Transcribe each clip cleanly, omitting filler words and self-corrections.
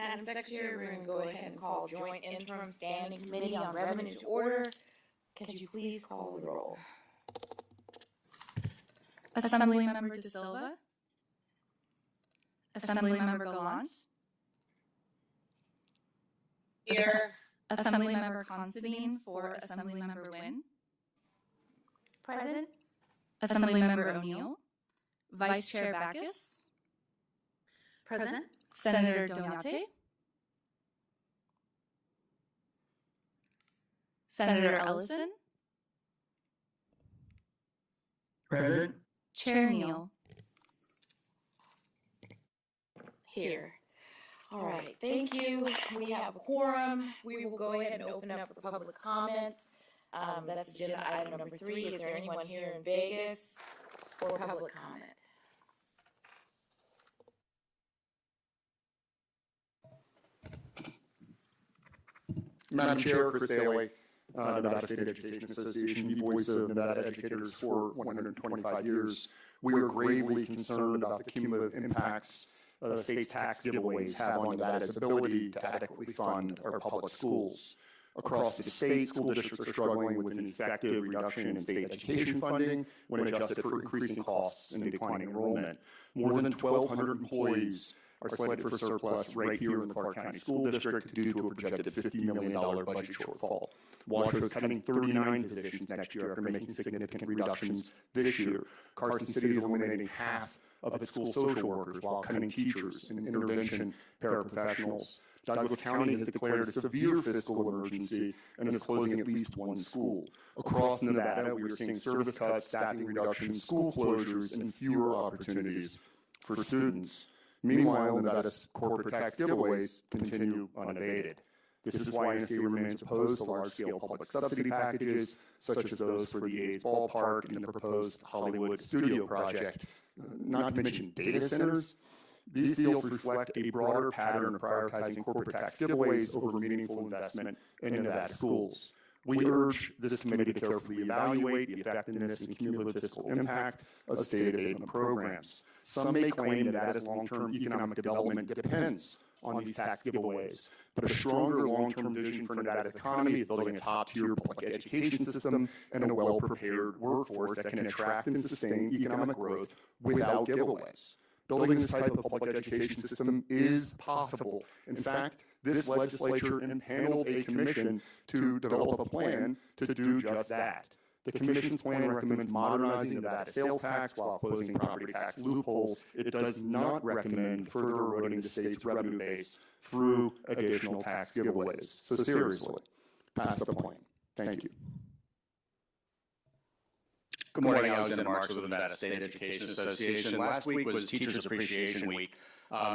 Madam Secretary, we're going to go ahead and call Joint Interim Standing Committee on Revenue to order. Could you please call the roll? Assemblymember De Silva. Assemblymember Gallant. Here. Assemblymember Considine for Assemblymember Wynn. Present. Assemblymember O'Neill. Vice Chair Backus. Present. Senator Doñate. Senator Ellison. Present. Chair Neal. Here. All right, thank you. We have a quorum. We will go ahead and open up for public comment. That's agenda item number 3. Is there anyone here in Vegas for public comment? Madam Chair, Chris Daly, Nevada State Education Association, the voice of Nevada educators for 125 years. We are gravely concerned about the cumulative impacts the state's tax giveaways have on Nevada's ability to adequately fund our public schools. Across the state, school districts are struggling with an effective reduction in state education funding when adjusted for increasing costs and declining enrollment. More than 1,200 employees are slated for surplus right here in the Clark County School District due to a projected $50 million budget shortfall. Washoe is cutting 39 positions next year after making significant reductions this year. Carson City is eliminating half of its school social workers while cutting teachers and intervention paraprofessionals. Douglas County has declared a severe fiscal emergency and is closing at least one school. Across Nevada, we are seeing service cuts, staffing reductions, school closures, and fewer opportunities for students. Meanwhile, Nevada's corporate tax giveaways continue unabated. This is why NSA remains opposed to large-scale public subsidy packages, such as those for the A's ballpark and the proposed Hollywood studio project, not to mention data centers. These deals reflect a broader pattern of prioritizing corporate tax giveaways over meaningful investment in Nevada schools. We urge this committee to carefully evaluate the effectiveness and cumulative fiscal impact of state aid and programs. Some may claim Nevada's long-term economic development depends on these tax giveaways, but a stronger long-term vision for Nevada's economy is building a top-tier public education system and a well-prepared workforce that can attract and sustain economic growth without giveaways. Building this type of public education system is possible. In fact, this legislature impaneled a commission to develop a plan to do just that. The commission's plan recommends modernizing Nevada's sales tax while closing property tax loopholes. It does not recommend further eroding the state's revenue base through additional tax giveaways. So seriously, pass the plan. Thank you. Good morning, Alexander Marks with the Nevada State Education Association. Last week was Teachers Appreciation Week.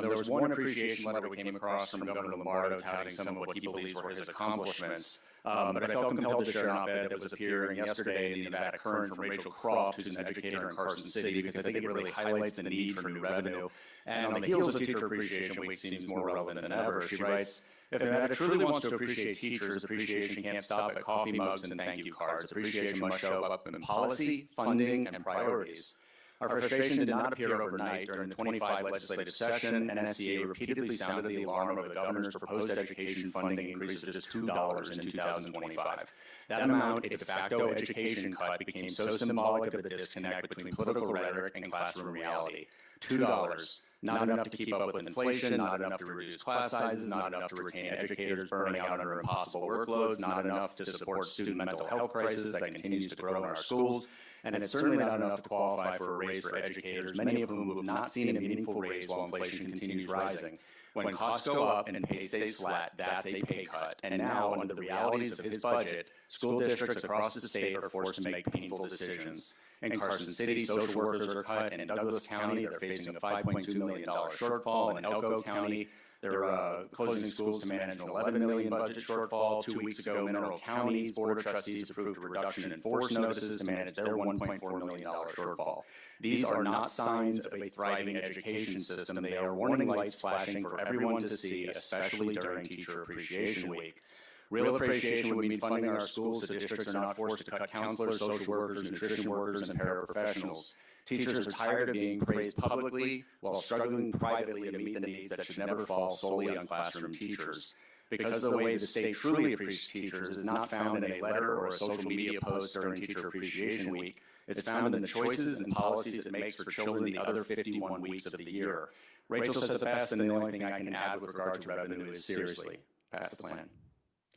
There was one appreciation letter we came across from Governor Lombardo touting some of what he believes were his accomplishments. But I felt compelled to share an op-ed that was appearing yesterday in the Nevada Current from Rachel Croft, who's an educator in Carson City, because I think it really highlights the need for new revenue. And on the heels of Teacher Appreciation Week seems more relevant than ever. She writes, "If Nevada truly wants to appreciate teachers, appreciation can't stop at coffee mugs and thank you cards. Appreciation must show up in policy, funding, and priorities. Our frustration did not appear overnight. During the 25 legislative session, NSCA repeatedly sounded the alarm over the governor's proposed education funding increase of just $2 in 2025. That amount, a de facto education cut, became so symbolic of the disconnect between political rhetoric and classroom reality. $2. Not enough to keep up with inflation, not enough to reduce class sizes, not enough to retain educators burning out under impossible workloads, not enough to support student mental health crisis that continues to grow in our schools, and it's certainly not enough to qualify for a raise for educators, many of whom have not seen a meaningful raise while inflation continues rising. When costs go up and pay stays flat, that's a pay cut. And now, under the realities of his budget, school districts across the state are forced to make painful decisions. In Carson City, social workers are cut, and in Douglas County, they're facing a $5.2 million shortfall. In Elko County, they're closing schools to manage an $11 million budget shortfall. 2 weeks ago, Mineral County's Board of Trustees approved a reduction in force notices to manage their $1.4 million shortfall. These are not signs of a thriving education system. They are warning lights flashing for everyone to see, especially during Teacher Appreciation Week. Real appreciation would mean funding our schools so districts are not forced to cut counselors, social workers, nutrition workers, and paraprofessionals. Teachers are tired of being praised publicly while struggling privately to meet the needs that should never fall solely on classroom teachers. Because the way the state truly appreciates teachers is not found in a letter or a social media post during Teacher Appreciation Week. It's found in the choices and policies it makes for children the other 51 weeks of the year. Rachel says it best, and the only thing I can add with regard to revenue is seriously, pass the plan.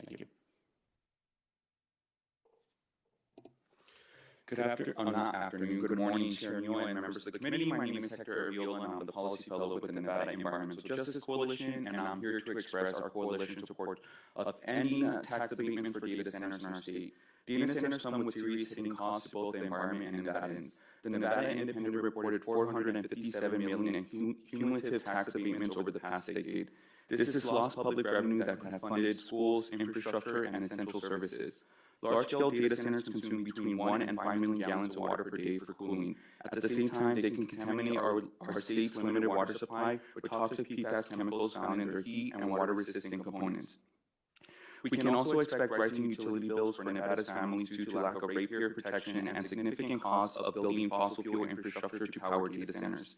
Thank you. Good morning, Chair Newell and members of the committee. My name is Hector Aviola, and I'm the Policy Fellow with the Nevada Environmental Justice Coalition, and I'm here to express our coalition support of ending tax abatement for data centers in our state. Data centers come with serious hitting costs to both the environment and Nevadans. The Nevada Independent reported $457 million in cumulative tax abatements over the past decade. This is lost public revenue that could have funded schools, infrastructure, and essential services. Large-scale data centers consume between 1 and 5 million gallons of water per day for cooling. At the same time, they can contaminate our state's limited water supply with toxic PFAS chemicals found in their heat and water-resistant components. We can also expect rising utility bills for Nevada's families due to lack of ratepayer protection and significant costs of building fossil fuel infrastructure to power data centers.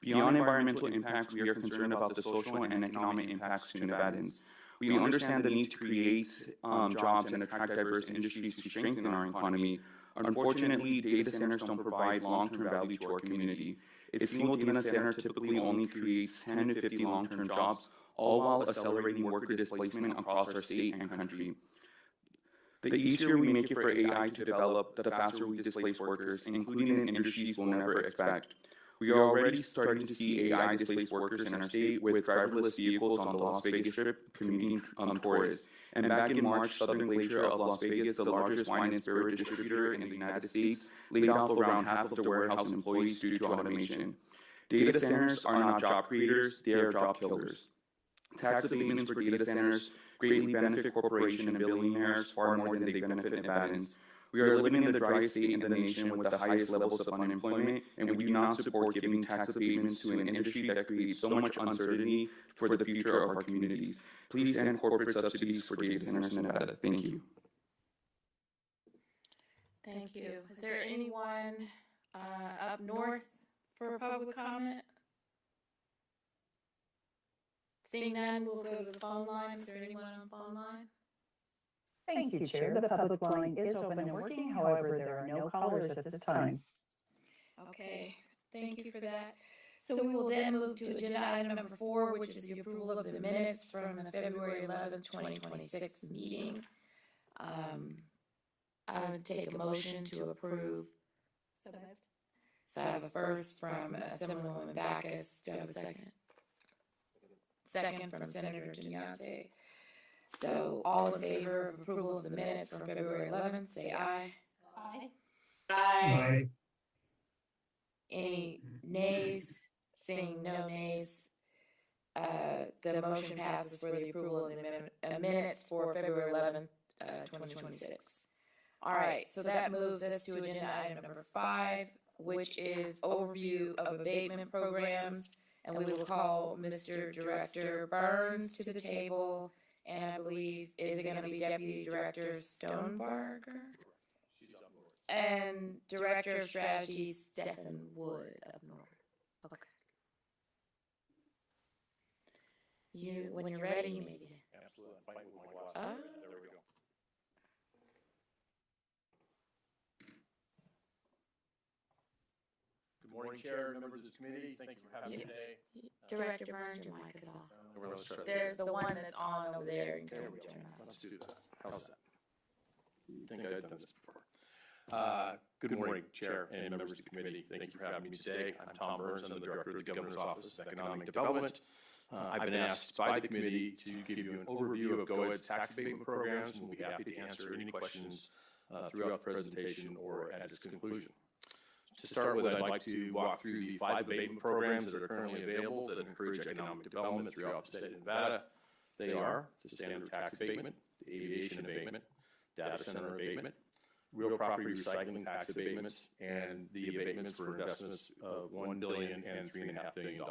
Beyond environmental impacts, we are concerned about the social and economic impacts to Nevadans. We understand the need to create jobs and attract diverse industries to strengthen our economy. Unfortunately, data centers don't provide long-term value to our community. A single data center typically only creates 10 to 50 long-term jobs, all while accelerating worker displacement across our state and country. The easier we make it for AI to develop, the faster we displace workers, including in industries we'll never expect. We are already starting to see AI displace workers in our state with driverless vehicles on the Las Vegas Strip commuting tourists. And back in March, Southern Glacier of Las Vegas, the largest wine and spirit distributor in the United States, laid off around half of the warehouse employees due to automation. Data centers are not job creators, they are job killers. Tax abatements for data centers greatly benefit corporations and billionaires far more than they benefit Nevadans. We are living in the driest state in the nation with the highest levels of unemployment, and we do not support giving tax abatements to an industry that creates so much uncertainty for the future of our communities. Please end corporate subsidies for data centers in Nevada. Thank you. Thank you. Is there anyone up north for public comment? Seeing none, we'll go to the phone line. Is there anyone on the phone line? Thank you, Chair. The public line is open and working. However, there are no callers at this time. Okay, thank you for that. So we will then move to agenda item number 4, which is the approval of the minutes from the February 11th, 2026 meeting. I would take a motion to approve. So moved. So I have a first from Assemblywoman Backus. Do I have a second? Second from Senator Gignante. So all in favor of approval of the minutes from February 11th, say aye. Aye. Aye. Any nays? Seeing no nays, the motion passes for the approval of the minutes for February 11th, 2026. All right, so that moves us to agenda item number 5, which is overview of abatement programs. And we will call Mr. Director Burns to the table. And I believe, is it going to be Deputy Director Stonebarger? She's up north. And Director of Strategy, Stephen Wood up north. Okay. When you're ready, you may begin. Absolutely. I'm fighting with my Oh. glasses. There we go. Good morning, Chair, members of this committee. Thank you for having me today. Director Burns, your mic is off. Let's try that. There's the one that's on over there. You can There we go. turn it on. Let's do that. How's that? I think I've done this before. Good morning, Chair and members of the committee. Thank you for having me today. I'm Tom Burns. I'm the Director of the Governor's Office of Economic Development. I've been asked by the committee to give you an overview of GOED's tax abatement programs, and we'll be happy to answer any questions throughout the presentation or at its conclusion. To start with, I'd like to walk through the 5 abatement programs that are currently available that encourage economic development throughout the state of Nevada. They are the standard tax abatement, the aviation abatement, data center abatement, real property recycling tax abatements, and the abatements for investments of $1 billion and $3.5 billion.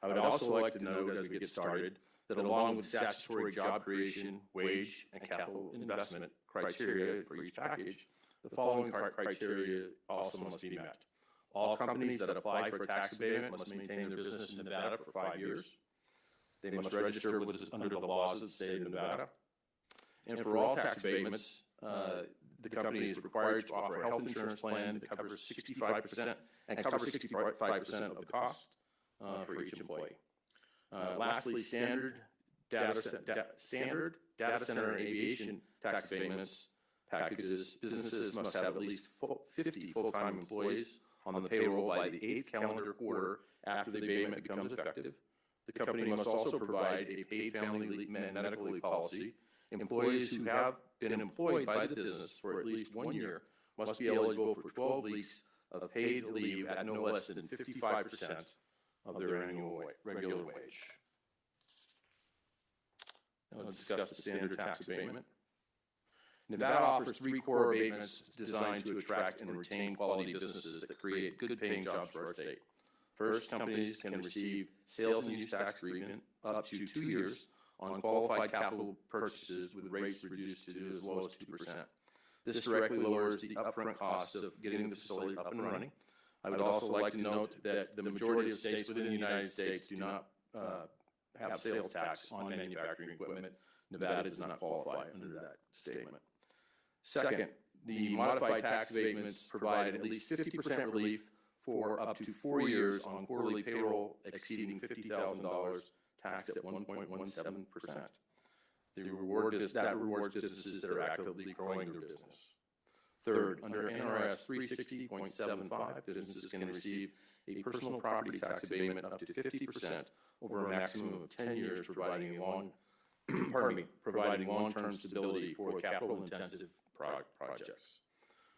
I would also like to note as we get started that along with statutory job creation, wage, and capital investment criteria for each package, the following criteria also must be met. All companies that apply for a tax abatement must maintain their business in Nevada for 5 years. They must register under the laws of the state of Nevada. And for all tax abatements, the company is required to offer a health insurance plan that covers 65% and covers 65% of the cost for each employee. Lastly, standard data center and aviation tax abatements packages, businesses must have at least 50 full-time employees on the payroll by the 8th calendar quarter after the abatement becomes effective. The company must also provide a paid family medical leave policy. Employees who have been employed by the business for at least 1 year must be eligible for 12 weeks of paid leave at no less than 55% of their annual regular wage. Now let's discuss the standard tax abatement. Nevada offers 3 core abatements designed to attract and retain quality businesses that create good-paying jobs for our state. First, companies can receive sales and use tax abatement up to 2 years on qualified capital purchases with rates reduced to as low as 2%. This directly lowers the upfront cost of getting the facility up and running. I would also like to note that the majority of states within the United States do not have sales tax on manufacturing equipment. Nevada does not qualify under that statement. Second, the modified tax abatements provide at least 50% relief for up to 4 years on quarterly payroll exceeding $50,000, taxed at 1.17%. That rewards businesses that are actively growing their business. Third, under NRS 360.75, businesses can receive a personal property tax abatement up to 50% over a maximum of 10 years, providing long-term stability for capital-intensive projects.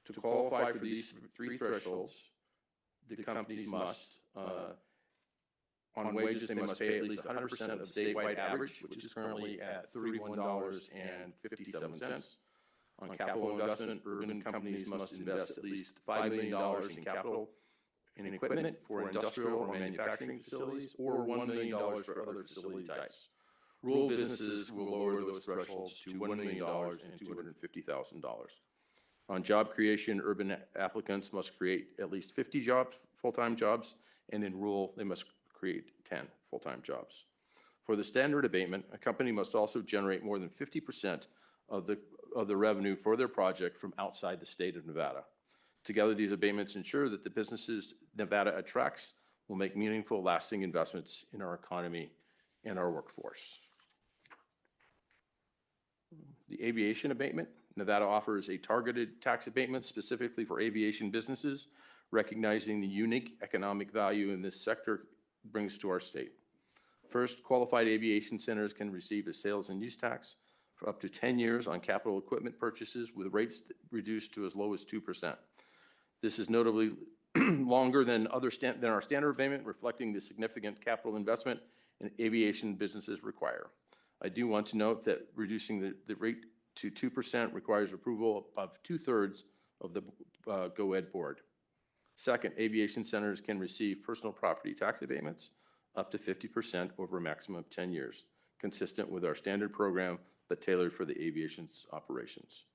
To qualify for these 3 thresholds, the companies must, on wages, they must pay at least 100% of the statewide average, which is currently at $31.57. On capital investment, urban companies must invest at least $5 million in capital and equipment for industrial or manufacturing facilities, or $1 million for other facility types. Rural businesses will lower those thresholds to $1 million and $250,000. On job creation, urban applicants must create at least 50 jobs, full-time jobs, and in rural, they must create 10 full-time jobs. For the standard abatement, a company must also generate more than 50% of the revenue for their project from outside the state of Nevada. Together, these abatements ensure that the businesses Nevada attracts will make meaningful, lasting investments in our economy and our workforce. The aviation abatement. Nevada offers a targeted tax abatement specifically for aviation businesses, recognizing the unique economic value in this sector brings to our state. First, qualified aviation centers can receive a sales and use tax for up to 10 years on capital equipment purchases with rates reduced to as low as 2%. This is notably longer than our standard abatement, reflecting the significant capital investment in aviation businesses require. I do want to note that reducing the rate to 2% requires approval of 2/3 of the GOED board. Second, aviation centers can receive personal property tax abatements up to 50% over a maximum of 10 years, consistent with our standard program, but tailored for the aviation's operations.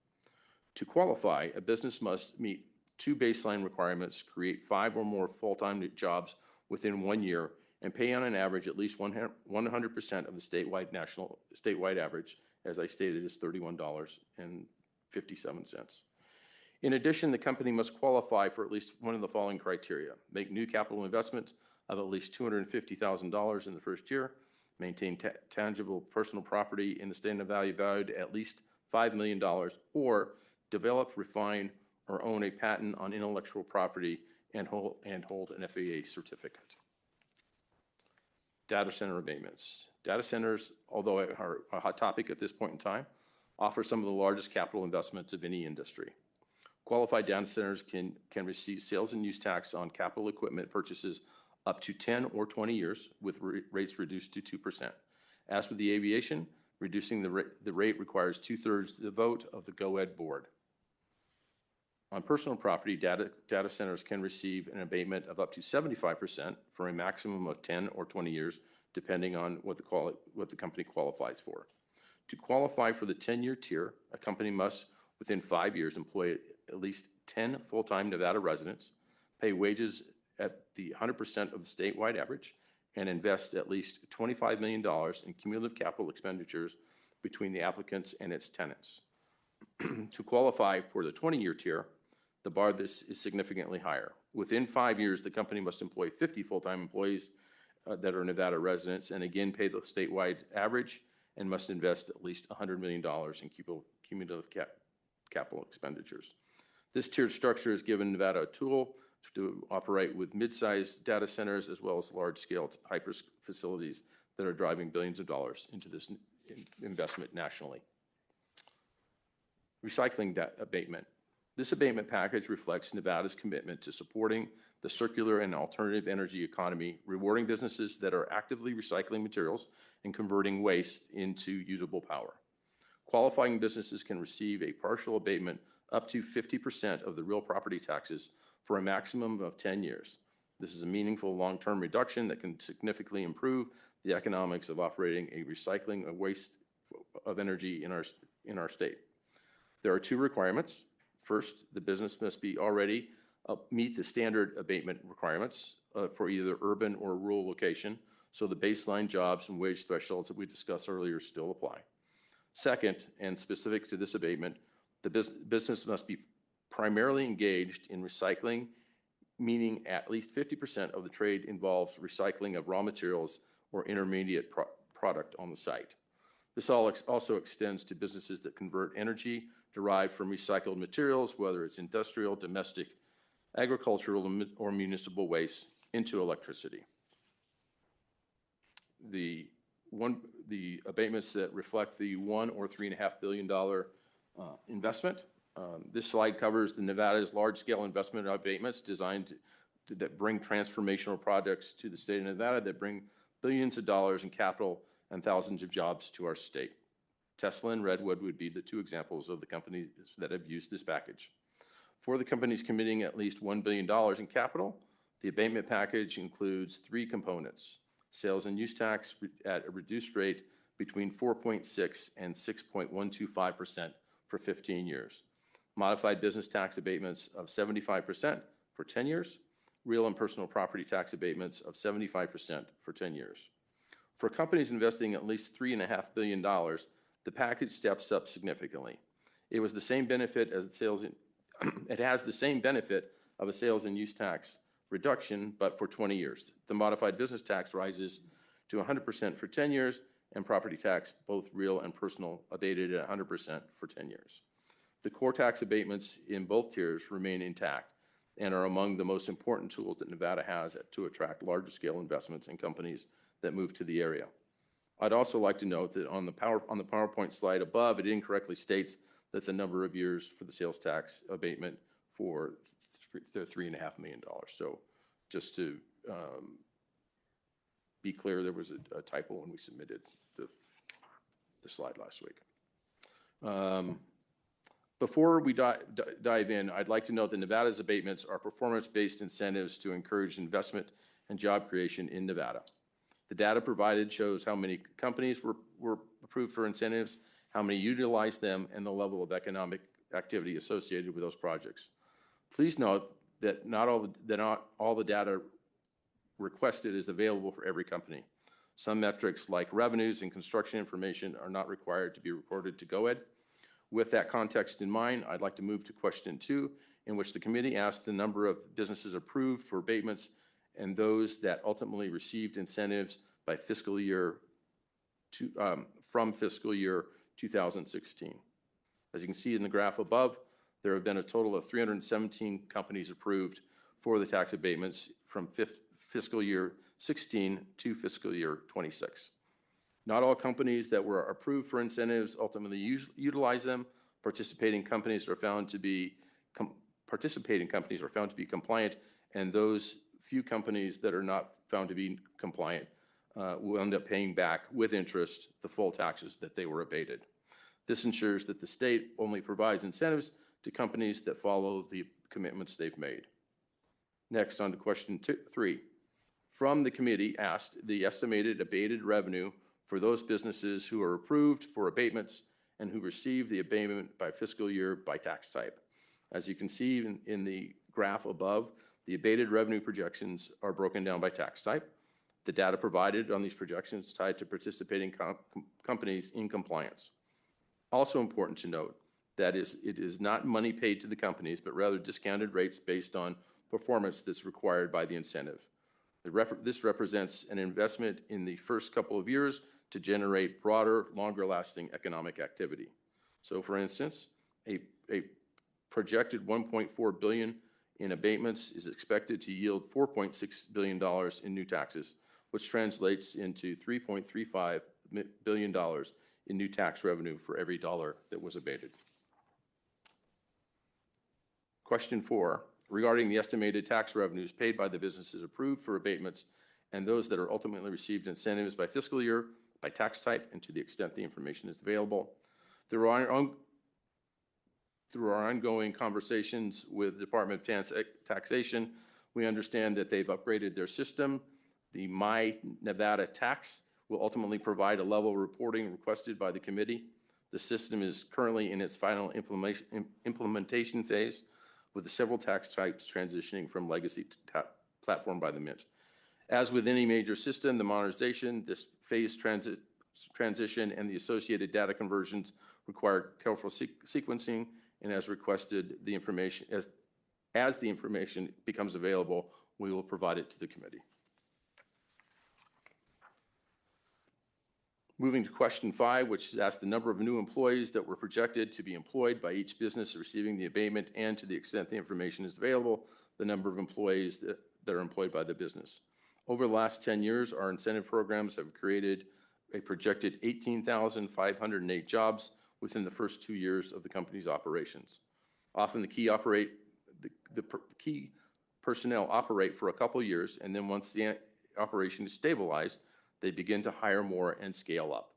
To qualify, a business must meet 2 baseline requirements, create 5 or more full-time jobs within 1 year, and pay on an average at least 100% of the statewide average, as I stated, is $31.57. In addition, the company must qualify for at least one of the following criteria: make new capital investments of at least $250,000 in the first year, maintain tangible personal property in the state of Nevada valued at least $5 million, or develop, refine, or own a patent on intellectual property and hold an FAA certificate. Data center abatements. Data centers, although are a hot topic at this point in time, offer some of the largest capital investments of any industry. Qualified data centers can receive sales and use tax on capital equipment purchases up to 10 or 20 years with rates reduced to 2%. As with the aviation, reducing the rate requires 2/3 the vote of the GOED board. On personal property, data centers can receive an abatement of up to 75% for a maximum of 10 or 20 years, depending on what the company qualifies for. To qualify for the 10-year tier, a company must, within 5 years, employ at least 10 full-time Nevada residents, pay wages at the 100% of the statewide average, and invest at least $25 million in cumulative capital expenditures between the applicants and its tenants. To qualify for the 20-year tier, the bar this is significantly higher. Within 5 years, the company must employ 50 full-time employees that are Nevada residents, and again pay the statewide average, and must invest at least $100 million in cumulative capital expenditures. This tiered structure has given Nevada a tool to operate with mid-sized data centers as well as large-scale hyper facilities that are driving billions of dollars into this investment nationally. Recycling abatement. This abatement package reflects Nevada's commitment to supporting the circular and alternative energy economy, rewarding businesses that are actively recycling materials and converting waste into usable power. Qualifying businesses can receive a partial abatement up to 50% of the real property taxes for a maximum of 10 years. This is a meaningful long-term reduction that can significantly improve the economics of operating a recycling of waste of energy in our state. There are two requirements. First, the business must be already meet the standard abatement requirements for either urban or rural location, so the baseline jobs and wage thresholds that we discussed earlier still apply. Second, and specific to this abatement, the business must be primarily engaged in recycling, meaning at least 50% of the trade involves recycling of raw materials or intermediate product on the site. This also extends to businesses that convert energy derived from recycled materials, whether it's industrial, domestic, agricultural, or municipal waste, into electricity. The abatements that reflect the $1 or $3.5 billion investment. This slide covers the Nevada's large-scale investment abatements designed that bring transformational projects to the state of Nevada that bring billions of dollars in capital and thousands of jobs to our state. Tesla and Redwood would be the two examples of the companies that have used this package. For the companies committing at least $1 billion in capital, the abatement package includes three components: sales and use tax at a reduced rate between 4.6 and 6.125% for 15 years. Modified business tax abatements of 75% for 10 years. Real and personal property tax abatements of 75% for 10 years. For companies investing at least $3.5 billion, the package steps up significantly. It was the same benefit as it has the same benefit of a sales and use tax reduction, but for 20 years. The modified business tax rises to 100% for 10 years, and property tax, both real and personal, abated at 100% for 10 years. The core tax abatements in both tiers remain intact and are among the most important tools that Nevada has to attract larger scale investments and companies that move to the area. I'd also like to note that on the PowerPoint slide above, it incorrectly states that the number of years for the sales tax abatement for the $3.5 million. So just to be clear, there was a typo when we submitted the slide last week. Before we dive in, I'd like to note that Nevada's abatements are performance-based incentives to encourage investment and job creation in Nevada. The data provided shows how many companies were approved for incentives, how many utilized them, and the level of economic activity associated with those projects. Please note that not all the data requested is available for every company. Some metrics like revenues and construction information are not required to be reported to GOED. With that context in mind, I'd like to move to question 2, in which the committee asked the number of businesses approved for abatements and those that ultimately received incentives by from fiscal year 2016. As you can see in the graph above, there have been a total of 317 companies approved for the tax abatements from fiscal year 16 to fiscal year 26. Not all companies that were approved for incentives ultimately utilize them. Participating companies are found to be compliant, and those few companies that are not found to be compliant will end up paying back with interest the full taxes that they were abated. This ensures that the state only provides incentives to companies that follow the commitments they've made. Next, on to question 3. From the committee asked the estimated abated revenue for those businesses who are approved for abatements and who receive the abatement by fiscal year by tax type. As you can see in the graph above, The abated revenue projections are broken down by tax type. The data provided on these projections is tied to participating companies in compliance. Also important to note that it is not money paid to the companies, but rather discounted rates based on performance that's required by the incentive. This represents an investment in the first couple of years to generate broader, longer-lasting economic activity. So, for instance, a projected $1.4 billion in abatements is expected to yield $4.6 billion in new taxes, which translates into $3.35 billion in new tax revenue for every dollar that was abated. Question 4, regarding the estimated tax revenues paid by the businesses approved for abatements and those that are ultimately received incentives by fiscal year, by tax type, and to the extent the information is available. Through our ongoing conversations with the Department of Taxation, we understand that they've upgraded their system. The My Nevada Tax will ultimately provide a level of reporting requested by the committee. The system is currently in its final implementation phase, with the several tax types transitioning from legacy platform by the Mint. As with any major system, the modernization, this phase transition, and the associated data conversions require careful sequencing, and as requested, the information, as the information becomes available, we will provide it to the committee. Moving to question 5, which is asked the number of new employees that were projected to be employed by each business receiving the abatement, and to the extent the information is available, the number of employees that are employed by the business. Over the last 10 years, our incentive programs have created a projected 18,508 jobs within the first 2 years of the company's operations. Often the key personnel operate for a couple years, and then once the operation is stabilized, they begin to hire more and scale up.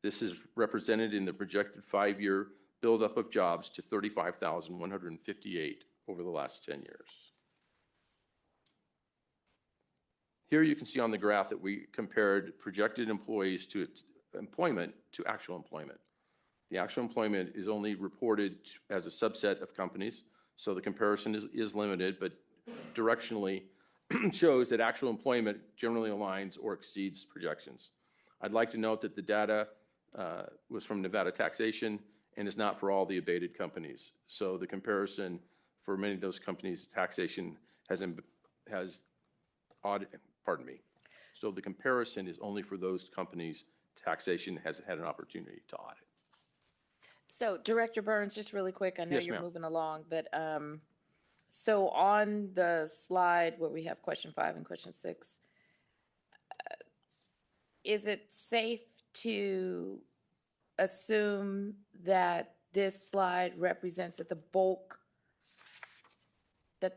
This is represented in the projected 5-year buildup of jobs to 35,158 over the last 10 years. Here you can see on the graph that we compared projected employees to its employment to actual employment. The actual employment is only reported as a subset of companies, so the comparison is limited, but directionally shows that actual employment generally aligns or exceeds projections. I'd like to note that the data was from Nevada Taxation and is not for all the abated companies. So the comparison for many of those companies, taxation has audited, pardon me. So the comparison is only for those companies taxation has had an opportunity to audit. So Director Burns, just really quick, I know Yes, you're ma'am. moving along, but so on the slide where we have question 5 and question 6, is it safe to assume that this slide represents that the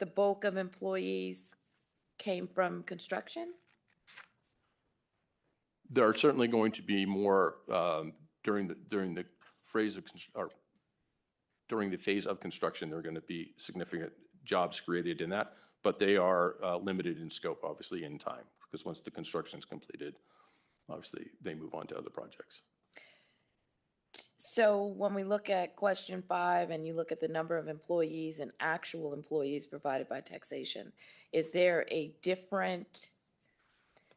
bulk of employees came from construction? There are certainly going to be more during the phase of construction. There are going to be significant jobs created in that, but they are limited in scope, obviously, in time, because once the construction is completed, obviously, they move on to other projects. So when we look at question 5 and you look at the number of employees and actual employees provided by taxation, is there a different,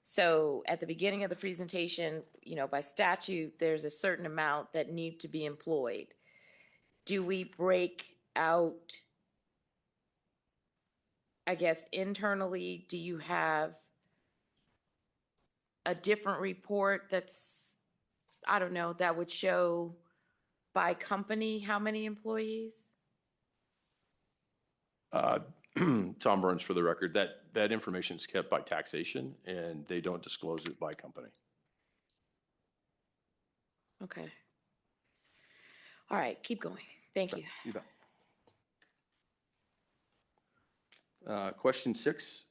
so at the beginning of the presentation, you know, by statute, there's a certain amount that need to be employed. Do we break out, I guess, internally, do you have a different report that's, I don't know, that would show by company how many employees? Tom Burns, for the record, that information is kept by taxation, and they don't disclose it by company. Okay. All right, keep going. Thank you. You bet. Question 6,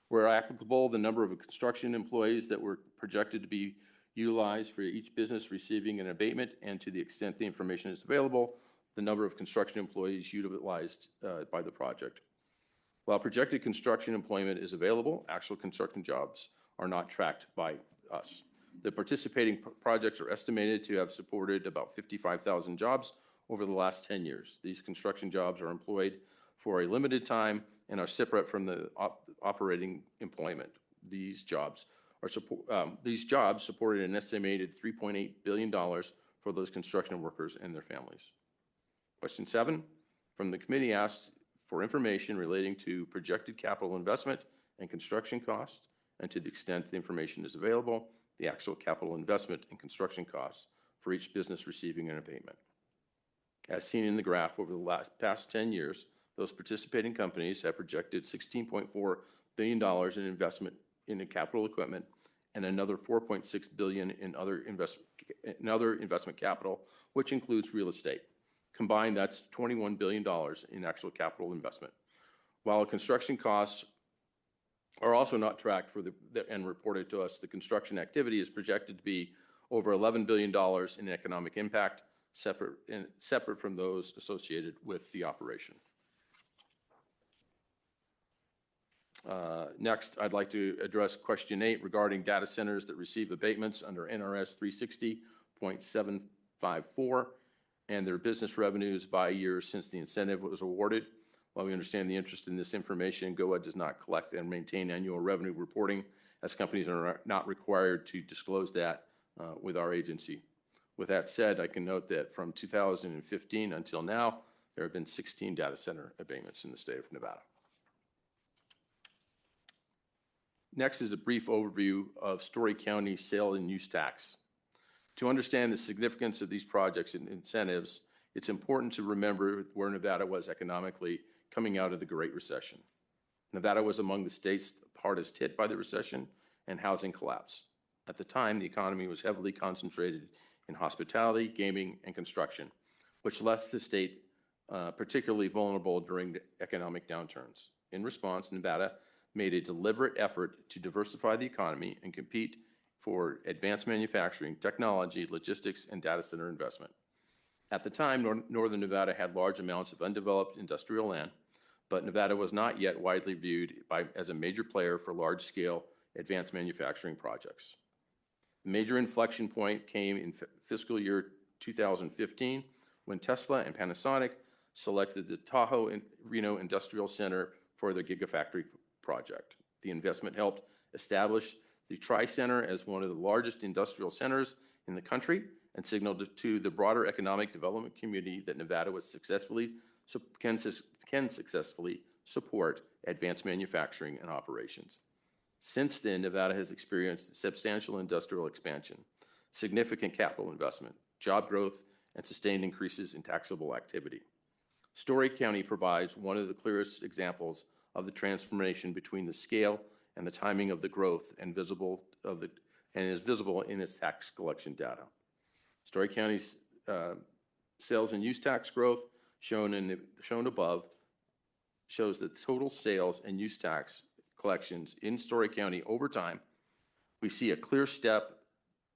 where applicable, the number of construction employees that were projected to be utilized for each business receiving an abatement, and to the extent the information is available, the number of construction employees utilized by the project. While projected construction employment is available, actual construction jobs are not tracked by us. The participating projects are estimated to have supported about 55,000 jobs over the last 10 years. These construction jobs are employed for a limited time and are separate from the operating employment. These jobs supported an estimated $3.8 billion for those construction workers and their families. Question 7 from the committee asks for information relating to projected capital investment and construction costs, and to the extent the information is available, the actual capital investment and construction costs for each business receiving an abatement. As seen in the graph, over the past 10 years, those participating companies have projected $16.4 billion in investment in capital equipment and another $4.6 billion in other investment capital, which includes real estate. Combined, that's $21 billion in actual capital investment. While construction costs are also not tracked and reported to us, the construction activity is projected to be over $11 billion in economic impact, separate from those associated with the operation. Next, I'd like to address question 8 regarding data centers that receive abatements under NRS 360.754 and their business revenues by year since the incentive was awarded. While we understand the interest in this information, GOA does not collect and maintain annual revenue reporting, as companies are not required to disclose that with our agency. With that said, I can note that from 2015 until now, there have been 16 data center abatements in the state of Nevada. Next is a brief overview of Story County's sale and use tax. To understand the significance of these projects and incentives, it's important to remember where Nevada was economically coming out of the Great Recession. Nevada was among the states hardest hit by the recession and housing collapse. At the time, the economy was heavily concentrated in hospitality, gaming, and construction, which left the state particularly vulnerable during the economic downturns. In response, Nevada made a deliberate effort to diversify the economy and compete for advanced manufacturing, technology, logistics, and data center investment. At the time, Northern Nevada had large amounts of undeveloped industrial land, but Nevada was not yet widely viewed as a major player for large-scale advanced manufacturing projects. The major inflection point came in fiscal year 2015 when Tesla and Panasonic selected the Tahoe Reno Industrial Center for their Gigafactory project. The investment helped establish the Tri-Center as one of the largest industrial centers in the country and signaled to the broader economic development community that Nevada can successfully support advanced manufacturing and operations. Since then, Nevada has experienced substantial industrial expansion, significant capital investment, job growth, and sustained increases in taxable activity. Story County provides one of the clearest examples of the transformation between the scale and the timing of the growth and is visible in its tax collection data. Story County's sales and use tax growth shown above shows the total sales and use tax collections in Story County over time. We see a clear step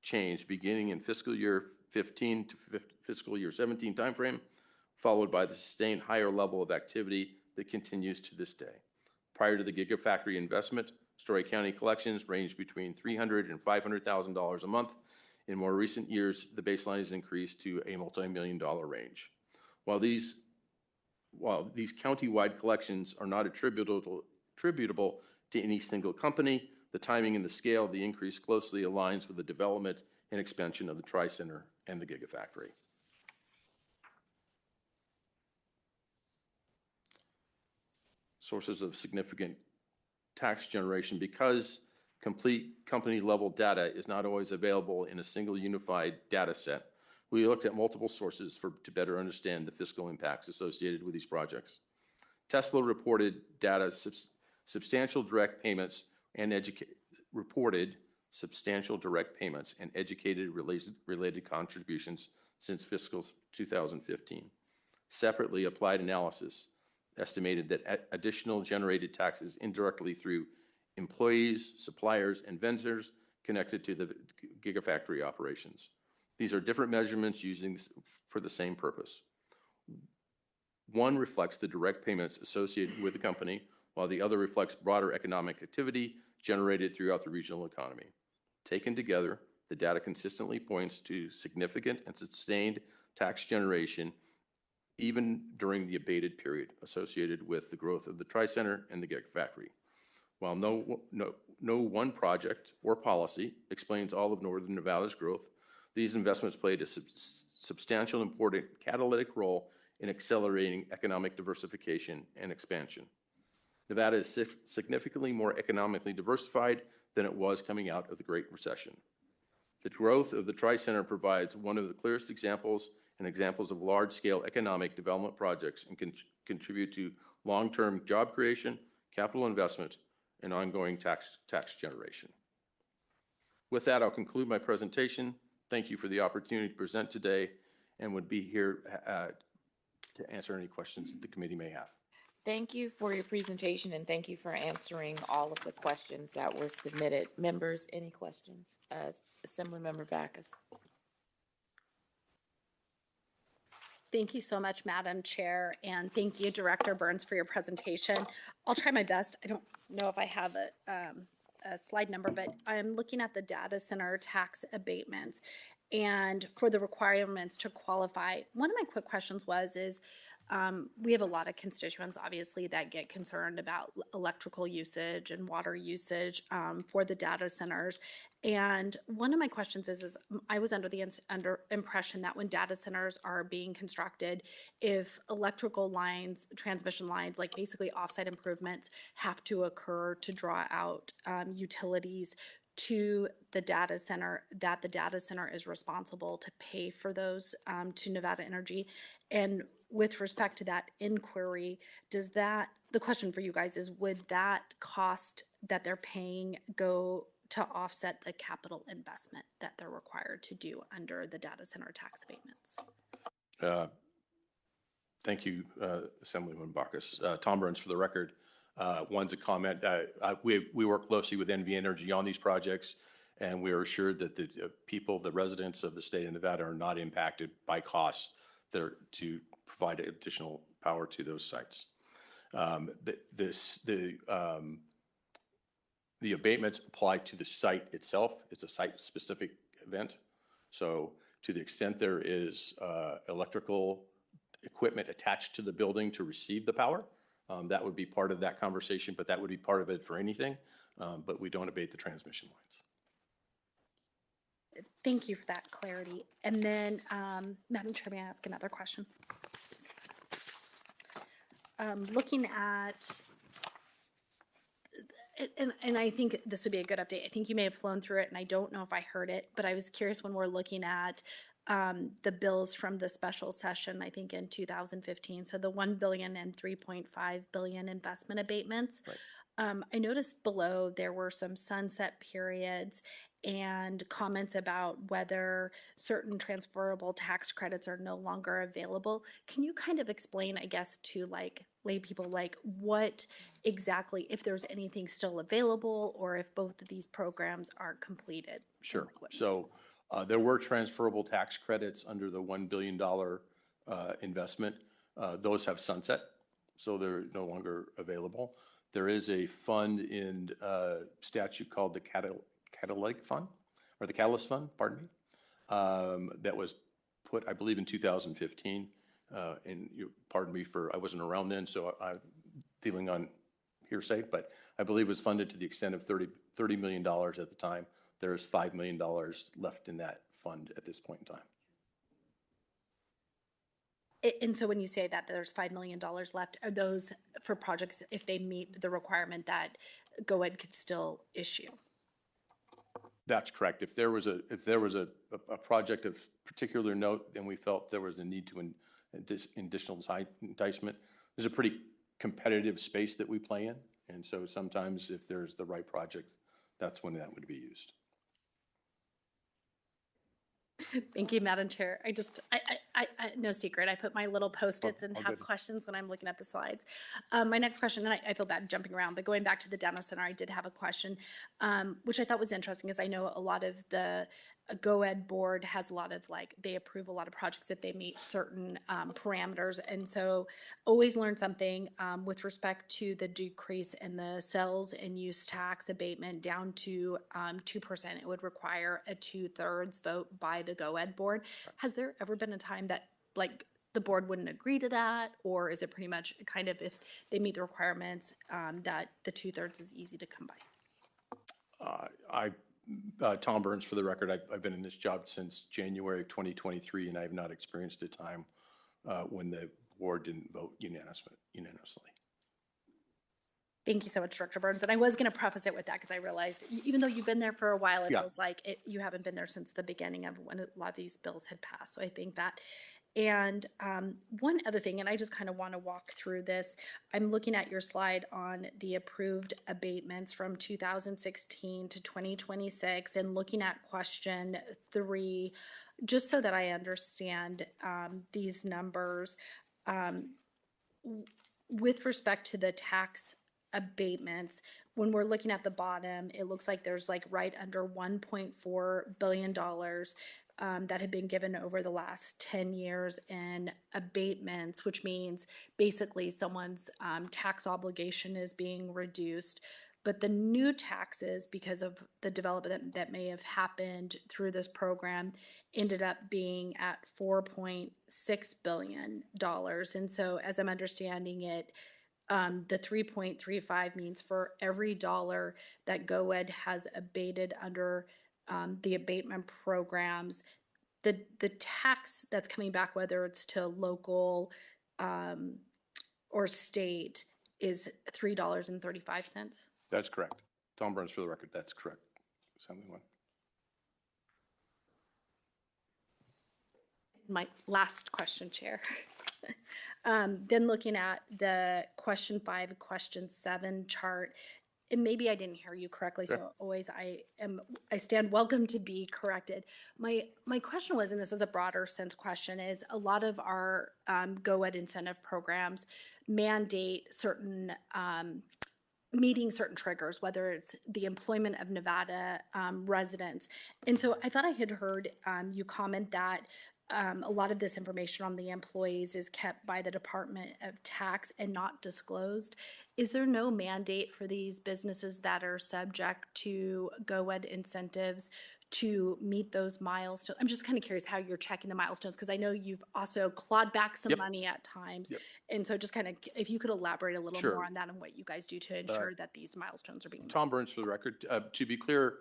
change beginning in fiscal year 15 to fiscal year 17 timeframe, followed by the sustained higher level of activity that continues to this day. Prior to the Gigafactory investment, Story County collections ranged between $300,000 and $500,000 a month. In more recent years, the baseline has increased to a multi-million-dollar range. While these county-wide collections are not attributable to any single company, the timing and the scale of the increase closely aligns with the development and expansion of the Tri-Center and the Gigafactory. Sources of significant tax generation. Because complete company-level data is not always available in a single unified data set, we looked at multiple sources to better understand the fiscal impacts associated with these projects. Tesla reported substantial direct payments and educated-related contributions since fiscal 2015. Separately, Applied Analysis estimated that additional generated taxes indirectly through employees, suppliers, and vendors connected to the Gigafactory operations. These are different measurements using for the same purpose. One reflects the direct payments associated with the company, while the other reflects broader economic activity generated throughout the regional economy. Taken together, the data consistently points to significant and sustained tax generation even during the abated period associated with the growth of the Tri-Center and the Gigafactory. While no one project or policy explains all of Northern Nevada's growth, these investments played a substantial important catalytic role in accelerating economic diversification and expansion. Nevada is significantly more economically diversified than it was coming out of the Great Recession. The growth of the Tri-Center provides one of the clearest examples of large-scale economic development projects and can contribute to long-term job creation, capital investment, and ongoing tax generation. With that, I'll conclude my presentation. Thank you for the opportunity to present today and would be here to answer any questions that the committee may have. Thank you for your presentation and thank you for answering all of the questions that were submitted. Members, any questions? Assemblymember Backus. Thank you so much, Madam Chair, and thank you, Director Burns, for your presentation. I'll try my best. I don't know if I have a slide number, but I'm looking at the data center tax abatements and for the requirements to qualify. One of my quick questions is we have a lot of constituents, obviously, that get concerned about electrical usage and water usage for the data centers. And one of my questions is I was under the impression that when data centers are being constructed, if electrical lines, transmission lines, like basically offsite improvements have to occur to draw out utilities to the data center, that the data center is responsible to pay for those to Nevada Energy. And with respect to that inquiry, the question for you guys is, would that cost that they're paying go to offset the capital investment that they're required to do under the data center tax abatements? Thank you, Assemblyman Backus. Tom Burns for the record. One's a comment. We work closely with NV Energy on these projects, and we are assured that the people, the residents of the state of Nevada are not impacted by costs to provide additional power to those sites. The abatements apply to the site itself. It's a site-specific event. So to the extent there is electrical equipment attached to the building to receive the power, that would be part of that conversation, but that would be part of it for anything, but we don't abate the transmission lines. Thank you for that clarity. And then, Madam Chair, may I ask another question? Looking at, and I think this would be a good update. I think you may have flown through it, and I don't know if I heard it, but I was curious when we're looking at the bills from the special session, I think in 2015. So the $1 billion and $3.5 billion investment abatements. Right. I noticed below there were some sunset periods and comments about whether certain transferable tax credits are no longer available. Can you kind of explain, I guess, to like lay people, like what exactly, if there's anything still available or if both of these programs are completed? Sure. So there were transferable tax credits under the $1 billion investment. Those have sunset, so they're no longer available. There is a fund in statute called the Catalytic Fund, or the Catalyst Fund, pardon me, that was put, I believe, in 2015. And pardon me for, I wasn't around then, so I'm dealing on hearsay, but I believe it was funded to the extent of $30 million at the time. There is $5 million left in that fund at this point in time. And so when you say that there's $5 million left, are those for projects if they meet the requirement that GoEd could still issue? That's correct. If there was a project of particular note, then we felt there was a need to additional enticement. There's a pretty competitive space that we play in, and so sometimes if there's the right project, that's when that would be used. Thank you, Madam Chair. I no secret, I put my little Post-its and have questions when I'm looking at the slides. My next question, and I feel bad jumping around, but going back to the data center, I did have a question, which I thought was interesting, because I know a lot of the GoEd board has a lot of, like, they approve a lot of projects if they meet certain parameters. And so always learn something with respect to the decrease in the sales and use tax abatement down to 2%. It would require a 2/3 vote by the GoEd board. Has there ever been a time that, like, the board wouldn't agree to that? Or is it pretty much kind of if they meet the requirements, that the 2/3 is easy to come by? Tom Burns, for the record, I've been in this job since January of 2023, and I have not experienced a time when the board didn't vote unanimously. Thank you so much, Director Burns. And I was going to preface it with that because I realized even though you've been there for a while, it Yeah. feels like you haven't been there since the beginning of when a lot of these bills had passed. So I think that. And one other thing, and I just kind of want to walk through this. I'm looking at your slide on the approved abatements from 2016 to 2026 and looking at question 3, just so that I understand these numbers. With respect to the tax abatements, when we're looking at the bottom, it looks like there's like right under $1.4 billion that had been given over the last 10 years in abatements, which means basically someone's tax obligation is being reduced. But the new taxes, because of the development that may have happened through this program, ended up being at $4.6 billion. And so as I'm understanding it, the 3.35 means for every dollar that GoEd has abated under the abatement programs, the tax that's coming back, whether it's to local or state, is $3.35. That's correct. Tom Burns, for the record, that's correct. Assemblyman. My last question, Chair. Then looking at the question 5, question 7 chart, and maybe I didn't hear you correctly, so always I stand welcome to be corrected. My question was, and this is a broader sense question, is a lot of our GoEd incentive programs mandate certain meeting certain triggers, whether it's the employment of Nevada residents. And so I thought I had heard you comment that a lot of this information on the employees is kept by the Department of Tax and not disclosed. Is there no mandate for these businesses that are subject to GoEd incentives to meet those milestones? I'm just kind of curious how you're checking the milestones, because I know you've also clawed back some money at times. And so just kind of, if you could elaborate a little more on that and what you guys do to ensure that these milestones are being met. Tom Burns, for the record, to be clear,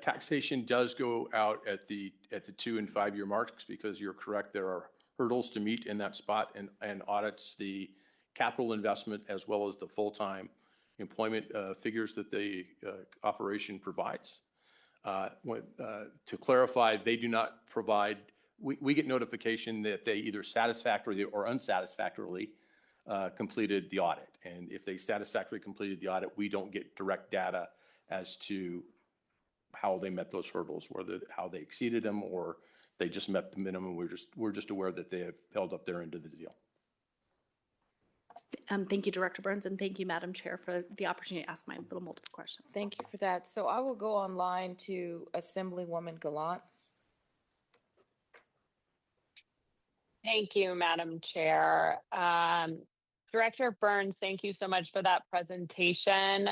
taxation does go out at the 2 and 5 year marks, because you're correct, there are hurdles to meet in that spot, and audits the capital investment as well as the full-time employment figures that the operation provides. To clarify, they do not provide, we get notification that they either satisfactorily or unsatisfactorily completed the audit. And if they satisfactorily completed the audit, we don't get direct data as to how they met those hurdles, whether how they exceeded them or they just met the minimum. We're just aware that they have held up their end of the deal. Thank you, Director Burns, and thank you, Madam Chair, for the opportunity to ask my little multiple questions. Thank you for that. So I will go online to Assemblywoman Gallant. Thank you, Madam Chair. Director Burns, thank you so much for that presentation.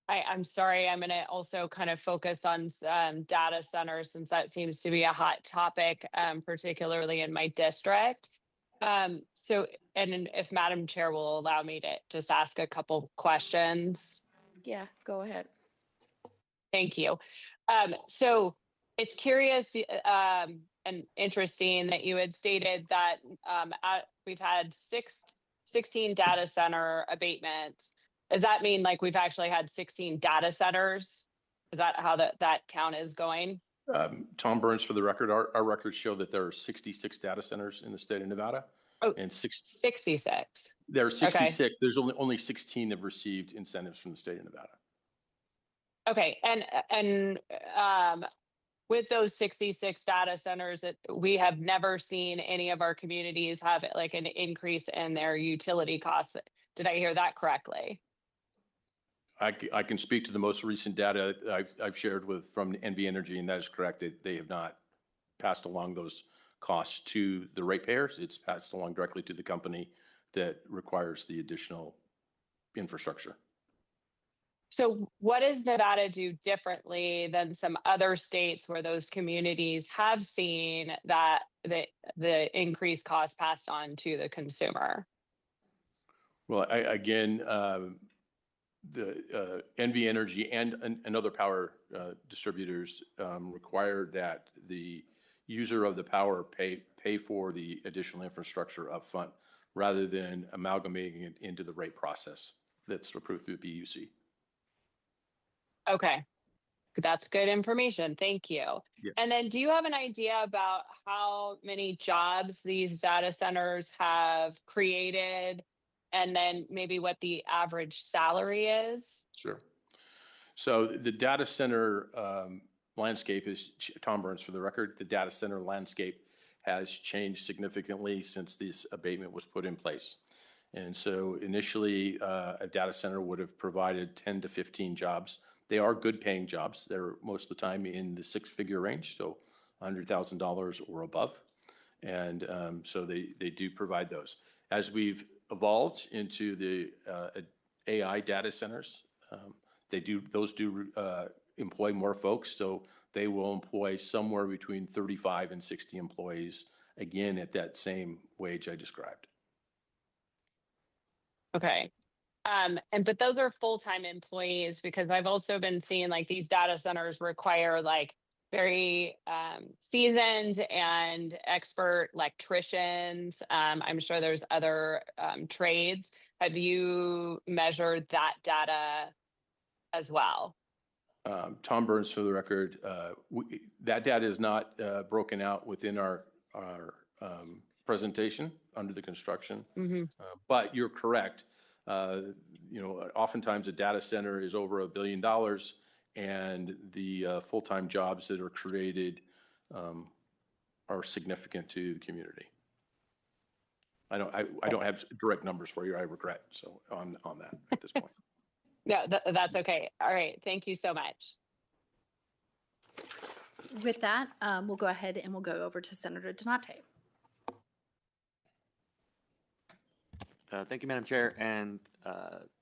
I'm sorry, I'm going to also kind of focus on data centers, since that seems to be a hot topic, particularly in my district. And if Madam Chair will allow me to just ask a couple questions. Yeah, go ahead. Thank you. So it's curious and interesting that you had stated that we've had 16 data center abatements. Does that mean like we've actually had 16 data centers? Is that how that count is going? Tom Burns, for the record, our records show that there are 66 data centers in the state of Nevada. Oh, and 66. There are 66. Okay. There's only 16 have received incentives from the state of Nevada. Okay, and with those 66 data centers, we have never seen any of our communities have like an increase in their utility costs. Did I hear that correctly? I can speak to the most recent data I've shared from NV Energy, and that is correct. They have not passed along those costs to the ratepayers. It's passed along directly to the company that requires the additional infrastructure. So what does Nevada do differently than some other states where those communities have seen that the increased cost passed on to the consumer? Well, again, the NV Energy and other power distributors require that the user of the power pay for the additional infrastructure up front, rather than amalgamating it into the rate process that's approved through the PUC. Okay, that's good information. Thank you. Yes. And then do you have an idea about how many jobs these data centers have created, and then maybe what the average salary is? Sure. So the data center landscape is, Tom Burns for the record, the data center landscape has changed significantly since this abatement was put in place. And so initially, a data center would have provided 10 to 15 jobs. They are good paying jobs. They're most of the time in the six-figure range, so $100,000 or above. And so they do provide those. As we've evolved into the AI data centers, those do employ more folks, so they will employ somewhere between 35 and 60 employees, again, at that same wage I described. Okay. But those are full-time employees, because I've also been seeing like these data centers require like very seasoned and expert electricians. I'm sure there's other trades. Have you measured that data as well? Tom Burns for the record, that data is not broken out within our presentation under the construction. Mm-hmm. But you're correct. Oftentimes a data center is over $1 billion, and the full-time jobs that are created are significant to the community. I don't have direct numbers for you, I regret, so on that at this point. No, that's okay. All right. Thank you so much. With that, we'll go ahead and we'll go over to Senator Donate. Thank you, Madam Chair, and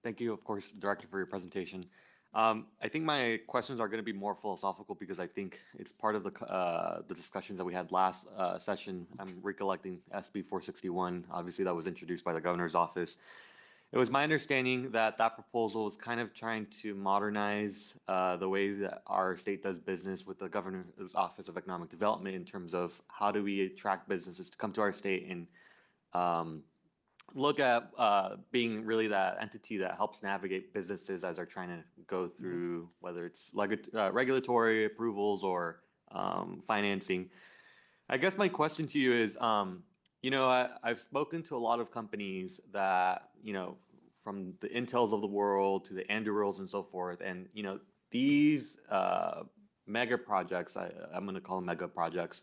thank you, of course, Director, for your presentation. I think my questions are going to be more philosophical, because I think it's part of the discussions that we had last session. I'm recollecting SB 461. Obviously, that was introduced by the governor's office. It was my understanding that that proposal was kind of trying to modernize the ways that our state does business with the governor's office of economic development, in terms of how do we attract businesses to come to our state and look at being really that entity that helps navigate businesses as they're trying to go through, whether it's regulatory approvals or financing. I guess my question to you is, I've spoken to a lot of companies that, from the Intels of the world to the Andurils and so forth, and, these mega projects, I'm going to call them mega projects,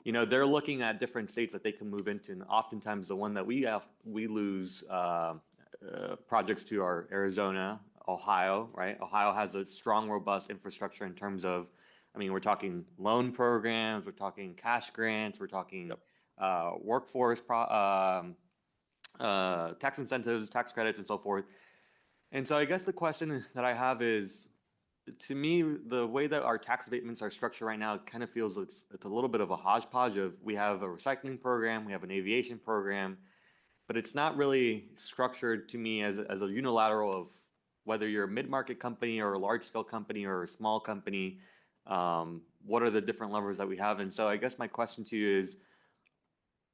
they're looking at different states that they can move into, and oftentimes the one that we lose projects to are Arizona, Ohio, right? Ohio has a strong, robust infrastructure in terms of, we're talking loan programs, we're talking cash grants, we're talking workforce tax incentives, tax credits, and so forth. And so I guess the question that I have is, to me, the way that our tax abatements are structured right now, it kind of feels it's a little bit of a hodgepodge of, we have a recycling program, we have an aviation program, but it's not really structured to me as a unilateral of whether you're a mid-market company or a large-scale company or a small company, what are the different levers that we have? And so I guess my question to you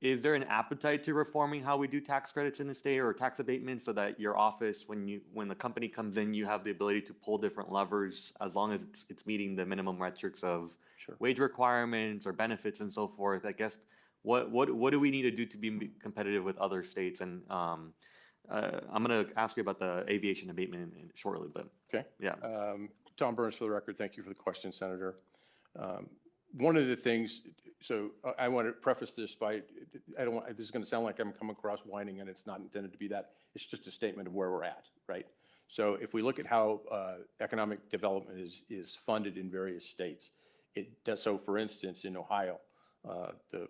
is there an appetite to reforming how we do tax credits in the state, or tax abatements, so that your office, when the company comes in, you have the ability to pull different levers as long as it's meeting the minimum metrics of wage requirements or benefits and so forth? I guess what do we need to do to be competitive with other states? And I'm going to ask you about the aviation abatement shortly, but okay. Yeah. Tom Burns for the record. Thank you for the question, Senator. One of the things, so I want to preface this by, this is going to sound like I'm coming across whining, and it's not intended to be that. It's just a statement of where we're at, right? So if we look at how economic development is funded in various states, it does. So for instance, in Ohio, the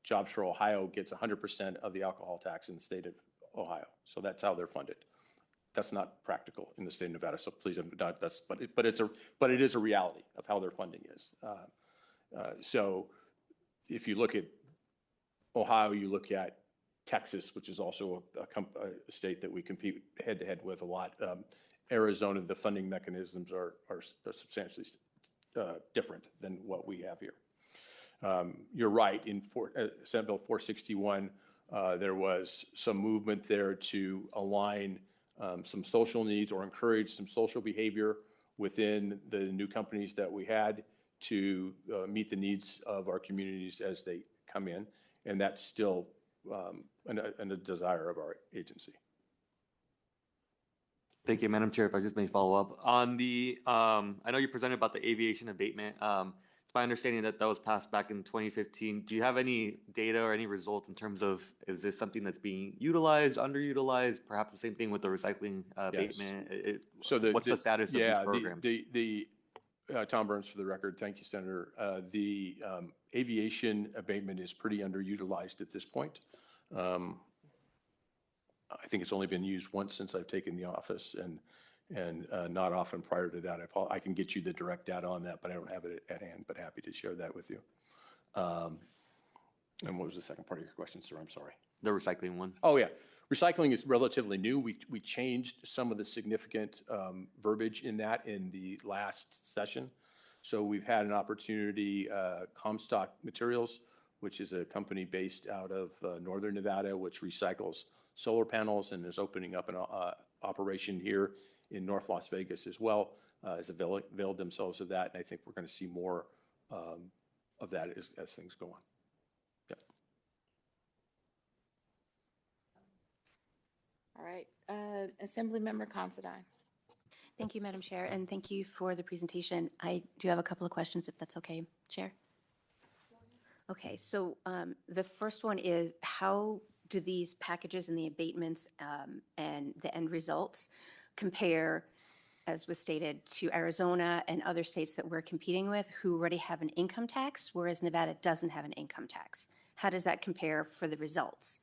Jobs for Ohio gets 100% of the alcohol tax in the state of Ohio. So that's how they're funded. that's not practical in the state of Nevada. So please, but it is a reality of how their funding is. So if you look at Ohio, you look at Texas, which is also a state that we compete head to head with a lot. Arizona, the funding mechanisms are substantially different than what we have here. You're right, in Senate Bill 461, there was some movement there to align some social needs or encourage some social behavior within the new companies that we had to meet the needs of our communities as they come in. And that's still a desire of our agency. Thank you, Madam Chair. If I just may follow up on the, I know you presented about the aviation abatement. It's my understanding that that was passed back in 2015. Do you have any data or any results in terms of, is this something that's being utilized, underutilized? Perhaps the same thing with the recycling abatement. So what's the status of these programs? Tom Burns, for the record. Thank you, Senator. The aviation abatement is pretty underutilized at this point. I think it's only been used once since I've taken the office, and not often prior to that. I can get you the direct data on that, but I don't have it at hand, but happy to share that with you. And what was the second part of your question, sir? I'm sorry. The recycling one. Oh, yeah. Recycling is relatively new. We changed some of the significant verbiage in that in the last session. So we've had an opportunity, Comstock Materials, which is a company based out of Northern Nevada, which recycles solar panels and is opening up an operation here in North Las Vegas as well, has availed themselves of that. And I think we're going to see more of that as things go on. Yep. All right, Assemblymember Considine. Thank you, Madam Chair, and thank you for the presentation. I do have a couple of questions, if that's okay, Chair. Okay, so the first one is, how do these packages and the abatements and the end results compare, as was stated, to Arizona and other states that we're competing with who already have an income tax, whereas Nevada doesn't have an income tax? How does that compare for the results?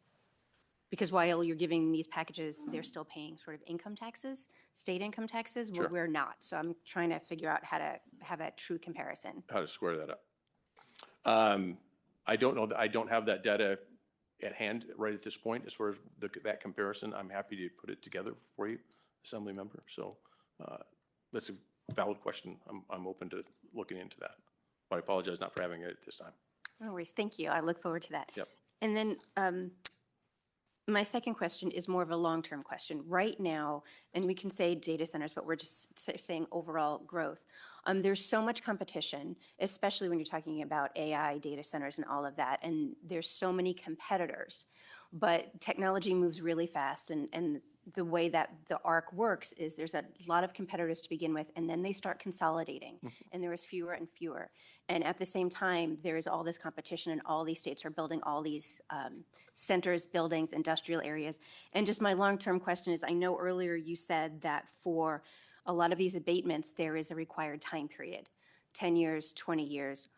Because while you're giving these packages, they're still paying sort of income taxes, state income taxes, Sure. we're not. So I'm trying to figure out how to have a true comparison. How to square that up. I don't know. I don't have that data at hand right at this point as far as that comparison. I'm happy to put it together for you, Assembly Member. So that's a valid question. I'm open to looking into that. But I apologize not for having it at this time. No worries. Thank you. I look forward to that. Yep. And then my second question is more of a long-term question. Right now, and we can say data centers, but we're just saying overall growth. There's so much competition, especially when you're talking about AI data centers and all of that, and there's so many competitors. But technology moves really fast, and the way that the arc works is there's a lot of competitors to begin with, and then they start consolidating, and there is fewer and fewer. And at the same time, there is all this competition, and all these states are building all these centers, buildings, industrial areas. And just my long-term question is, I know earlier you said that for a lot of these abatements, there is a required time period, 10 years, 20 years.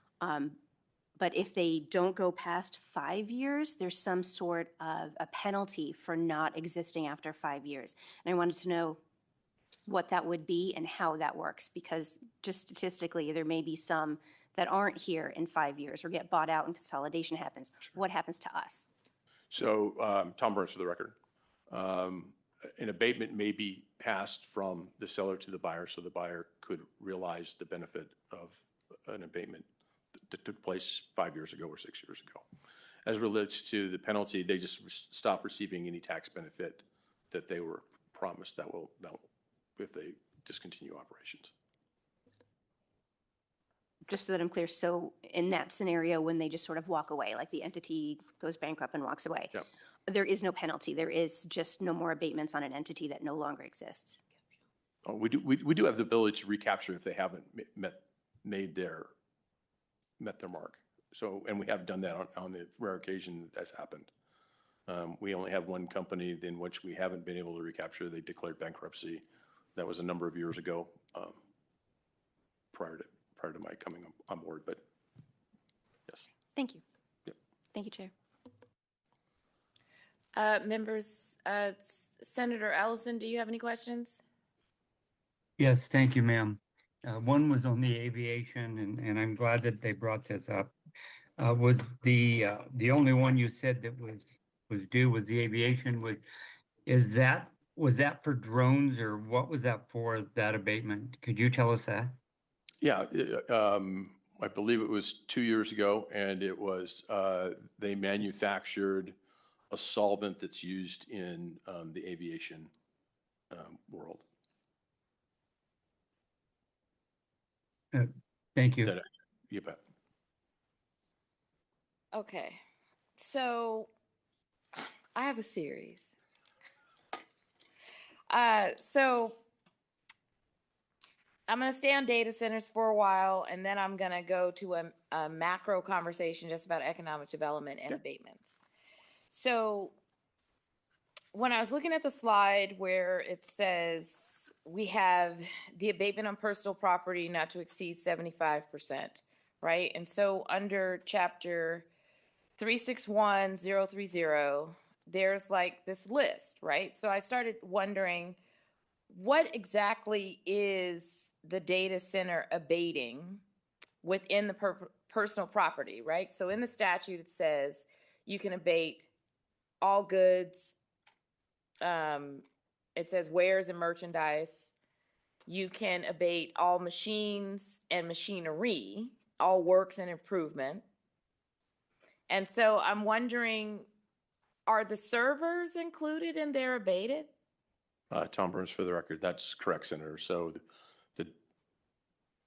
But if they don't go past 5 years, there's some sort of a penalty for not existing after 5 years. And I wanted to know what that would be and how that works, because just statistically, there may be some that aren't here in 5 years or get bought out and consolidation happens. Sure. What happens to us? So Tom Burns, for the record. An abatement may be passed from the seller to the buyer, so the buyer could realize the benefit of an abatement that took place 5 years ago or 6 years ago. As relates to the penalty, they just stop receiving any tax benefit that they were promised that will if they discontinue operations. Just so that I'm clear, so in that scenario, when they just sort of walk away, like the entity goes bankrupt and walks away, Yep. There is no penalty. There is just no more abatements on an entity that no longer exists. Oh, we do have the ability to recapture if they haven't met their mark. So, and we have done that on the rare occasion that's happened. We only have one company in which we haven't been able to recapture. They declared bankruptcy. That was a number of years ago, prior to my coming on board. But yes. Thank you. Yep. Thank you, Chair. Members, Senator Ellison, do you have any questions? Yes, thank you, ma'am. One was on the aviation, and I'm glad that they brought this up. Was the only one you said that was due was the aviation? Was that for drones, or what was that for, that abatement? Could you tell us that? Yeah, I believe it was 2 years ago, and it was, they manufactured a solvent that's used in the aviation world. Thank you. You bet. Okay, so I have a series. So I'm going to stay on data centers for a while, and then I'm going to go to a macro conversation just about economic development and abatements. So when I was looking at the slide where it says we have the abatement on personal property not to exceed 75%, right? And so under chapter 361030, there's like this list, right? So I started wondering, what exactly is the data center abating within the personal property, right? So in the statute, it says you can abate all goods. It says wares and merchandise. You can abate all machines and machinery, all works and improvement. And so I'm wondering, are the servers included in their abated? Tom Burns, for the record, that's correct, Senator. So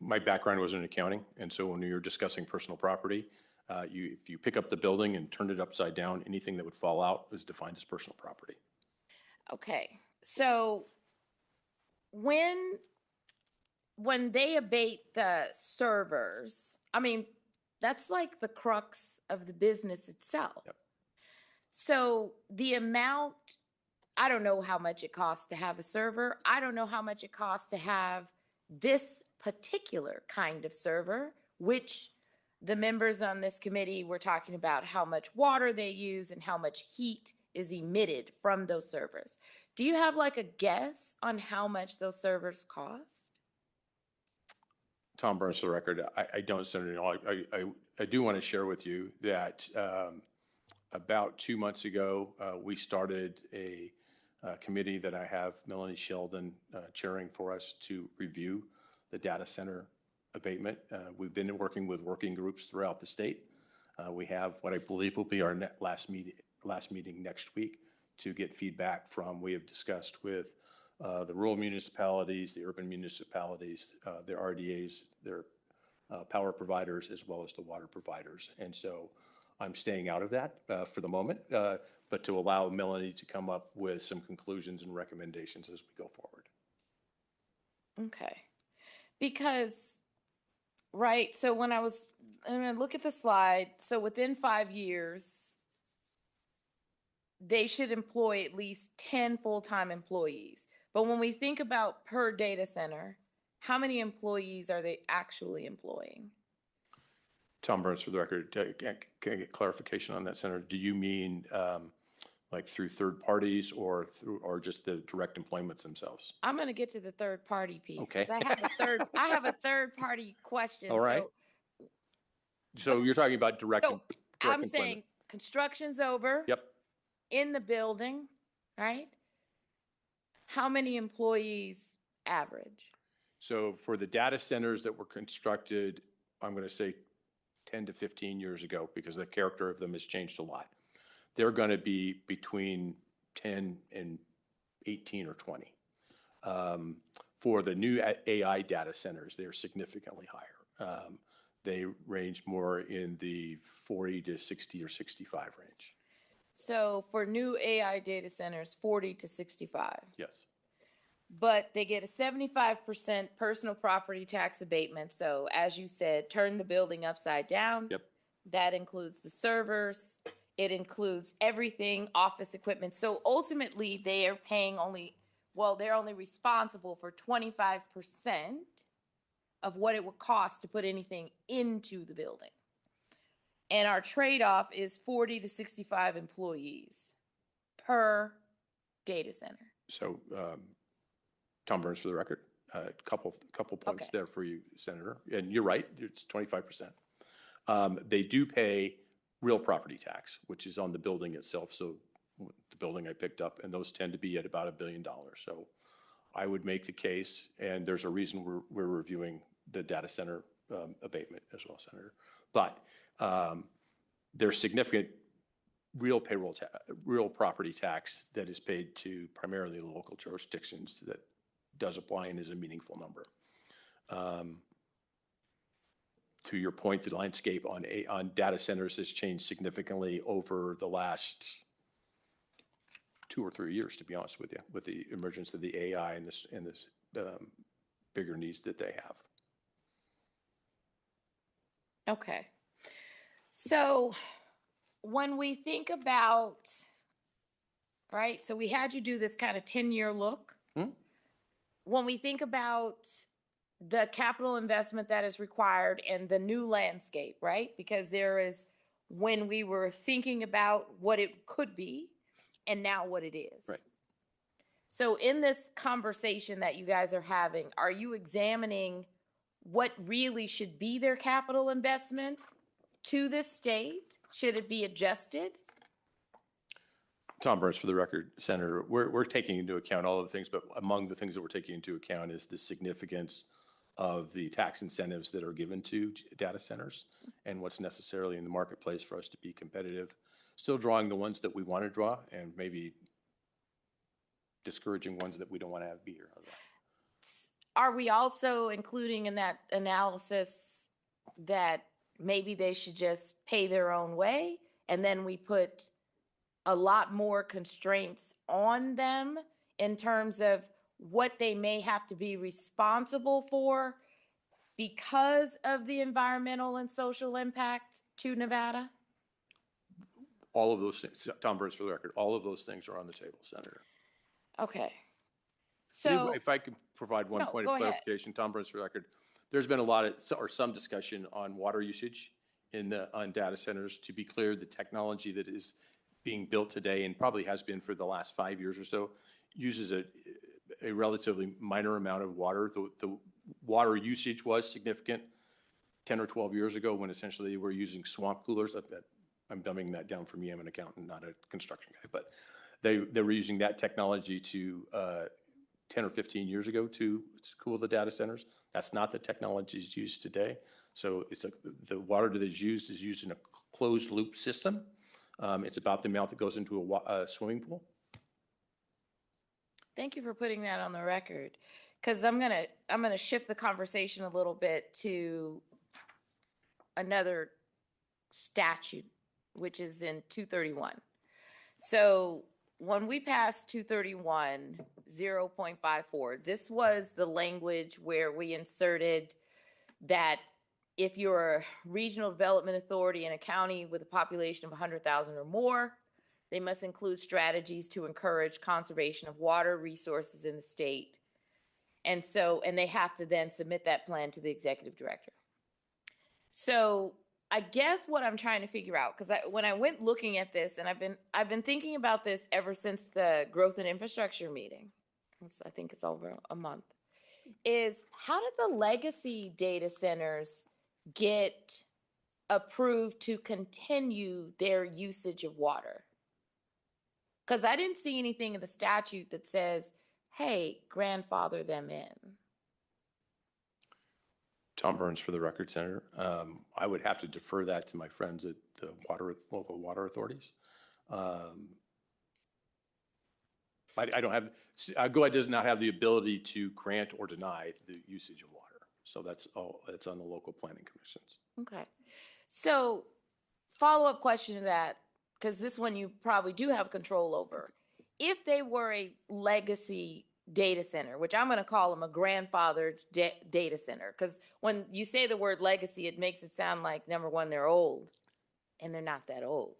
my background was in accounting, and so when you're discussing personal property, if you pick up the building and turn it upside down, anything that would fall out is defined as personal property. Okay, so when they abate the servers, I mean, that's like the crux of the business itself. Yep. So the amount, I don't know how much it costs to have a server. I don't know how much it costs to have this particular kind of server, which the members on this committee were talking about how much water they use and how much heat is emitted from those servers. Do you have like a guess on how much those servers cost? Tom Burns, for the record, I don't, Senator. I do want to share with you that about 2 months ago, we started a committee that I have Melanie Sheldon chairing for us to review the data center abatement. We've been working with working groups throughout the state. We have what I believe will be our last meeting next week to get feedback from. We have discussed with the rural municipalities, the urban municipalities, their RDAs, their power providers, as well as the water providers. And so I'm staying out of that for the moment, but to allow Melanie to come up with some conclusions and recommendations as we go forward. Okay. Because, right, so when I'm going to look at the slide, so within 5 years, they should employ at least 10 full-time employees. But when we think about per data center, how many employees are they actually employing? Tom Burns, for the record, can I get clarification on that, Senator? Do you mean like through third parties or just the direct employments themselves? I'm going to get to the third party piece. Okay. I have a third party question. All right. So you're talking about direct I'm employment. saying construction's over. Yep. In the building, right? How many employees average? So for the data centers that were constructed, I'm going to say 10 to 15 years ago, because the character of them has changed a lot. They're going to be between 10 and 18 or 20. For the new AI data centers, they're significantly higher. They range more in the 40 to 60 or 65 range. So for new AI data centers, 40 to 65. Yes. But they get a 75% personal property tax abatement. So as you said, turn the building upside down. Yep. That includes the servers. It includes everything, office equipment. So ultimately, they are paying they're only responsible for 25% of what it would cost to put anything into the building. And our trade-off is 40 to 65 employees per data center? So, Tom Burns for the record, couple points Okay. there for you, Senator. And you're right, it's 25%. They do pay real property tax, which is on the building itself. So the building I picked up, and those tend to be at about $1 billion. So I would make the case, and there's a reason we're reviewing the data center abatement as well, Senator. But there's significant real property tax that is paid to primarily the local jurisdictions that does apply and is a meaningful number. To your point, the landscape on data centers has changed significantly over the last 2 or 3 years, to be honest with you, with the emergence of the AI and this bigger needs that they have. Okay. So when we think about, right, so we had you do this kind of 10-year look. When we think about the capital investment that is required and the new landscape, right? Because there is when we were thinking about what it could be and now what it is. Right. So in this conversation that you guys are having, are you examining what really should be their capital investment to this state? Should it be adjusted? Tom Burns for the record, Senator, we're taking into account all of the things, but among the things that we're taking into account is the significance of the tax incentives that are given to data centers and what's necessarily in the marketplace for us to be competitive. Still drawing the ones that we want to draw and maybe discouraging ones that we don't want to have be here. Are we also including in that analysis that maybe they should just pay their own way and then we put a lot more constraints on them in terms of what they may have to be responsible for because of the environmental and social impact to Nevada? All of those things, Tom Burns for the record, all of those things are on the table, Senator. Okay. So if I could provide one point of clarification, Tom Burns for the record, there's been a lot of, or some discussion on water usage on data centers. To be clear, the technology that is being built today and probably has been for the last 5 years or so uses a relatively minor amount of water. The water usage was significant 10 or 12 years ago when essentially we're using swamp coolers. I'm dumbing that down for me. I'm an accountant, not a construction guy, but they were using that technology to 10 or 15 years ago to cool the data centers. That's not the technology that's used today. So the water that is used in a closed loop system. It's about the amount that goes into a swimming pool. thank you for putting that on the record, because I'm gonna shift the conversation a little bit to another statute, which is in 231. So when we passed 231 0.54, this was the language where we inserted that if you're a regional development authority in a county with a population of 100,000 or more, they must include strategies to encourage conservation of water resources in the state. And they have to then submit that plan to the executive director. So I guess what I'm trying to figure out, because when I went looking at this, and I've been thinking about this ever since the growth and infrastructure meeting, I think it's over a month, is how did the legacy data centers get approved to continue their usage of water? Because I didn't see anything in the statute that says, hey, grandfather them in. Tom Burns for the record, Senator. I would have to defer that to my friends at the local water authorities. I don't have, GOA does not have the ability to grant or deny the usage of water. So that's on the local planning commissions. Okay. So follow-up question to that, because this one you probably do have control over. If they were a legacy data center, which I'm going to call them a grandfathered data center, because when you say the word legacy, it makes it sound like, number one, they're old, and they're not that old.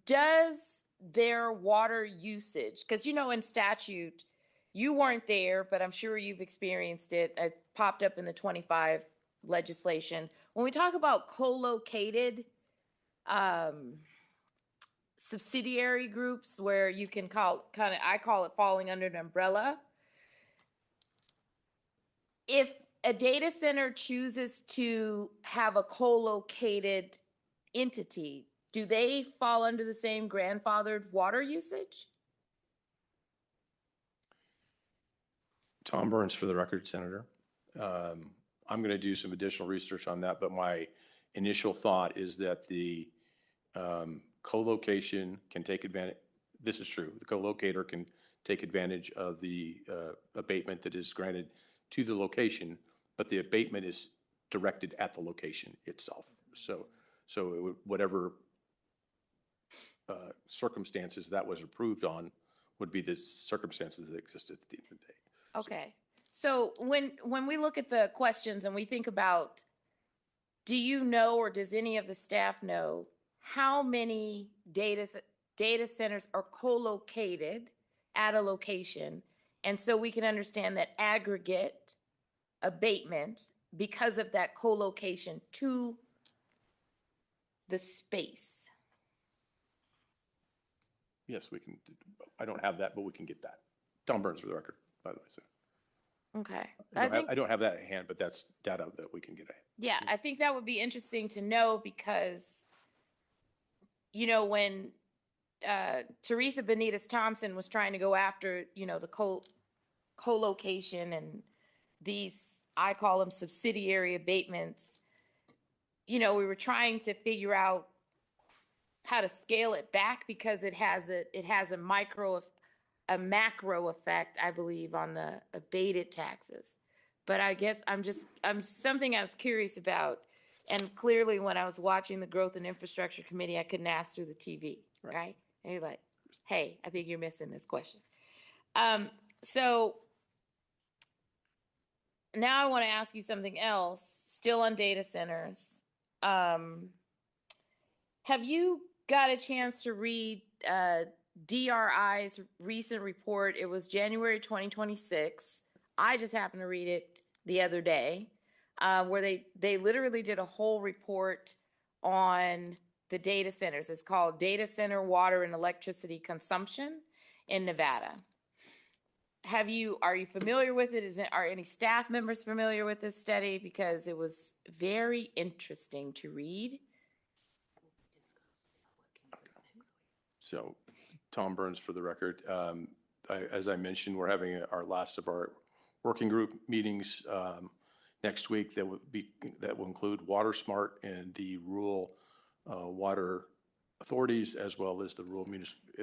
Does their water usage, because in statute, you weren't there, but I'm sure you've experienced it. It popped up in the 25 legislation. When we talk about co-located subsidiary groups where you can I call it falling under an umbrella. If a data center chooses to have a co-located entity, do they fall under the same grandfathered water usage? Tom Burns for the record, Senator. I'm going to do some additional research on that, but my initial thought is that the co-location can take advantage, this is true, the co-locator can take advantage of the abatement that is granted to the location, but the abatement is directed at the location itself. So it would, whatever circumstances that was approved on would be the circumstances that existed at the end of the day. Okay. So when we look at the questions and we think about, do you know, or does any of the staff know how many data centers are co-located at a location? And so we can understand that aggregate abatement because of that co-location to the space. Yes, we can. I don't have that, but we can get that. Tom Burns for the record, by the way. So. Okay. I don't have that at hand, but that's data that we can get at. Yeah, I think that would be interesting to know because, you know, when Teresa Benitez Thompson was trying to go after, you know, the co-location and these, I call them subsidiary abatements, you know, we were trying to figure out how to scale it back because it has a macro effect, I believe, on the abated taxes. But I guess I'm something I was curious about. And clearly when I was watching the Growth and Infrastructure Committee, I couldn't ask through the TV, right? And you're like, hey, I think you're missing this question. So now I want to ask you something else, still on data centers. Have you got a chance to read DRI's recent report? It was January 2026. I just happened to read it the other day, where they literally did a whole report on the data centers. It's called Data Center Water and Electricity Consumption in Nevada. Are you familiar with it? Are any staff members familiar with this study? Because it was very interesting to read. So, Tom Burns for the record. As I mentioned, we're having our last of our working group meetings next week that will include Water Smart and the rural water authorities, as well as the rural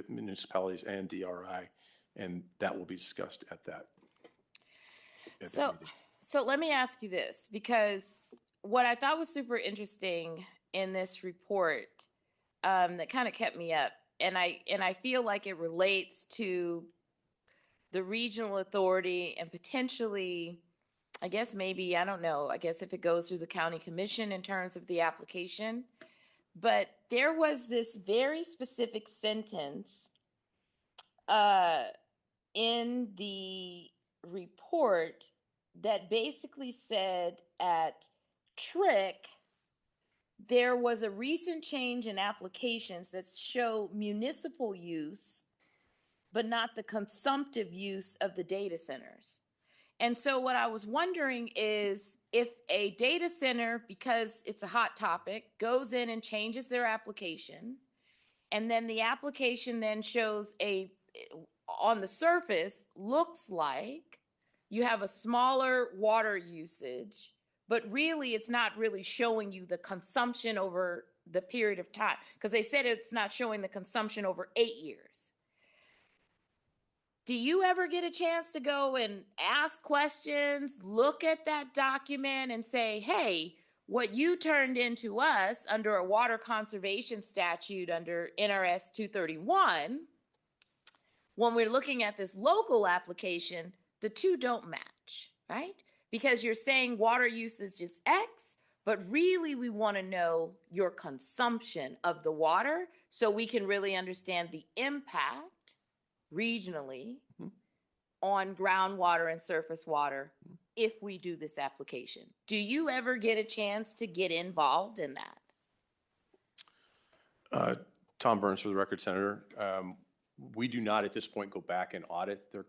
municipalities and DRI, and that will be discussed at that. So let me ask you this, because what I thought was super interesting in this report that kind of kept me up, and I feel like it relates to the regional authority and potentially, I guess maybe, I don't know, I guess if it goes through the county commission in terms of the application. But there was this very specific sentence in the report that basically said at Trick, there was a recent change in applications that show municipal use, but not the consumptive use of the data centers. And so what I was wondering is if a data center, because it's a hot topic, goes in and changes their application, and then the application then shows on the surface, looks like you have a smaller water usage, but really it's not really showing you the consumption over the period of time, because they said it's not showing the consumption over 8 years. Do you ever get a chance to go and ask questions, look at that document and say, hey, what you turned into us under a water conservation statute under NRS 231, when we're looking at this local application, the two don't match, right? Because you're saying water usage is X, but really we want to know your consumption of the water so we can really understand the impact regionally on groundwater and surface water if we do this application. Do you ever get a chance to get involved in that? Tom Burns for the record, Senator. We do not at this point go back and audit their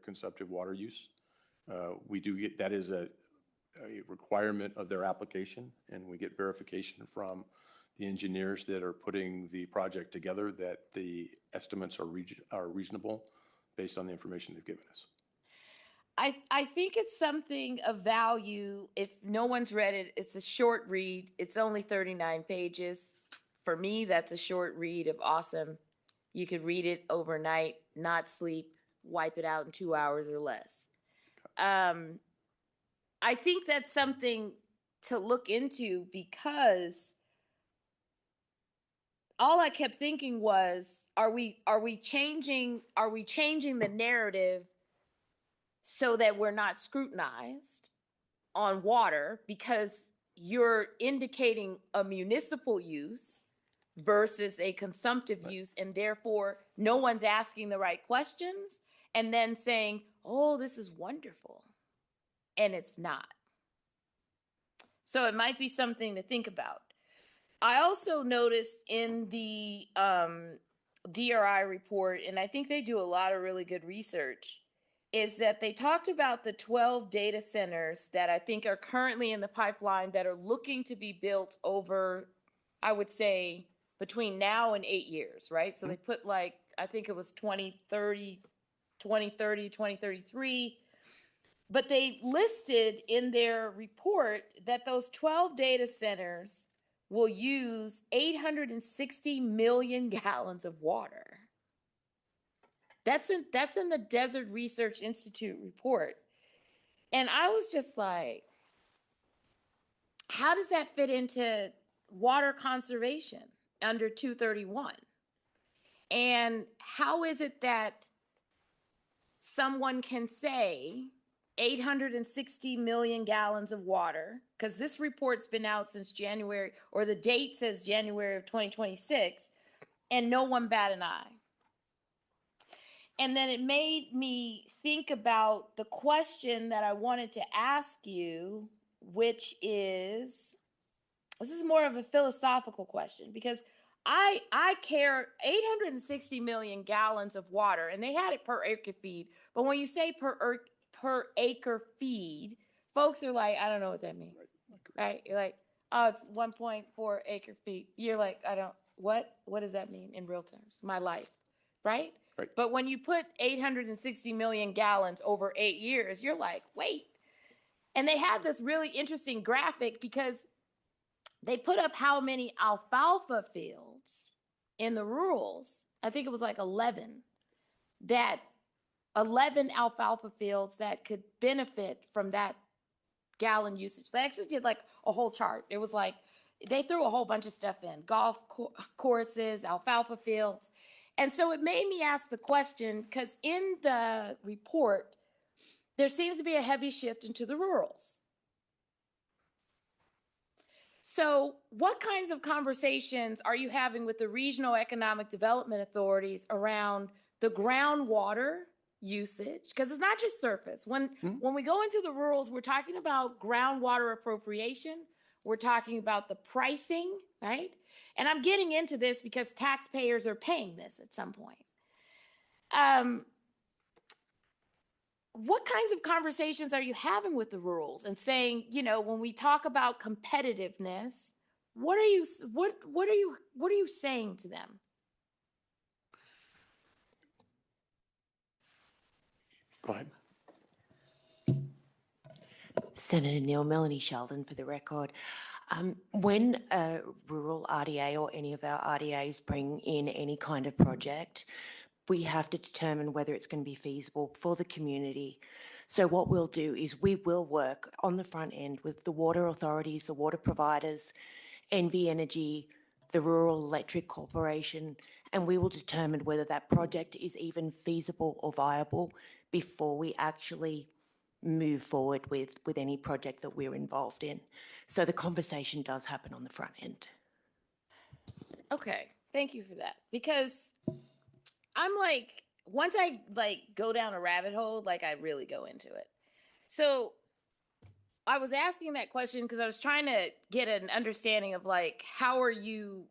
consumptive water use. We do get, that is a requirement of their application, and we get verification from the engineers that are putting the project together that the estimates are reasonable based on the information they've given us. I think it's something of value. If no one's read it, it's a short read. It's only 39 pages. For me, that's a short read of awesome. You could read it overnight, not sleep, wipe it out in 2 hours or less. I think that's something to look into, because all I kept thinking was, are we changing the narrative so that we're not scrutinized on water because you're indicating a municipal use versus a consumptive use, and therefore no one's asking the right questions and then saying, oh, this is wonderful, and it's not. So it might be something to think about. I also noticed in the DRI report, and I think they do a lot of really good research, is that they talked about the 12 data centers that I think are currently in the pipeline that are looking to be built over, I would say, between now and 8 years, right? So they put, like, I think it was 2030, 2033. But they listed in their report that those 12 data centers will use 860 million gallons of water. That's in the Desert Research Institute report. And I was just like, how does that fit into water conservation under 231? And how is it that someone can say 860 million gallons of water, because this report's been out since January, or the date says January of 2026, and no one bat an eye? And then it made me think about the question that I wanted to ask you, which is, this is more of a philosophical question, because I care 860 million gallons of water, and they had it per acre feed. But when you say per acre feed, folks are like, I don't know what that means. Right? You're like, oh, it's 1.4 acre feet. You're like, what does that mean in real terms? My life, right? Right. But when you put 860 million gallons over 8 years, you're like, wait. And they had this really interesting graphic, because they put up how many alfalfa fields in the rurals. I think it was like 11 alfalfa fields that could benefit from that gallon usage. They actually did like a whole chart. It was like, they threw a whole bunch of stuff in, golf courses, alfalfa fields. And so it made me ask the question, because in the report, there seems to be a heavy shift into the rurals. So what kinds of conversations are you having with the regional economic development authorities around the groundwater usage? Because it's not just surface. When we go into the rurals, we're talking about groundwater appropriation. We're talking about the pricing, right? And I'm getting into this because taxpayers are paying this at some point. What kinds of conversations are you having with the rurals and saying, when we talk about competitiveness, what are you saying to them? Go ahead. Senator Neil, Melanie Sheldon for the record. When a rural RDA or any of our RDAs bring in any kind of project, we have to determine whether it's going to be feasible for the community. So what we'll do is we will work on the front end with the water authorities, the water providers, NV Energy, the Rural Electric Corporation, and we will determine whether that project is even feasible or viable before we actually move forward with any project that we're involved in. So the conversation does happen on the front end. Okay, thank you for that. Because I'm like, once I go down a rabbit hole, I really go into it. So I was asking that question because I was trying to get an understanding of how are you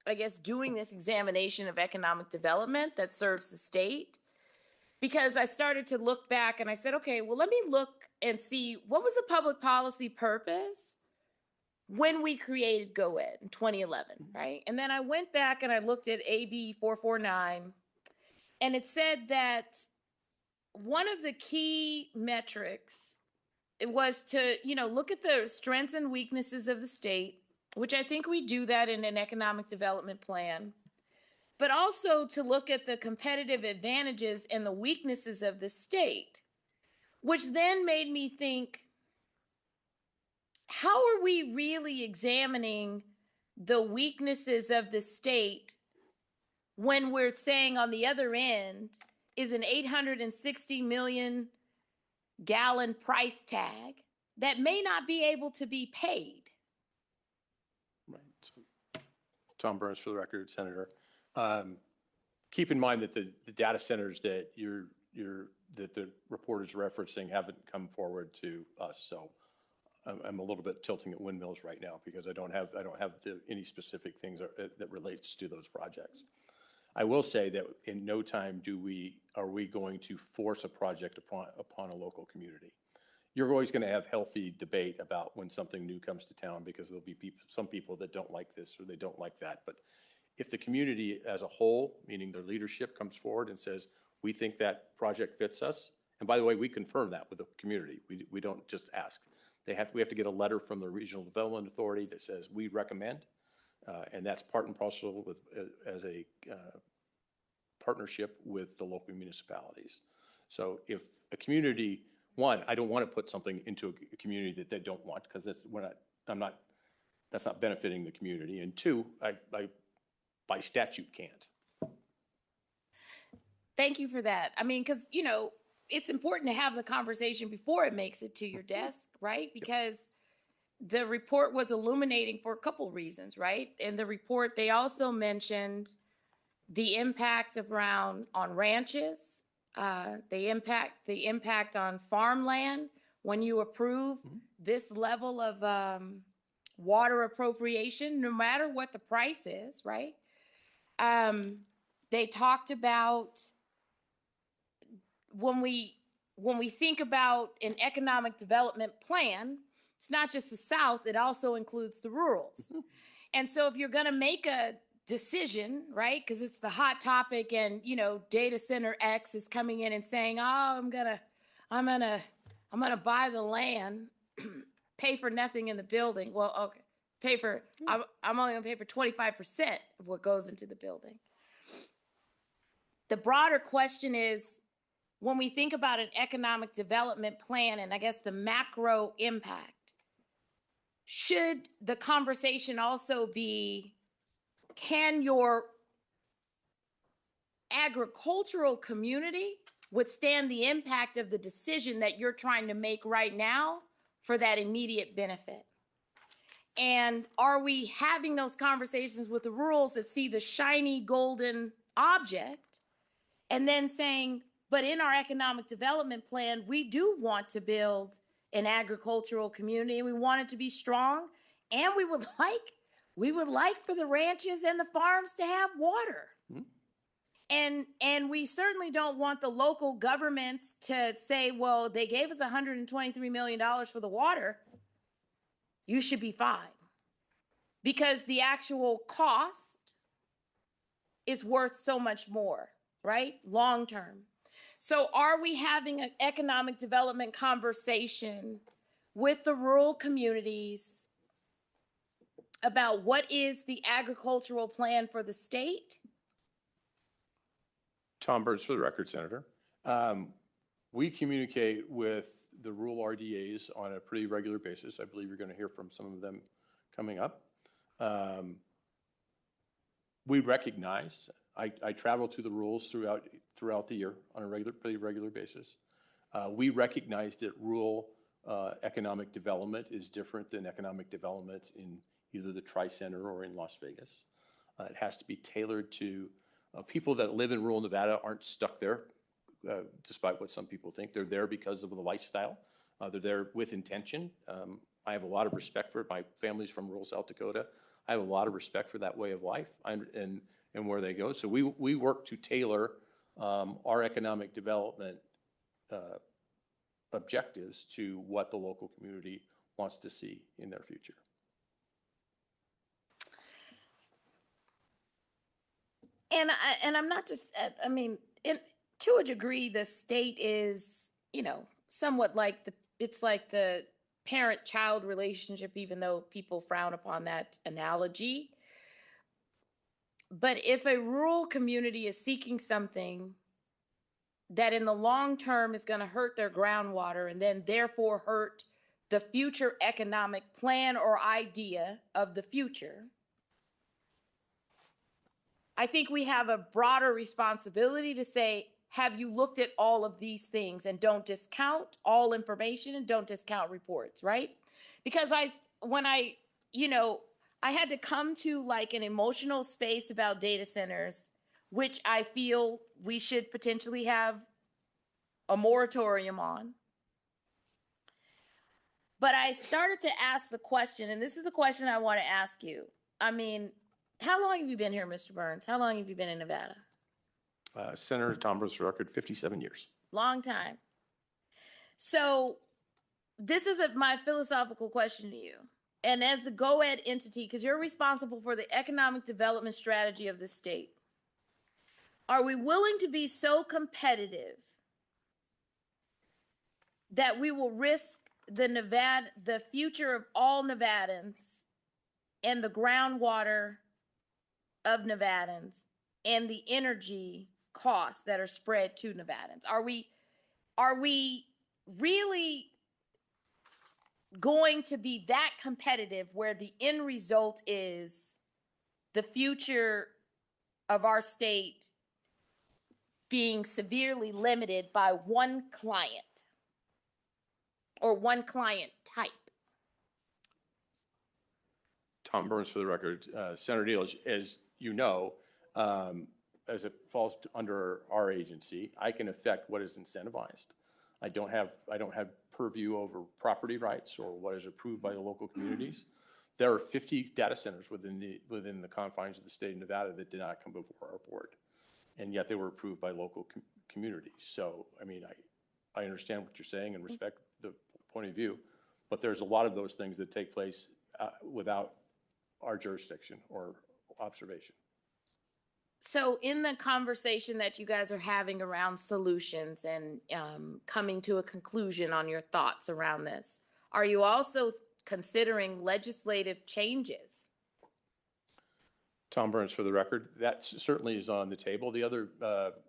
I guess, doing this examination of economic development that serves the state, because I started to look back and I said, okay, well, let me look and see what was the public policy purpose when we created GoEd in 2011, right? And then I went back and I looked at AB 449, and it said that one of the key metrics, it was to, look at the strengths and weaknesses of the state, which I think we do that in an economic development plan, but also to look at the competitive advantages and the weaknesses of the state, which then made me think, how are we really examining the weaknesses of the state when we're saying on the other end is an 860 million gallon price tag that may not be able to be paid? Right. So, Tom Burns for the record, Senator. Keep in mind that the data centers that that the report is referencing haven't come forward to us. So I'm a little bit tilting at windmills right now because I don't have any specific things that relates to those projects. I will say that in no time are we going to force a project upon a local community. You're always going to have healthy debate about when something new comes to town, because there'll be some people that don't like this or they don't like that. But if the community as a whole, meaning their leadership, comes forward and says, we think that project fits us, and by the way, we confirm that with the community. We don't just ask. We have to get a letter from the Regional Development Authority that says we recommend, and that's part and parcel with as a partnership with the local municipalities. So if a community, one, I don't want to put something into a community that they don't want, because that's not benefiting the community. And two, I by statute can't. Thank you for that. I mean, because, it's important to have the conversation before it makes it to your desk, right? Because the report was illuminating for a couple reasons, right? In the report, they also mentioned the impact on ranches, the impact on farmland when you approve this level of water appropriation, no matter what the price is, right? They talked about when we think about an economic development plan, it's not just the South, it also includes the rurals. And so if you're going to make a decision, right, because it's the hot topic, and data center X is coming in and saying, oh, I'm gonna buy the land, pay for nothing in the building. Well, okay, I'm only gonna pay for 25% of what goes into the building. The broader question is, when we think about an economic development plan and I guess the macro impact, should the conversation also be, can your agricultural community withstand the impact of the decision that you're trying to make right now for that immediate benefit? And are we having those conversations with the rurals that see the shiny golden object and then saying, but in our economic development plan, we do want to build an agricultural community, and we want it to be strong, and we would like for the ranches and the farms to have water. And we certainly don't want the local governments to say, well, they gave us $123 million for the water, you should be fine. Because the actual cost is worth so much more, right? Long term. So are we having an economic development conversation with the rural communities about what is the agricultural plan for the state? Tom Burns for the record, Senator. We communicate with the rural RDAs on a pretty regular basis. I believe you're going to hear from some of them coming up. We recognize, I travel to the rurals throughout the year on a pretty regular basis. We recognize that rural economic development is different than economic development in either the Tri-Center or in Las Vegas. It has to be tailored to people that live in rural Nevada. Aren't stuck there, despite what some people think. They're there because of the lifestyle. They're there with intention. I have a lot of respect for it. My family's from rural South Dakota. I have a lot of respect for that way of life and where they go. So we work to tailor our economic development objectives to what the local community wants to see in their future. And I'm not just, I mean, to a degree, the state is, you know, somewhat like it's like the parent-child relationship, even though people frown upon that analogy. But if a rural community is seeking something that in the long term is going to hurt their groundwater and then therefore hurt the future economic plan or idea of the future, I think we have a broader responsibility to say, have you looked at all of these things, and don't discount all information and don't discount reports, right? Because when I had to come to like an emotional space about data centers, which I feel we should potentially have a moratorium on. But I started to ask the question, and this is the question I want to ask you. I mean, how long have you been here, Mr. Burns? How long have you been in Nevada? Senator Tom Burns, for the record, 57 years. Long time. So this is my philosophical question to you. And as the GOED entity, because you're responsible for the economic development strategy of the state, are we willing to be so competitive that we will risk the future of all Nevadans and the groundwater of Nevadans and the energy costs that are spread to Nevadans? Are we really going to be that competitive where the end result is the future of our state being severely limited by one client or one client type? Tom Burns, for the record. Senator Deal, as you know, as it falls under our agency, I can affect what is incentivized. I don't have purview over property rights or what is approved by the local communities. There are 50 data centers within the confines of the state of Nevada that did not come before our board, and yet they were approved by local communities. So, I mean, I understand what you're saying and respect the point of view, but there's a lot of those things that take place without our jurisdiction or observation. So in the conversation that you guys are having around solutions and coming to a conclusion on your thoughts around this, are you also considering legislative changes? Tom Burns, for the record, that certainly is on the table. The other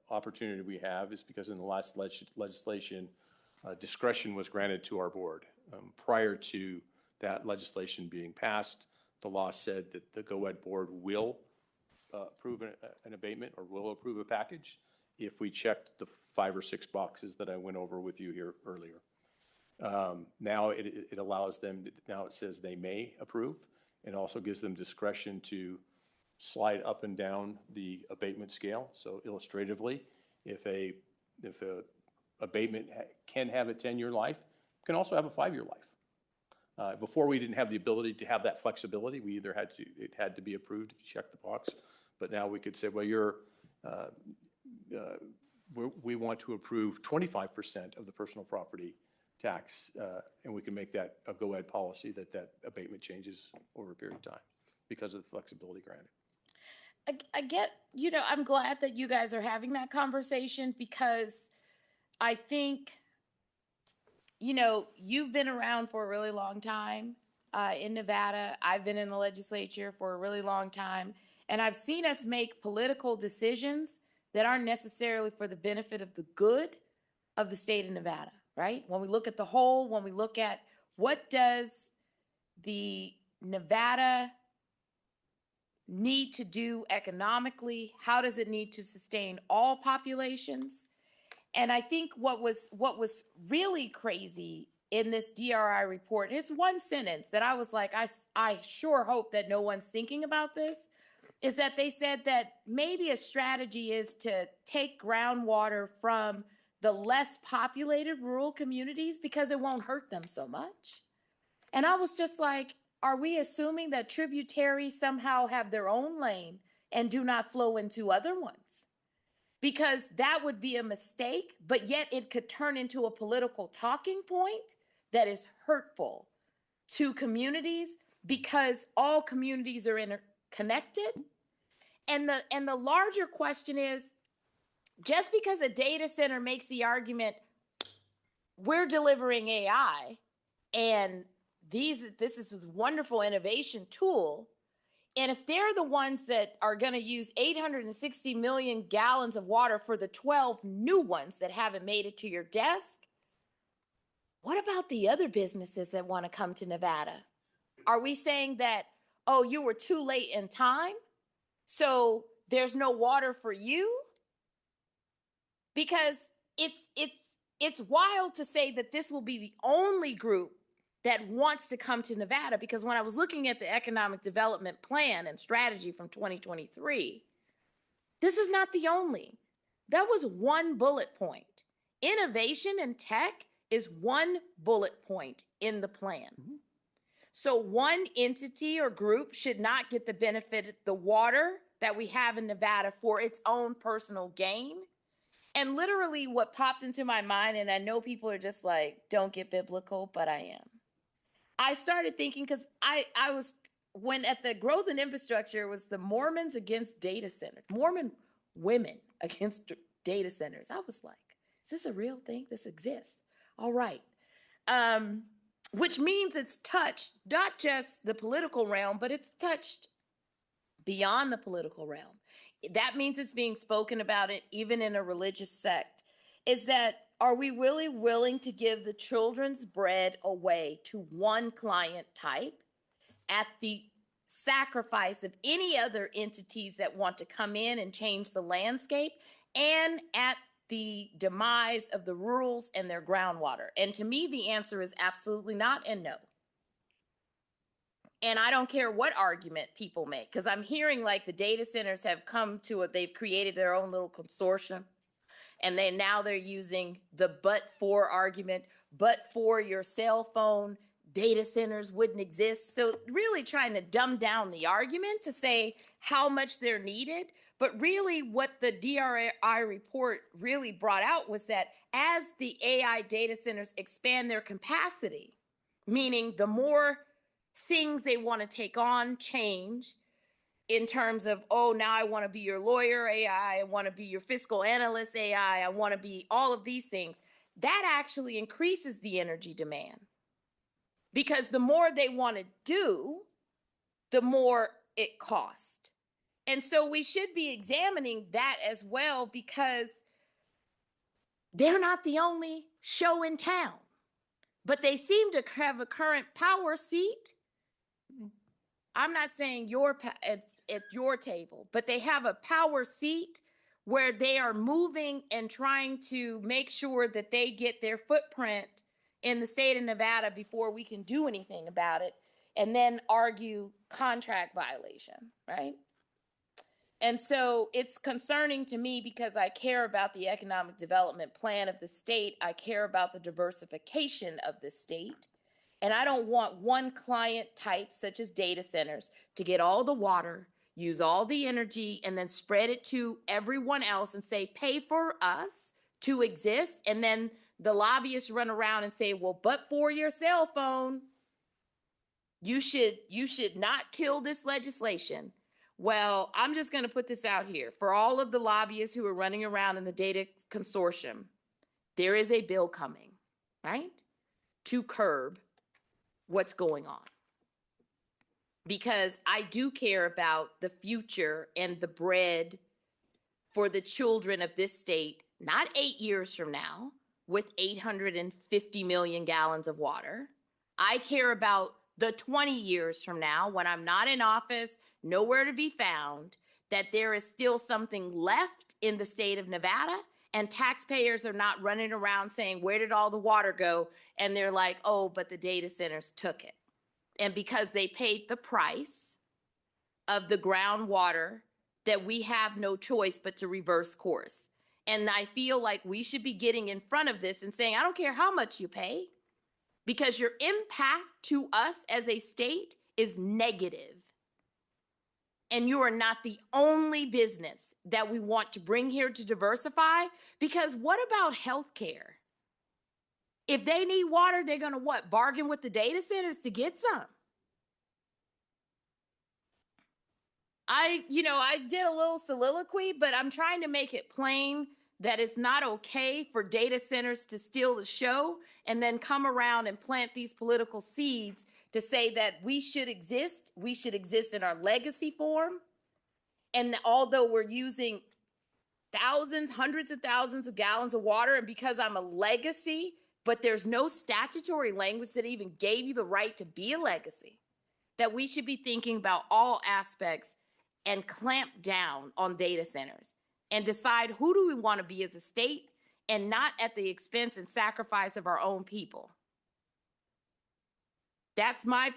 opportunity we have is because in the last legislation, discretion was granted to our board. Prior to that legislation being passed, the law said that the GOED board will approve an abatement or will approve a package if we checked the 5 or 6 boxes that I went over with you here earlier. Now it allows them, now it says they may approve, and also gives them discretion to slide up and down the abatement scale. So illustratively, if a abatement can have a 10-year life, it can also have a 5-year life. Before, we didn't have the ability to have that flexibility. We either it had to be approved if you check the box, but now we could say, well, we want to approve 25% of the personal property tax, and we can make that a GOED policy that abatement changes over a period of time because of the flexibility granted. I get, I'm glad that you guys are having that conversation, because I think, you've been around for a really long time in Nevada. I've been in the legislature for a really long time, and I've seen us make political decisions that aren't necessarily for the benefit of the good of the state of Nevada, right? When we look at the whole, when we look at what does the Nevada need to do economically, how does it need to sustain all populations? And I think what was really crazy in this DRI report, it's one sentence that I was like, I sure hope that no one's thinking about this, is that they said that maybe a strategy is to take groundwater from the less populated rural communities because it won't hurt them so much. And I was just like, are we assuming that tributaries somehow have their own lane and do not flow into other ones? Because that would be a mistake, but yet it could turn into a political talking point that is hurtful to communities because all communities are interconnected. And the larger question is, just because a data center makes the argument, we're delivering AI and this is a wonderful innovation tool, and if they're the ones that are going to use 860 million gallons of water for the 12 new ones that haven't made it to your desk, what about the other businesses that want to come to Nevada? Are we saying that, oh, you were too late in time, so there's no water for you? Because it's wild to say that this will be the only group that wants to come to Nevada, because when I was looking at the economic development plan and strategy from 2023, this is not the only. That was one bullet point. Innovation and tech is one bullet point in the plan. Mm-hmm. So one entity or group should not get the benefit of the water that we have in Nevada for its own personal gain. And literally what popped into my mind, and I know people are just like, don't get biblical, but I am. I started thinking, because I was, when at the growth and infrastructure, it was the Mormons against data centers, Mormon women against data centers. I was like, is this a real thing? This exists. All right. Which means it's touched not just the political realm, but it's touched beyond the political realm. That means it's being spoken about it even in a religious sect. Is that, are we really willing to give the children's bread away to one client type at the sacrifice of any other entities that want to come in and change the landscape, and at the demise of the rurals and their groundwater? And to me, the answer is absolutely not and no. And I don't care what argument people make, because I'm hearing like the data centers have come to it, they've created their own little consortium, and they're using the but for argument. But for your cell phone, data centers wouldn't exist. So really trying to dumb down the argument to say how much they're needed. But really what the DRI report really brought out was that as the AI data centers expand their capacity, meaning the more things they want to take on change, in terms of, oh, now I want to be your lawyer AI, I want to be your fiscal analyst AI, I want to be all of these things, that actually increases the energy demand. Because the more they want to do, the more it costs. And so we should be examining that as well, because they're not the only show in town, but they seem to have a current power seat. I'm not saying at your table, but they have a power seat where they are moving and trying to make sure that they get their footprint in the state of Nevada before we can do anything about it, and then argue contract violation, right? And so it's concerning to me because I care about the economic development plan of the state. I care about the diversification of the state. And I don't want one client type, such as data centers, to get all the water, use all the energy, and then spread it to everyone else and say, pay for us to exist. And then the lobbyists run around and say, well, but for your cell phone, you should not kill this legislation. Well, I'm just going to put this out here. For all of the lobbyists who are running around in the data consortium, there is a bill coming, right, to curb what's going on. Because I do care about the future and the bread for the children of this state, not 8 years from now with 850 million gallons of water. I care about the 20 years from now when I'm not in office, nowhere to be found, that there is still something left in the state of Nevada, and taxpayers are not running around saying, where did all the water go? And they're like, oh, but the data centers took it. And because they paid the price of the groundwater, that we have no choice but to reverse course. And I feel like we should be getting in front of this and saying, I don't care how much you pay, because your impact to us as a state is negative, and you are not the only business that we want to bring here to diversify, because what about healthcare? If they need water, they're going to what? Bargain with the data centers to get some. I did a little soliloquy, but I'm trying to make it plain that it's not okay for data centers to steal the show and then come around and plant these political seeds to say that we should exist in our legacy form. And although we're using thousands, hundreds of thousands of gallons of water, and because I'm a legacy, but there's no statutory language that even gave you the right to be a legacy, that we should be thinking about all aspects and clamp down on data centers and decide who do we want to be as a state, and not at the expense and sacrifice of our own people. That's my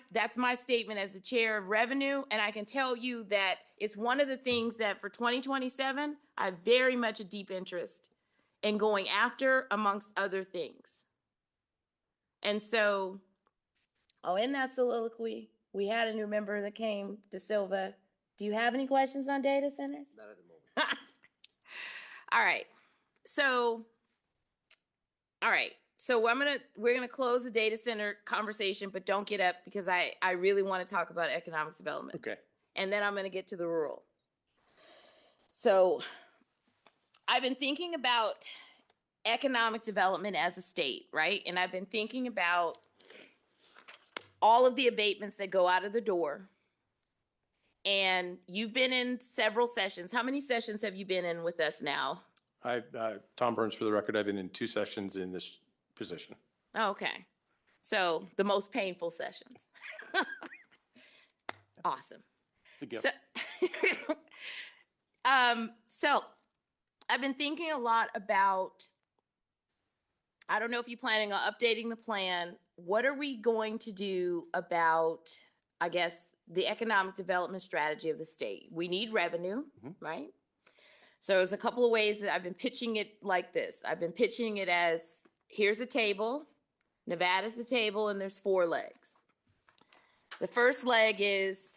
statement as the chair of revenue, and I can tell you that it's one of the things that for 2027, I have very much a deep interest in going after, amongst other things. And so, in that soliloquy, we had a new member that came, De Silva. Do you have any questions on data centers? Not at the moment. All right. So we're gonna close the data center conversation, but don't get up, because I really want to talk about economic development. Okay. And then I'm gonna get to the rural. So I've been thinking about economic development as a state, right? And I've been thinking about all of the abatements that go out of the door. And you've been in several sessions. How many sessions have you been in with us now? Tom Burns, for the record, I've been in 2 sessions in this position. Oh, okay. So the most painful sessions. Awesome. It's a gift. So I've been thinking a lot about, I don't know if you're planning on updating the plan. What are we going to do about, I guess, the economic development strategy of the state? We need revenue, right? So there's a couple of ways that I've been pitching it like this. I've been pitching it as, here's a table, Nevada's the table, and there's 4 legs. The first leg is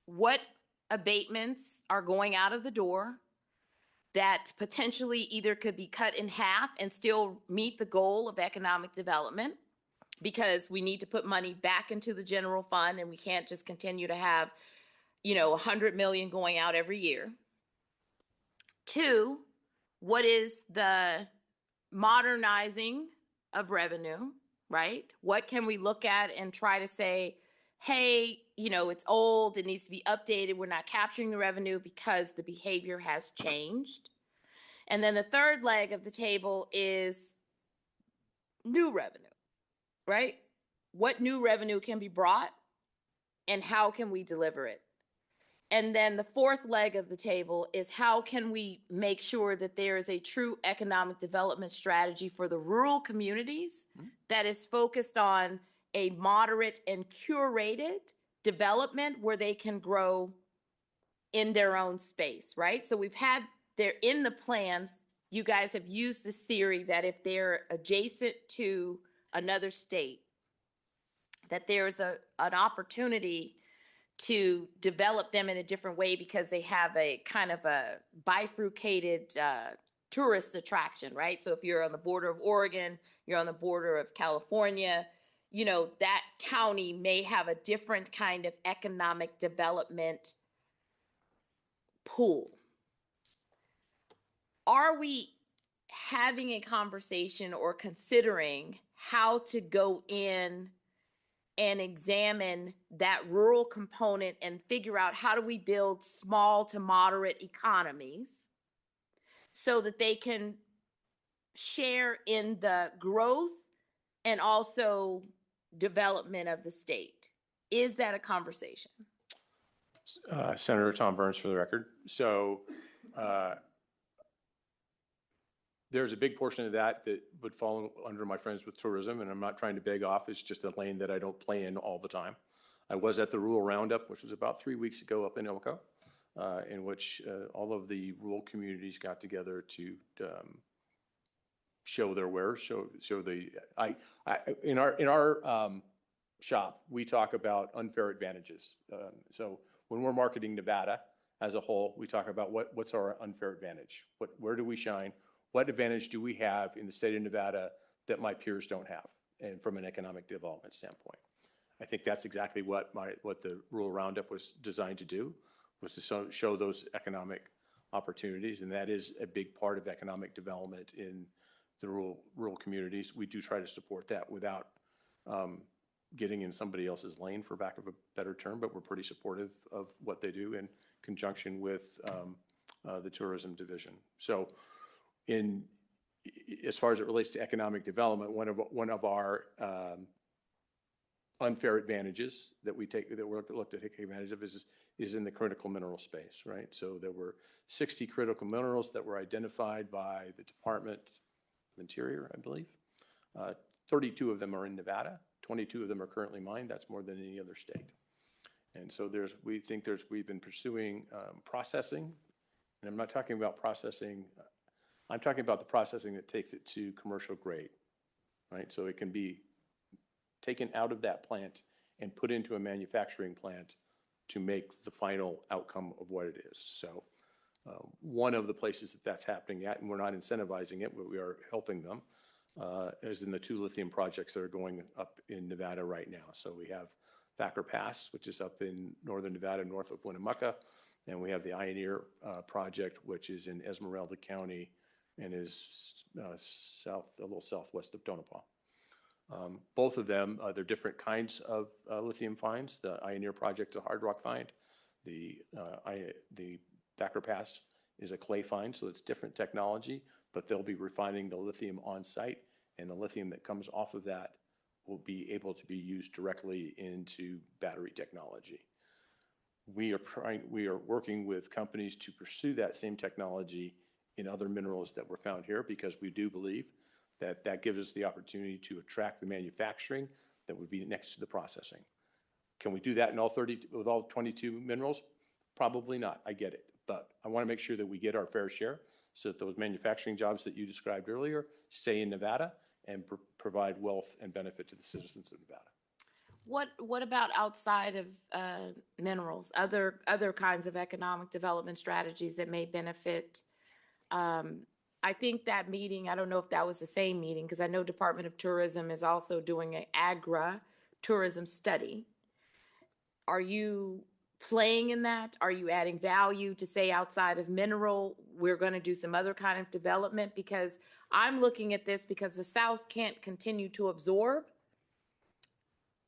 what abatements are going out of the door that potentially either could be cut in half and still meet the goal of economic development, because we need to put money back into the general fund, and we can't just continue to have, $100 million going out every year. 2, what is the modernizing of revenue, right? What can we look at and try to say, hey, it's old, it needs to be updated, we're not capturing the revenue because the behavior has changed. And then the third leg of the table is new revenue, right? What new revenue can be brought and how can we deliver it? And then the fourth leg of the table is how can we make sure that there is a true economic development strategy for the rural communities that is focused on a moderate and curated development where they can grow in their own space, right? So we've had there in the plans, you guys have used this theory that if they're adjacent to another state, that there's an opportunity to develop them in a different way because they have a kind of a bifurcated tourist attraction, right? So if you're on the border of Oregon, you're on the border of California, that county may have a different kind of economic development pool. Are we having a conversation or considering how to go in and examine that rural component and figure out how do we build small to moderate economies so that they can share in the growth and also development of the state? Is that a conversation? Senator Tom Burns, for the record. So there's a big portion of that would fall under my friends with tourism, and I'm not trying to beg off. It's just a lane that I don't play in all the time. I was at the Rural Roundup, which was about 3 weeks ago up in Elko, in which all of the rural communities got together to show their wares, in our shop, we talk about unfair advantages. So when we're marketing Nevada as a whole, we talk about what's our unfair advantage? Where do we shine? What advantage do we have in the state of Nevada that my peers don't have, and from an economic development standpoint? I think that's exactly what the rural roundup was designed to do, was to show those economic opportunities, and that is a big part of economic development in the rural communities. We do try to support that without getting in somebody else's lane, for lack of a better term, but we're pretty supportive of what they do in conjunction with the tourism division. So as far as it relates to economic development, one of our unfair advantages that we're looked at taking advantage of is in the critical mineral space, right? So there were 60 critical minerals that were identified by the Department of Interior, I believe. 32 of them are in Nevada. 22 of them are currently mined. That's more than any other state. And so we've been pursuing processing, and I'm not talking about processing. I'm talking about the processing that takes it to commercial grade, right? So it can be taken out of that plant and put into a manufacturing plant to make the final outcome of what it is. So one of the places that's happening at, and we're not incentivizing it, but we are helping them, is in the 2 lithium projects that are going up in Nevada right now. So we have Thacker Pass, which is up in northern Nevada, north of Winnemucca, and we have the Ioneer project, which is in Esmeralda County and is a little southwest of Tonopah. Both of them, they're different kinds of lithium finds. The Ioneer project is a hard rock find. The Thacker Pass is a clay find, so it's different technology, but they'll be refining the lithium on site, and the lithium that comes off of that will be able to be used directly into battery technology. We are working with companies to pursue that same technology in other minerals that were found here, because we do believe that gives us the opportunity to attract the manufacturing that would be next to the processing. Can we do that with all 22 minerals? Probably not. I get it. But I want to make sure that we get our fair share so that those manufacturing jobs that you described earlier stay in Nevada and provide wealth and benefit to the citizens of Nevada. What about outside of minerals, other kinds of economic development strategies that may benefit? I think that meeting, I don't know if that was the same meeting, because I know Department of Tourism is also doing an agri-tourism study. Are you playing in that? Are you adding value to say outside of mineral, we're going to do some other kind of development? Because I'm looking at this because the South can't continue to absorb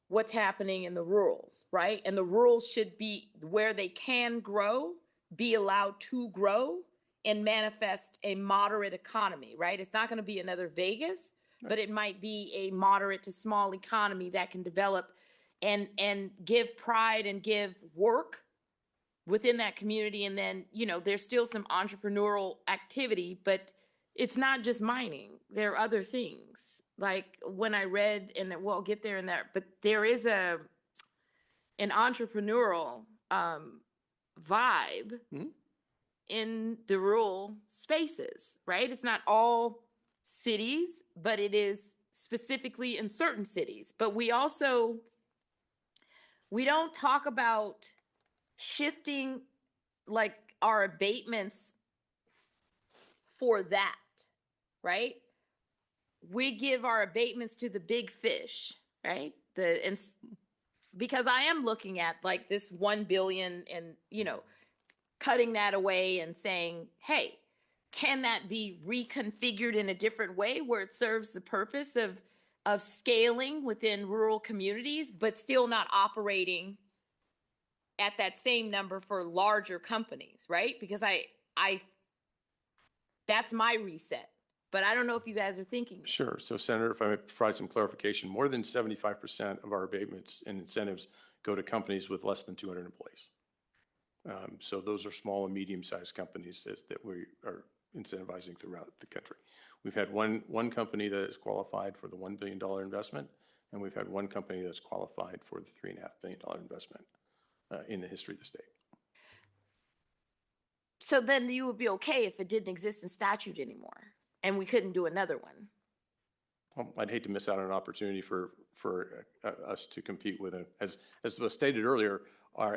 what's happening in the rurals, right? And the rurals should be where they can grow, be allowed to grow and manifest a moderate economy, right? It's not going to be another Vegas, but it might be a moderate to small economy that can develop and give pride and give work within that community. And then, there's still some entrepreneurial activity, but it's not just mining. There are other things. Like when I read, and we'll get there in that, but there is an entrepreneurial vibe in the rural spaces, right? It's not all cities, but it is specifically in certain cities. But we don't talk about shifting like our abatements for that, right? We give our abatements to the big fish, right? Because I am looking at like this 1 billion and, cutting that away and saying, hey, can that be reconfigured in a different way where it serves the purpose of scaling within rural communities, but still not operating at that same number for larger companies, right? Because that's my reset. But I don't know if you guys are thinking this. Sure. So, Senator, if I may provide some clarification, more than 75% of our abatements and incentives go to companies with less than 200 employees. So those are small and medium-sized companies that we are incentivizing throughout the country. We've had one company that is qualified for the $1 billion investment, and we've had one company that's qualified for the $3.5 billion investment in the history of the state. So then you would be okay if it didn't exist in statute anymore and we couldn't do another one? I'd hate to miss out on an opportunity for us to compete with it. As was stated earlier,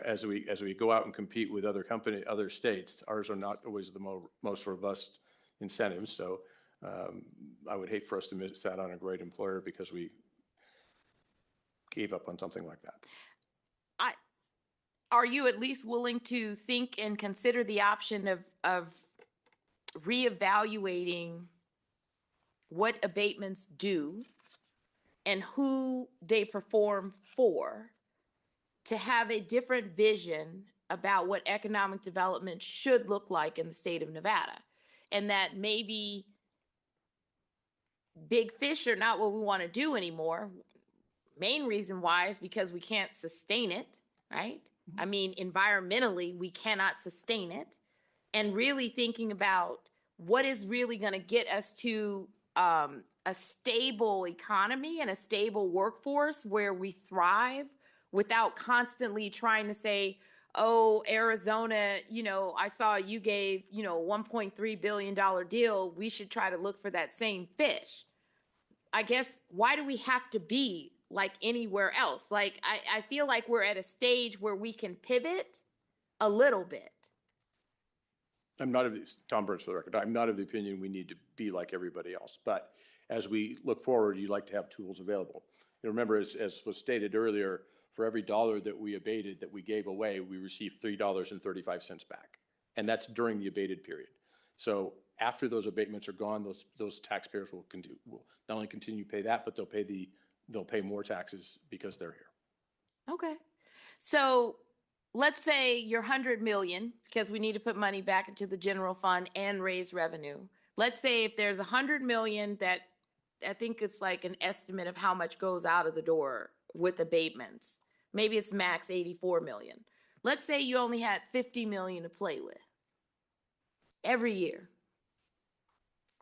as we go out and compete with other states, ours are not always the most robust incentives. So I would hate for us to miss out on a great employer because we gave up on something like that. Are you at least willing to think and consider the option of reevaluating what abatements do and who they perform for, to have a different vision about what economic development should look like in the state of Nevada? And that maybe big fish are not what we want to do anymore. Main reason why is because we can't sustain it, right? I mean, environmentally, we cannot sustain it. And really thinking about what is really going to get us to a stable economy and a stable workforce where we thrive without constantly trying to say, oh, Arizona, I saw you gave, $1.3 billion deal. We should try to look for that same fish. I guess, why do we have to be like anywhere else? Like, I feel like we're at a stage where we can pivot a little bit. Tom Burns for the record, I'm not of the opinion we need to be like everybody else. But as we look forward, you like to have tools available. Remember, as was stated earlier, for every dollar that we abated, that we gave away, we received $3.35 back. And that's during the abated period. So after those abatements are gone, those taxpayers will not only continue to pay that, but they'll pay more taxes because they're here. Okay. So let's say you're 100 million, because we need to put money back into the general fund and raise revenue. Let's say if there's 100 million, that I think it's like an estimate of how much goes out of the door with abatements. Maybe it's max 84 million. Let's say you only had 50 million to play with every year.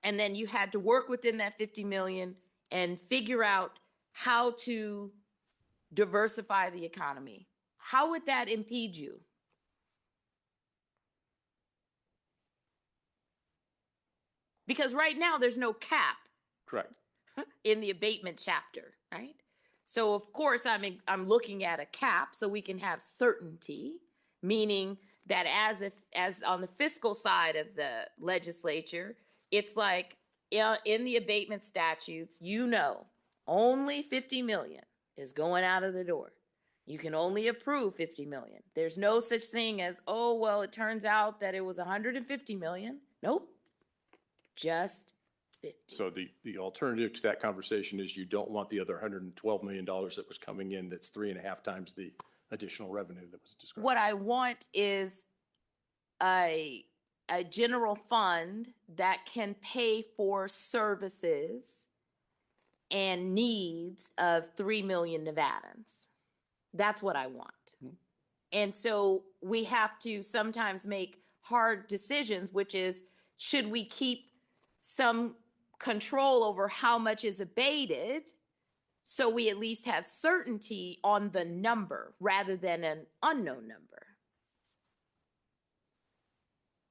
And then you had to work within that 50 million and figure out how to diversify the economy. How would that impede you? Because right now there's no cap. Correct. In the abatement chapter, right? So of course I'm looking at a cap so we can have certainty, meaning that as on the fiscal side of the legislature, it's like in the abatement statutes, only 50 million is going out of the door. You can only approve 50 million. There's no such thing as, oh, well, it turns out that it was 150 million. Nope. Just 50. So the alternative to that conversation is you don't want the other $112 million that was coming in. That's 3.5 times the additional revenue that was described. What I want is a general fund that can pay for services and needs of 3 million Nevadans. That's what I want. Mm-hmm. And so we have to sometimes make hard decisions, which is, should we keep some control over how much is abated so we at least have certainty on the number rather than an unknown number?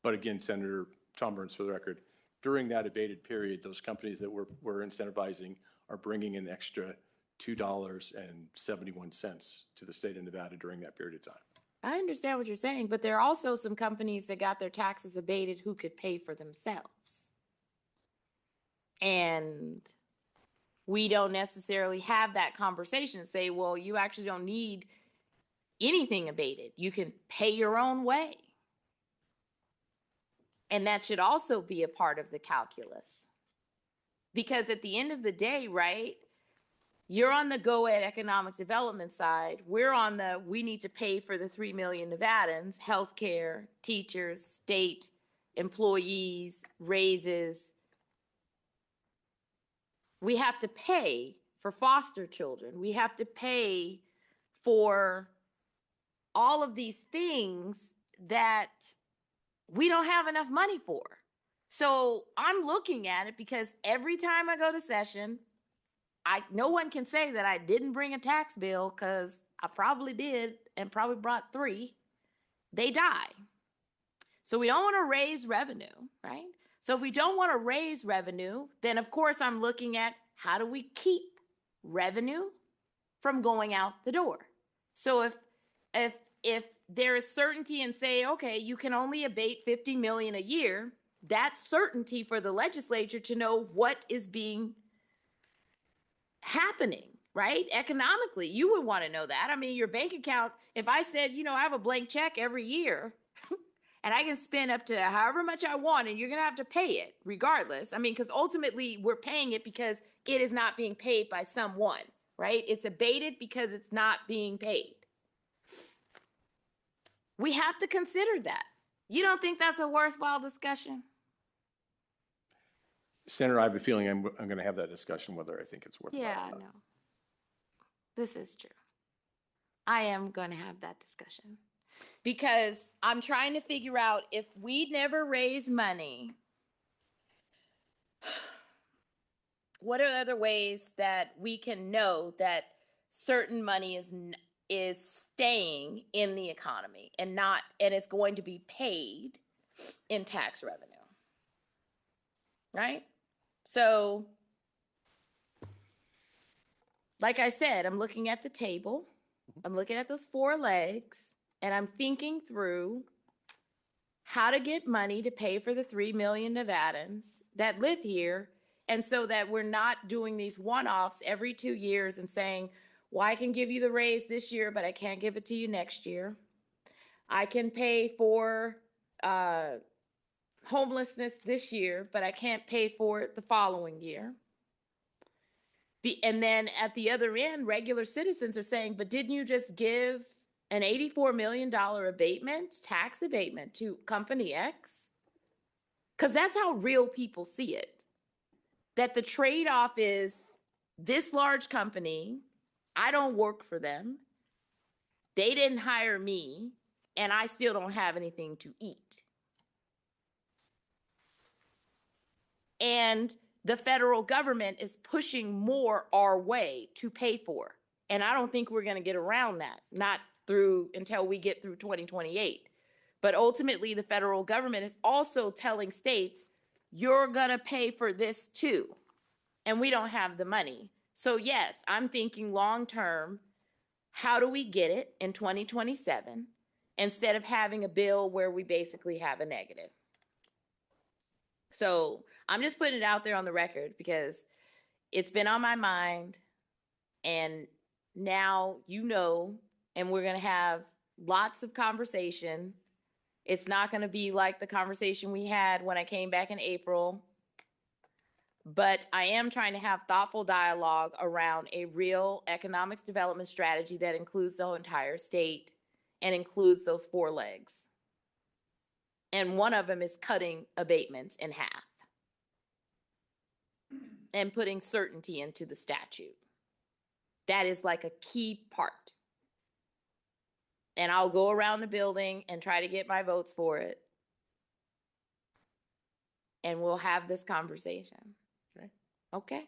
But again, Senator Tom Burns, for the record, during that abated period, those companies that we're incentivizing are bringing in extra $2.71 to the state of Nevada during that period of time. I understand what you're saying, but there are also some companies that got their taxes abated who could pay for themselves. And we don't necessarily have that conversation and say, well, you actually don't need anything abated. You can pay your own way. And that should also be a part of the calculus. Because at the end of the day, right, you're on the go-ed economic development side. We're on the, we need to pay for the 3 million Nevadans, healthcare, teachers, state employees, raises. We have to pay for foster children. We have to pay for all of these things that we don't have enough money for. So I'm looking at it because every time I go to session, no one can say that I didn't bring a tax bill, because I probably did and probably brought 3. They die. So we don't want to raise revenue, right? So if we don't want to raise revenue, then of course I'm looking at how do we keep revenue from going out the door? So if there is certainty and say, okay, you can only abate 50 million a year, that's certainty for the legislature to know what is being happening, right? Economically, you would want to know that. I mean, your bank account, if I said, I have a blank check every year and I can spend up to however much I want and you're going to have to pay it regardless. I mean, because ultimately we're paying it because it is not being paid by someone, right? It's abated because it's not being paid. We have to consider that. You don't think that's a worthwhile discussion? Senator, I have a feeling I'm going to have that discussion whether I think it's worthwhile. Yeah, no. This is true. I am going to have that discussion because I'm trying to figure out if we never raise money, what are other ways that we can know that certain money is staying in the economy and it's going to be paid in tax revenue, right? So, like I said, I'm looking at the table, I'm looking at those 4 legs, and I'm thinking through how to get money to pay for the 3 million Nevadans that live here, and so that we're not doing these one-offs every 2 years and saying, well, I can give you the raise this year, but I can't give it to you next year. I can pay for homelessness this year, but I can't pay for it the following year. And then at the other end, regular citizens are saying, but didn't you just give an $84 million abatement, tax abatement to Company X? Because that's how real people see it. That the trade-off is this large company, I don't work for them, they didn't hire me, and I still don't have anything to eat. And the federal government is pushing more our way to pay for. And I don't think we're going to get around that, not until we get through 2028. But ultimately, the federal government is also telling states, you're going to pay for this too. And we don't have the money. So yes, I'm thinking long-term, how do we get it in 2027 instead of having a bill where we basically have a negative? So I'm just putting it out there on the record because it's been on my mind, and now and we're going to have lots of conversation. It's not going to be like the conversation we had when I came back in April, but I am trying to have thoughtful dialogue around a real economic development strategy that includes the whole entire state and includes those 4 legs. And one of them is cutting abatements in half and putting certainty into the statute. That is like a key part. And I'll go around the building and try to get my votes for it. And we'll have this conversation. Okay.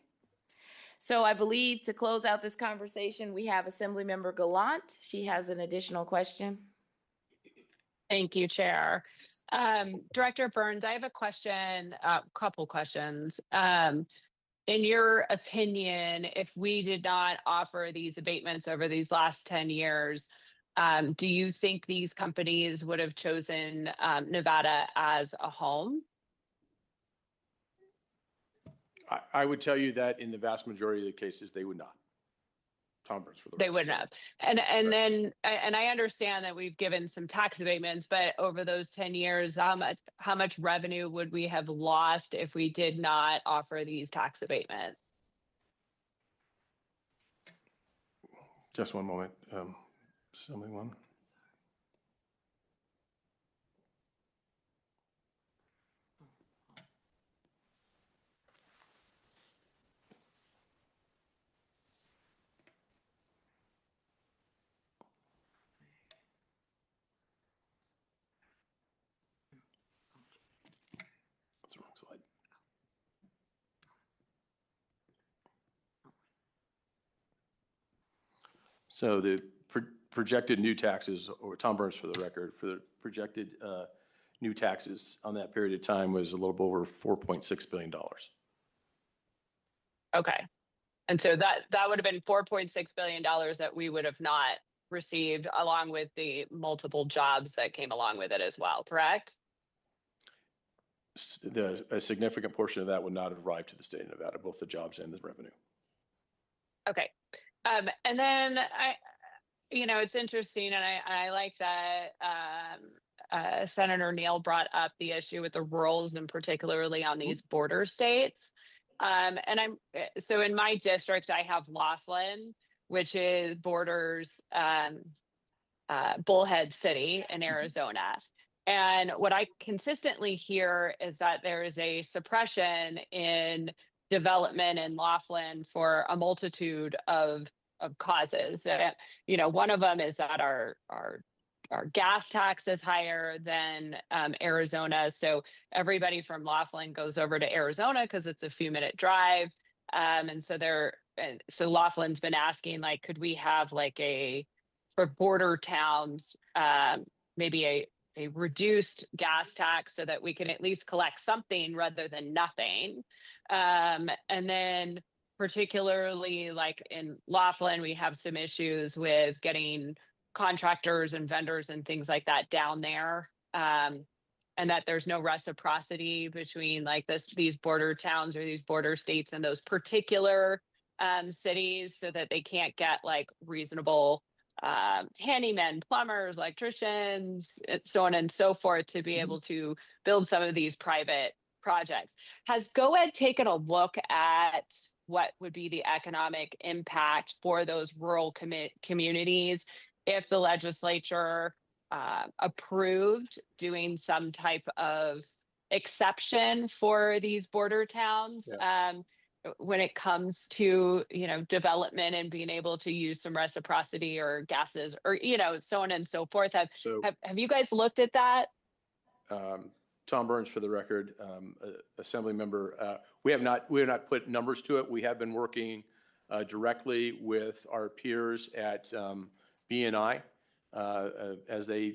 So I believe to close out this conversation, we have Assemblymember Gallant. She has an additional question. Thank you, Chair. Director Burns, I have a question, a couple questions. In your opinion, if we did not offer these abatements over these last 10 years, do you think these companies would have chosen Nevada as a home? I would tell you that in the vast majority of the cases, they would not. Tom Burns for the They record, wouldn't have. And then I understand that we've given some tax abatements, but over those 10 years, how much revenue would we have lost if we did not offer these tax abatements? Just one moment. Someone. That's the wrong slide. So the projected new taxes, or Tom Burns for the record, for the projected new taxes on that period of time was a little over $4.6 billion. Okay. And so that would have been $4.6 billion that we would have not received, along with the multiple jobs that came along with it as well, correct? A significant portion of that would not have arrived to the state of Nevada, both the jobs and the revenue. Okay. And then it's interesting, and I like that Senator Neal brought up the issue with the rurals, and particularly on these border states. And so in my district, I have Laughlin, which borders Bullhead City in Arizona. And what I consistently hear is that there is a suppression in development in Laughlin for a multitude of causes. One of them is that our gas tax is higher than Arizona. So everybody from Laughlin goes over to Arizona because it's a few minute drive. And so Laughlin's been asking, like, could we have like for border towns, maybe a reduced gas tax so that we can at least collect something rather than nothing. And then particularly like in Laughlin, we have some issues with getting contractors and vendors and things like that down there. And that there's no reciprocity between like these border towns or these border states and those particular cities, so that they can't get like reasonable handymen, plumbers, electricians, so on and so forth, to be able to build some of these private projects. Has GoEd taken a look at what would be the economic impact for those rural communities if the legislature approved doing some type of exception for these border towns? Yeah. When it comes to, development and being able to use some reciprocity or gases or, so on and so forth. Have you guys looked at that? Tom Burns, for the record, Assembly member. We have not put numbers to it. We have been working directly with our peers at BNI as they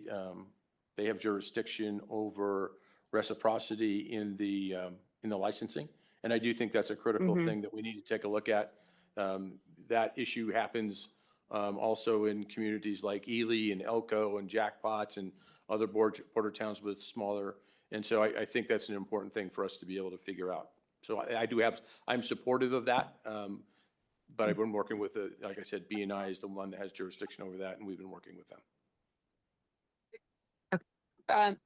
have jurisdiction over reciprocity in the licensing. And I do think that's a critical thing that we need to take a look at. That issue happens also in communities like Ely and Elko and Jackpots and other border towns with smaller. And so I think that's an important thing for us to be able to figure out. So I'm supportive of that. But I've been working with, like I said, BNI is the one that has jurisdiction over that, and we've been working with them.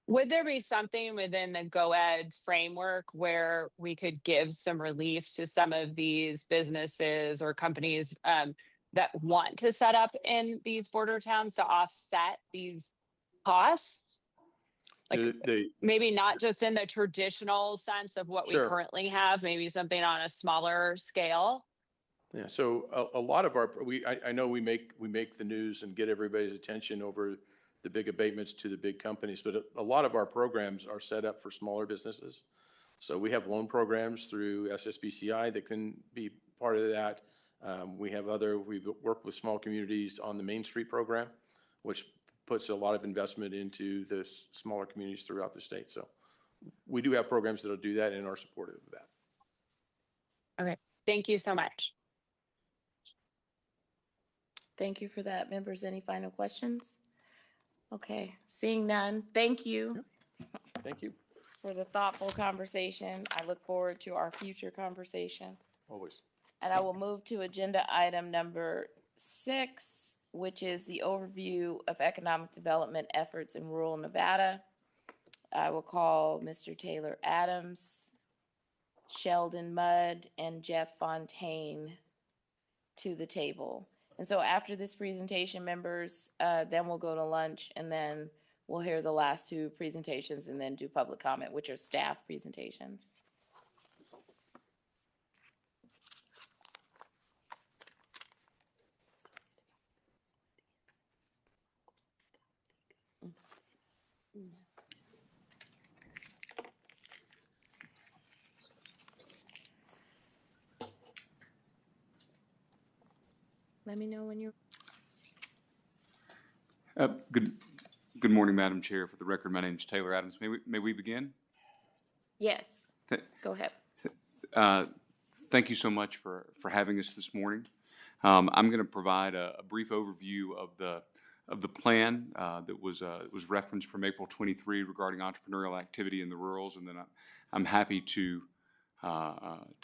Would there be something within the GoEd framework where we could give some relief to some of these businesses or companies that want to set up in these border towns to offset these costs? Like maybe not just in the traditional sense of what we currently have, maybe something on a smaller scale. Yeah. So a lot of I know we make the news and get everybody's attention over the big abatements to the big companies, but a lot of our programs are set up for smaller businesses. So we have loan programs through SSBCI that can be part of that. We've worked with small communities on the Main Street program, which puts a lot of investment into the smaller communities throughout the state. So we do have programs that'll do that and are supportive of that. Okay, thank you so much. Thank you for that. Members, any final questions? Okay, seeing none, thank you. Thank you. For the thoughtful conversation. I look forward to our future conversation. Always. And I will move to agenda item number 6, which is the overview of economic development efforts in rural Nevada. I will call Mr. Taylor Adams, Sheldon Mudd, and Jeff Fontaine to the table. And so after this presentation, members, then we'll go to lunch, and then we'll hear the last 2 presentations and then do public comment, which are staff presentations. Let me know when you're. Good morning, Madam Chair. For the record, my name is Taylor Adams. May we begin? Yes. Go ahead. Thank you so much for having us this morning. I'm going to provide a brief overview of the plan that was referenced from April 23 regarding entrepreneurial activity in the rurals, and then I'm happy to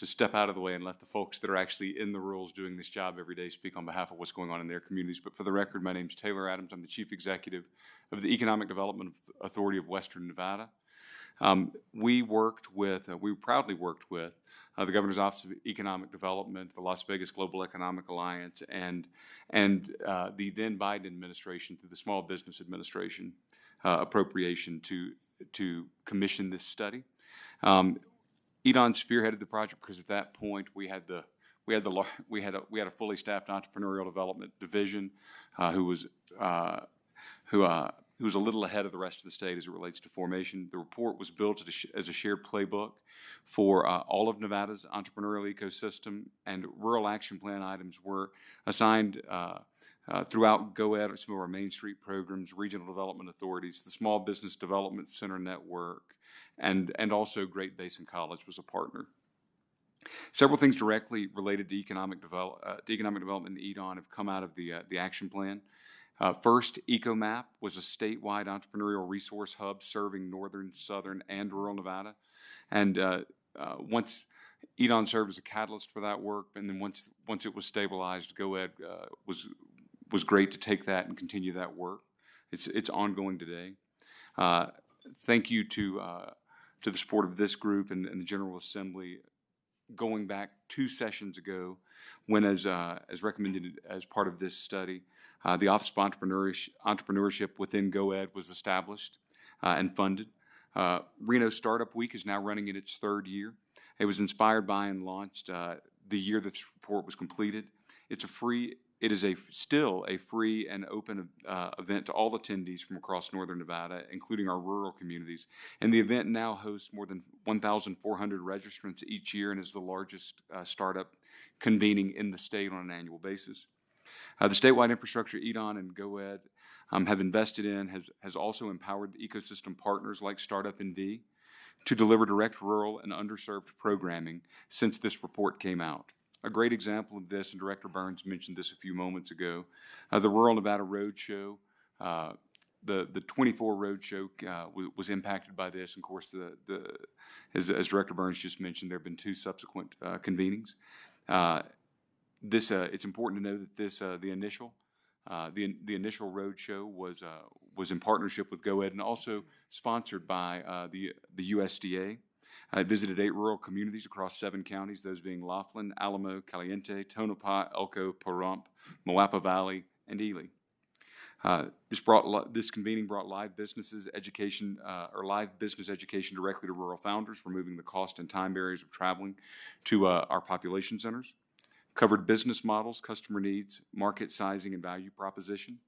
step out of the way and let the folks that are actually in the rurals doing this job every day speak on behalf of what's going on in their communities. But for the record, my name is Taylor Adams. I'm the Chief Executive of the Economic Development Authority of Western Nevada. We proudly worked with the Governor's Office of Economic Development, the Las Vegas Global Economic Alliance, and the then Biden administration through the Small Business Administration appropriation to commission this study. EDON spearheaded the project because at that point we had a fully staffed entrepreneurial development division who was a little ahead of the rest of the state as it relates to formation. The report was built as a shared playbook for all of Nevada's entrepreneurial ecosystem, and rural action plan items were assigned throughout GoEd, some of our Main Street programs, regional development authorities, the Small Business Development Center Network, and also Great Basin College was a partner. Several things directly related to economic development in EDON have come out of the action plan. First, EcoMap was a statewide entrepreneurial resource hub serving northern, southern, and rural Nevada. And once EDON served as a catalyst for that work, and then once it was stabilized, GoEd was great to take that and continue that work. It's ongoing today. Thank you to the support of this group and the General Assembly. Going back 2 sessions ago, when as recommended as part of this study, the Office of Entrepreneurship within GoEd was established and funded. Reno Startup Week is now running in its 3rd year. It was inspired by and launched the year that this report was completed. It is still a free and open event to all attendees from across northern Nevada, including our rural communities. And the event now hosts more than 1,400 registrants each year and is the largest startup convening in the state on an annual basis. The statewide infrastructure EDON and GoEd have invested in has also empowered ecosystem partners like Startup NV to deliver direct rural and underserved programming since this report came out. A great example of this, and Director Burns mentioned this a few moments ago, the Rural Nevada Roadshow, the 24 Roadshow was impacted by this. Of course, as Director Burns just mentioned, there have been 2 subsequent convenings. It's important to know that the initial roadshow was in partnership with GoEd and also sponsored by the USDA. I visited 8 rural communities across 7 counties, those being Laughlin, Alamo, Caliente, Tonopah, Elko, Pahrump, Moapa Valley, and Ely. This convening brought live business education directly to rural founders, removing the cost and time barriers of traveling to our population centers. Covered business models, customer needs, market sizing, and value proposition.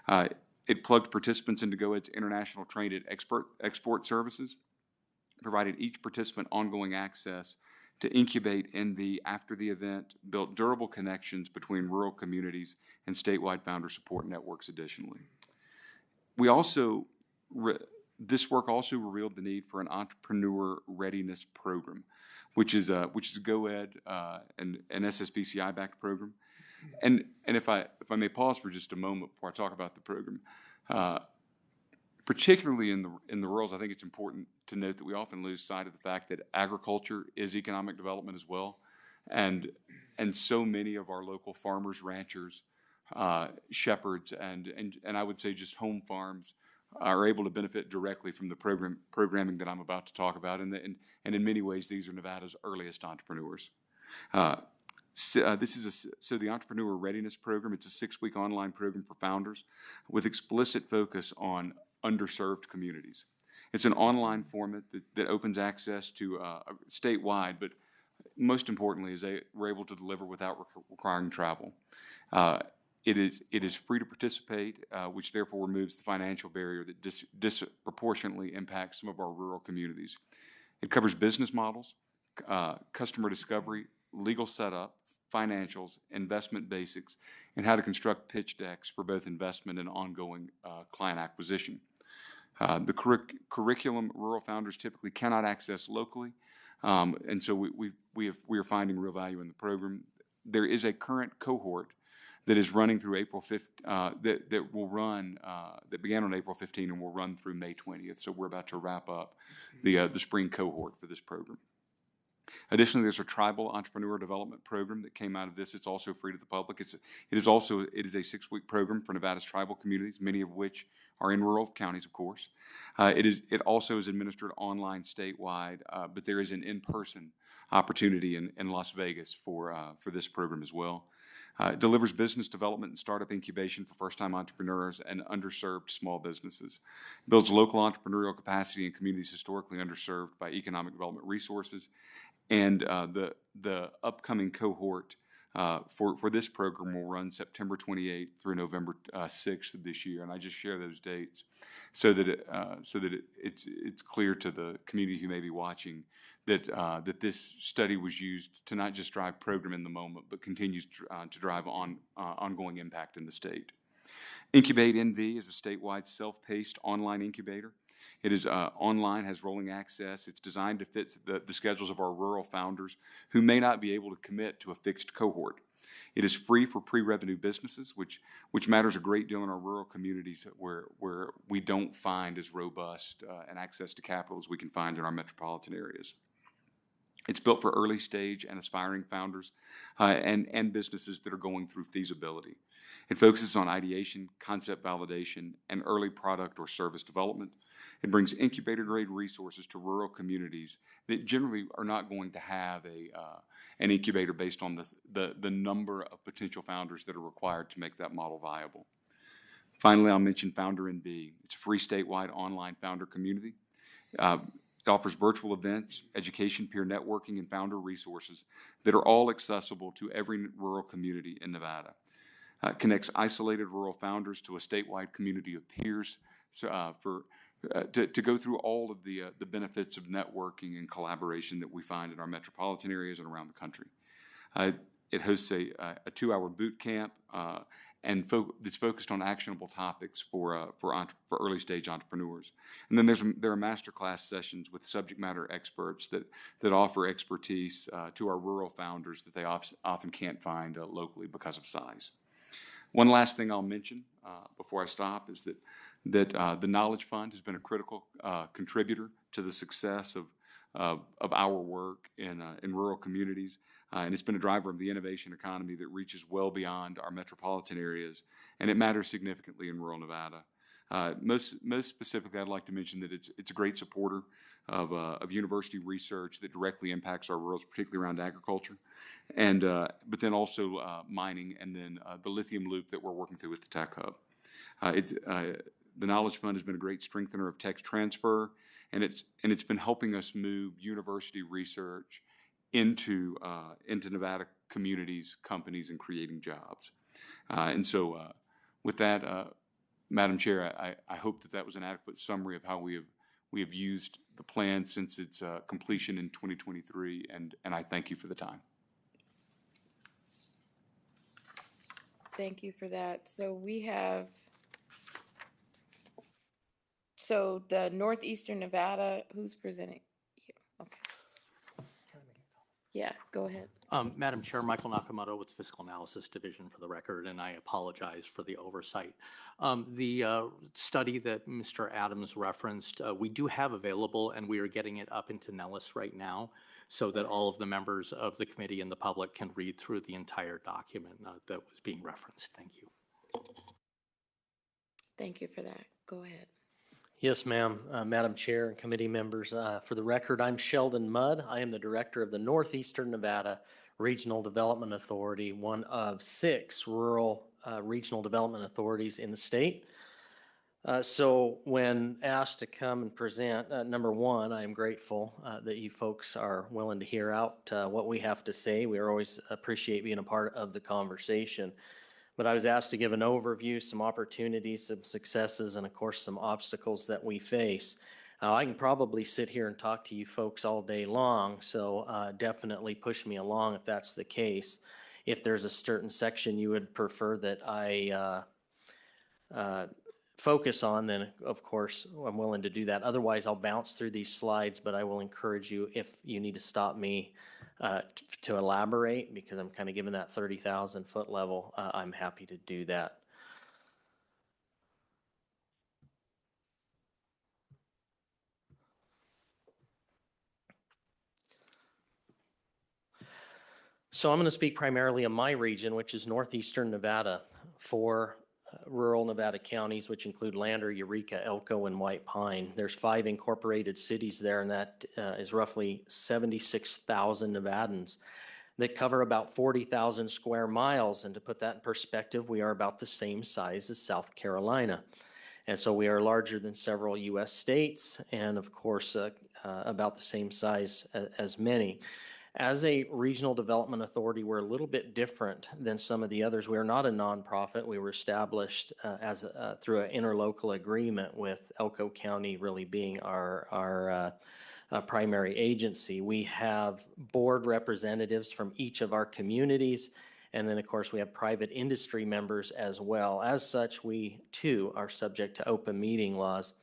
It plugged participants into GoEd's international trained export services, provided each participant ongoing access to incubate in after the event, built durable connections between rural communities and statewide founder support networks additionally. This work also revealed the need for an entrepreneur readiness program, which is a GoEd and an SSBCI backed program. And if I may pause for just a moment before I talk about the program, particularly in the rurals, I think it's important to note that we often lose sight of the fact that agriculture is economic development as well, and so many of our local farmers, ranchers, shepherds, and I would say just home farms are able to benefit directly from the programming that I'm about to talk about, and in many ways these are Nevada's earliest entrepreneurs. So the Entrepreneur Readiness Program, it's a 6-week online program for founders with explicit focus on underserved communities. It's an online format that opens access to statewide, but most importantly is we're able to deliver without requiring travel. It is free to participate, which therefore removes the financial barrier that disproportionately impacts some of our rural communities. It covers business models, customer discovery, legal setup, financials, investment basics, and how to construct pitch decks for both investment and ongoing client acquisition. The curriculum rural founders typically cannot access locally And so we are finding real value in the program. There is a current cohort that is running through April 5th, that will run, that began on April 15 and will run through May 20th. So we're about to wrap up the spring cohort for this program. Additionally, there's a tribal entrepreneur development program that came out of this. It's also free to the public. It is a 6-week program for Nevada's tribal communities, many of which are in rural counties, of course. It also is administered online statewide, but there is an in-person opportunity in Las Vegas for this program as well. It delivers business development and startup incubation for first-time entrepreneurs and underserved small businesses. It builds local entrepreneurial capacity in communities historically underserved by economic development resources. And the upcoming cohort for this program will run September 28th through November 6th of this year. And I just share those dates so that it's clear to the community who may be watching that this study was used to not just drive program in the moment, but continues to drive ongoing impact in the state. Incubate NV is a statewide self-paced online incubator. It is online, has rolling access. It's designed to fit the schedules of our rural founders who may not be able to commit to a fixed cohort. It is free for pre-revenue businesses, which matters a great deal in our rural communities where we don't find as robust an access to capital as we can find in our metropolitan areas. It's built for early stage and aspiring founders and businesses that are going through feasibility. It focuses on ideation, concept validation, and early product or service development. It brings incubator-grade resources to rural communities that generally are not going to have an incubator based on the number of potential founders that are required to make that model viable. Finally, I'll mention Founder NB. It's a free statewide online founder community. It offers virtual events, education, peer networking, and founder resources that are all accessible to every rural community in Nevada. It connects isolated rural founders to a statewide community of peers to go through all of the benefits of networking and collaboration that we find in our metropolitan areas and around the country. It hosts a 2-hour boot camp that's focused on actionable topics for early stage entrepreneurs. And then there are masterclass sessions with subject matter experts that offer expertise to our rural founders that they often can't find locally because of size. One last thing I'll mention before I stop is that the Knowledge Fund has been a critical contributor to the success of our work in rural communities. And it's been a driver of the innovation economy that reaches well beyond our metropolitan areas, and it matters significantly in rural Nevada. Most specifically, I'd like to mention that it's a great supporter of university research that directly impacts our rurals, particularly around agriculture, and but then also mining, and then the lithium loop that we're working through with the Tech Hub. The Knowledge Fund has been a great strengthener of tech transfer, and it's been helping us move university research into Nevada communities, companies, and creating jobs. And so with that, Madam Chair, I hope that was an adequate summary of how we have used the plan since its completion in 2023, and I thank you for the time. Thank you for that. So we have, so the Northeastern Nevada, who's presenting? Okay. Yeah, go ahead. Madam Chair, Michael Nakamoto with Fiscal Analysis Division for the record, and I apologize for the oversight. The study that Mr. Adams referenced, we do have available, and we are getting it up into Nellis right now so that all of the members of the committee and the public can read through the entire document that was being referenced. Thank you. Thank you for that. Go ahead. Yes, ma'am. Madam Chair and committee members, for the record, I'm Sheldon Mudd. I am the director of the Northeastern Nevada Regional Development Authority, one of 6 rural regional development authorities in the state. So when asked to come and present, number one, I am grateful that you folks are willing to hear out what we have to say. We always appreciate being a part of the conversation. But I was asked to give an overview, some opportunities, some successes, and of course some obstacles that we face. I can probably sit here and talk to you folks all day long, so definitely push me along if that's the case. If there's a certain section you would prefer that I focus on, then of course I'm willing to do that. Otherwise, I'll bounce through these slides, but I will encourage you, if you need to stop me to elaborate, because I'm kind of given that 30,000 foot level, I'm happy to do that. So I'm going to speak primarily of my region, which is northeastern Nevada, for rural Nevada counties, which include Lander, Eureka, Elko, and White Pine. There's 5 incorporated cities there, and that is roughly 76,000 Nevadans that cover about 40,000 square miles. And to put that in perspective, we are about the same size as South Carolina. And so we are larger than several U.S. states, and of course, about the same size as many. As a regional development authority, we're a little bit different than some of the others. We are not a nonprofit. We were established through an interlocal agreement, with Elko County really being our primary agency. We have board representatives from each of our communities, and then of course we have private industry members as well. As such, we too are subject to open meeting laws.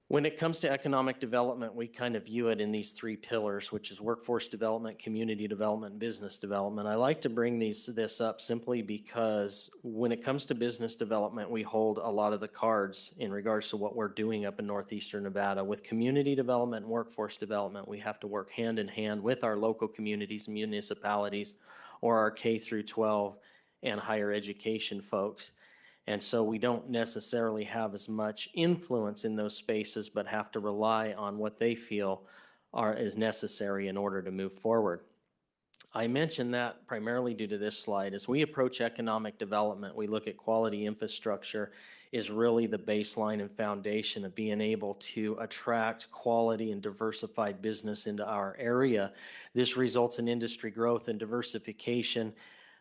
When it comes to economic development, we kind of view it in these 3 pillars, which is workforce development, community development, and business development. I like to bring this up simply because when it comes to business development, we hold a lot of the cards in regards to what we're doing up in northeastern Nevada. With community development and workforce development, we have to work hand in hand with our local communities and municipalities, or our K through 12 and higher education folks. And so we don't necessarily have as much influence in those spaces, but have to rely on what they feel is necessary in order to move forward. I mention that primarily due to this slide. As we approach economic development, we look at quality infrastructure is really the baseline and foundation of being able to attract quality and diversified business into our area. This results in industry growth and diversification,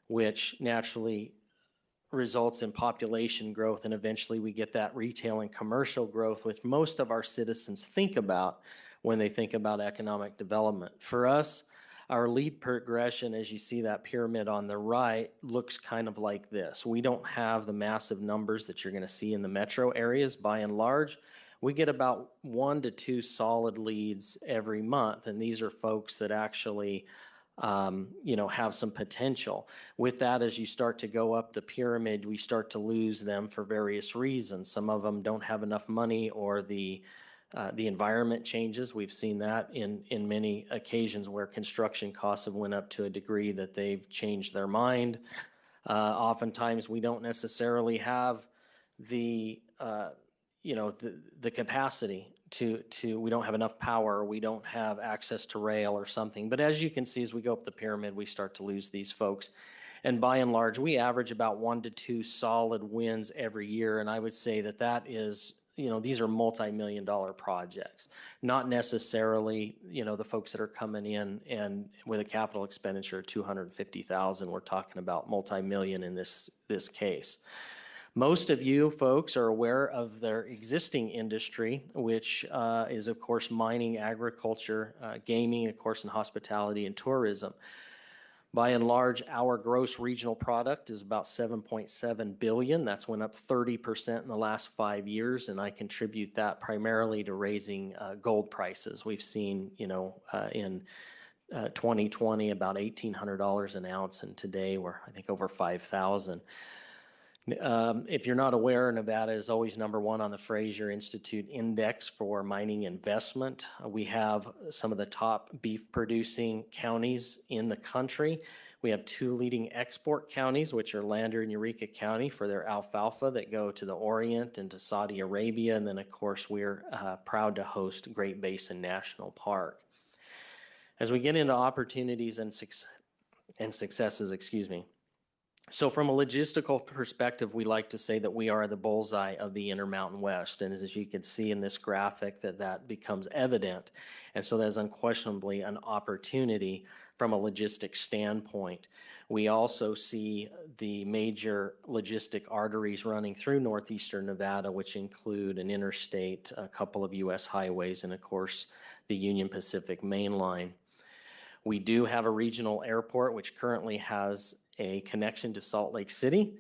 which naturally results in population growth, and eventually we get that retail and commercial growth, which most of our citizens think about when they think about economic development. For us, our lead progression, as you see that pyramid on the right, looks kind of like this. We don't have the massive numbers that you're going to see in the metro areas. By and large, we get about 1 to 2 solid leads every month, and these are folks that actually have some potential. With that, as you start to go up the pyramid, we start to lose them for various reasons. Some of them don't have enough money, or the environment changes. We've seen that in many occasions where construction costs have went up to a degree that they've changed their mind. Oftentimes, we don't necessarily have the capacity we don't have enough power, or we don't have access to rail or something. But as you can see, as we go up the pyramid, we start to lose these folks. And by and large, we average about 1 to 2 solid wins every year. And I would say that is, these are multi-million-dollar projects, not necessarily, the folks that are coming in and with a capital expenditure of $250,000. We're talking about multi-million in this case. Most of you folks are aware of their existing industry, which is, of course, mining, agriculture, gaming, of course, and hospitality and tourism. By and large, our gross regional product is about $7.7 billion. That's went up 30% in the last 5 years, and I contribute that primarily to raising gold prices. We've seen, in 2020 about $1,800 an ounce, and today we're, I think, over $5,000. If you're not aware, Nevada is always #1 on the Fraser Institute Index for mining investment. We have some of the top beef producing counties in the country. We have 2 leading export counties, which are Lander and Eureka County, for their alfalfa that go to the Orient and to Saudi Arabia. And then, of course, we're proud to host Great Basin National Park. As we get into opportunities and successes, So from a logistical perspective, we like to say that we are the bullseye of the Intermountain West. And as you can see in this graphic, that becomes evident. And so there's unquestionably an opportunity from a logistics standpoint. We also see the major logistic arteries running through northeastern Nevada, which include an interstate, a couple of U.S. highways, and of course, the Union Pacific Main Line. We do have a regional airport, which currently has a connection to Salt Lake City,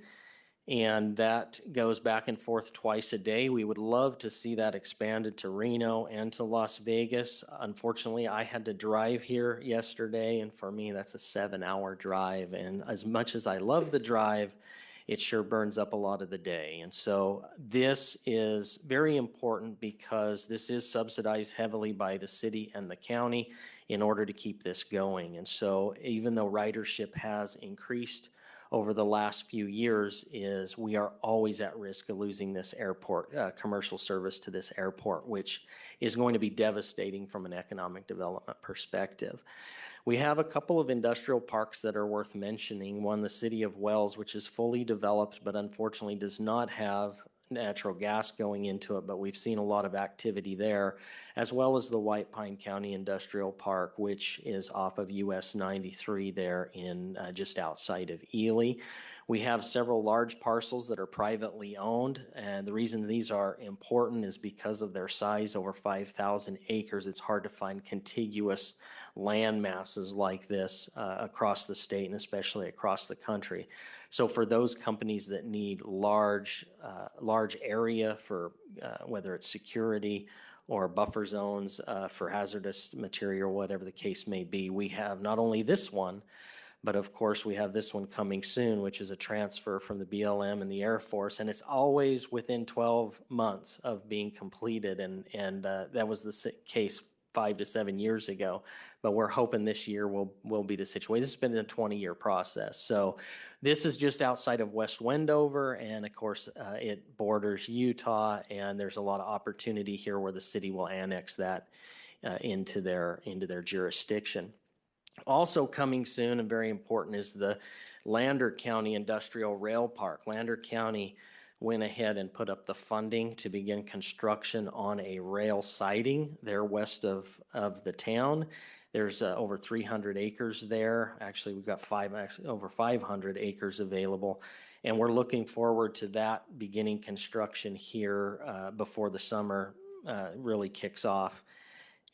And that goes back and forth twice a day. We would love to see that expanded to Reno and to Las Vegas. Unfortunately, I had to drive here yesterday, and for me, that's a 7-hour drive. And as much as I love the drive, it sure burns up a lot of the day. And so this is very important because this is subsidized heavily by the city and the county in order to keep this going. And so even though ridership has increased over the last few years, is we are always at risk of losing this airport, commercial service to this airport, which is going to be devastating from an economic development perspective. We have a couple of industrial parks that are worth mentioning. One, the city of Wells, which is fully developed, but unfortunately does not have natural gas going into it, but we've seen a lot of activity there, as well as the White Pine County Industrial Park, which is off of US 93 there in just outside of Ely. We have several large parcels that are privately owned, and the reason these are important is because of their size, over 5,000 acres. It's hard to find contiguous land masses like this across the state and especially across the country. So for those companies that need large area for whether it's security or buffer zones for hazardous material, whatever the case may be, we have not only this one, but of course we have this one coming soon, which is a transfer from the BLM and the Air Force, and it's always within 12 months of being completed, and that was the case 5 to 7 years ago, but we're hoping this year will be the situation. This has been a 20-year process. So this is just outside of West Wendover, and of course it borders Utah, and there's a lot of opportunity here where the city will annex that into their jurisdiction. Also coming soon and very important is the Lander County Industrial Rail Park. Lander County went ahead and put up the funding to begin construction on a rail siding there west of the town. There's over 300 acres there. Actually, we've got over 500 acres available. And we're looking forward to that beginning construction here before the summer really kicks off.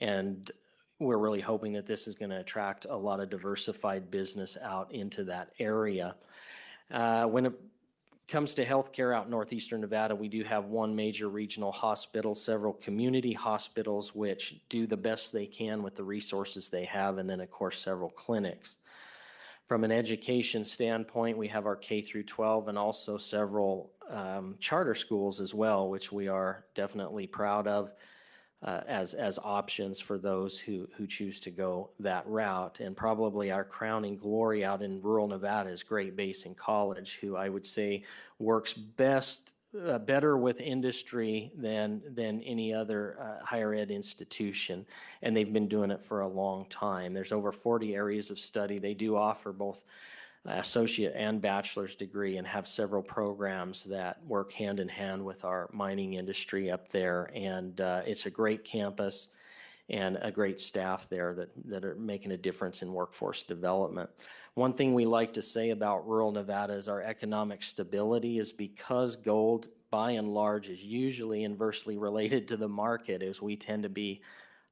And we're really hoping that this is going to attract a lot of diversified business out into that area. When it comes to healthcare out in northeastern Nevada, we do have one major regional hospital, several community hospitals which do the best they can with the resources they have, and then of course several clinics. From an education standpoint, we have our K through 12 and also several charter schools as well, which we are definitely proud of as options for those who choose to go that route. And probably our crowning glory out in rural Nevada is Great Basin College, who I would say works better with industry than any other higher ed institution, and they've been doing it for a long time. There's over 40 areas of study. They do offer both associate and bachelor's degree and have several programs that work hand in hand with our mining industry up there. And it's a great campus and a great staff there that are making a difference in workforce development. One thing we like to say about rural Nevada is our economic stability is because gold by and large is usually inversely related to the market, as we tend to be,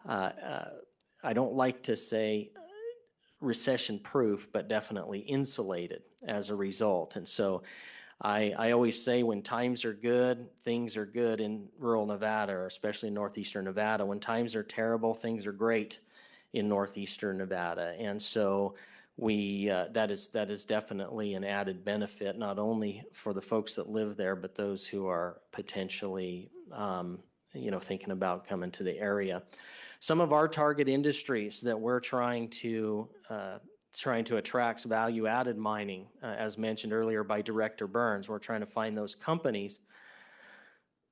I don't like to say recession proof, but definitely insulated as a result. And so I always say when times are good, things are good in rural Nevada, or especially northeastern Nevada. When times are terrible, things are great in northeastern Nevada. And so that is definitely an added benefit, not only for the folks that live there, but those who are potentially thinking about coming to the area. Some of our target industries that we're trying to attract value-added mining, as mentioned earlier by Director Burns. We're trying to find those companies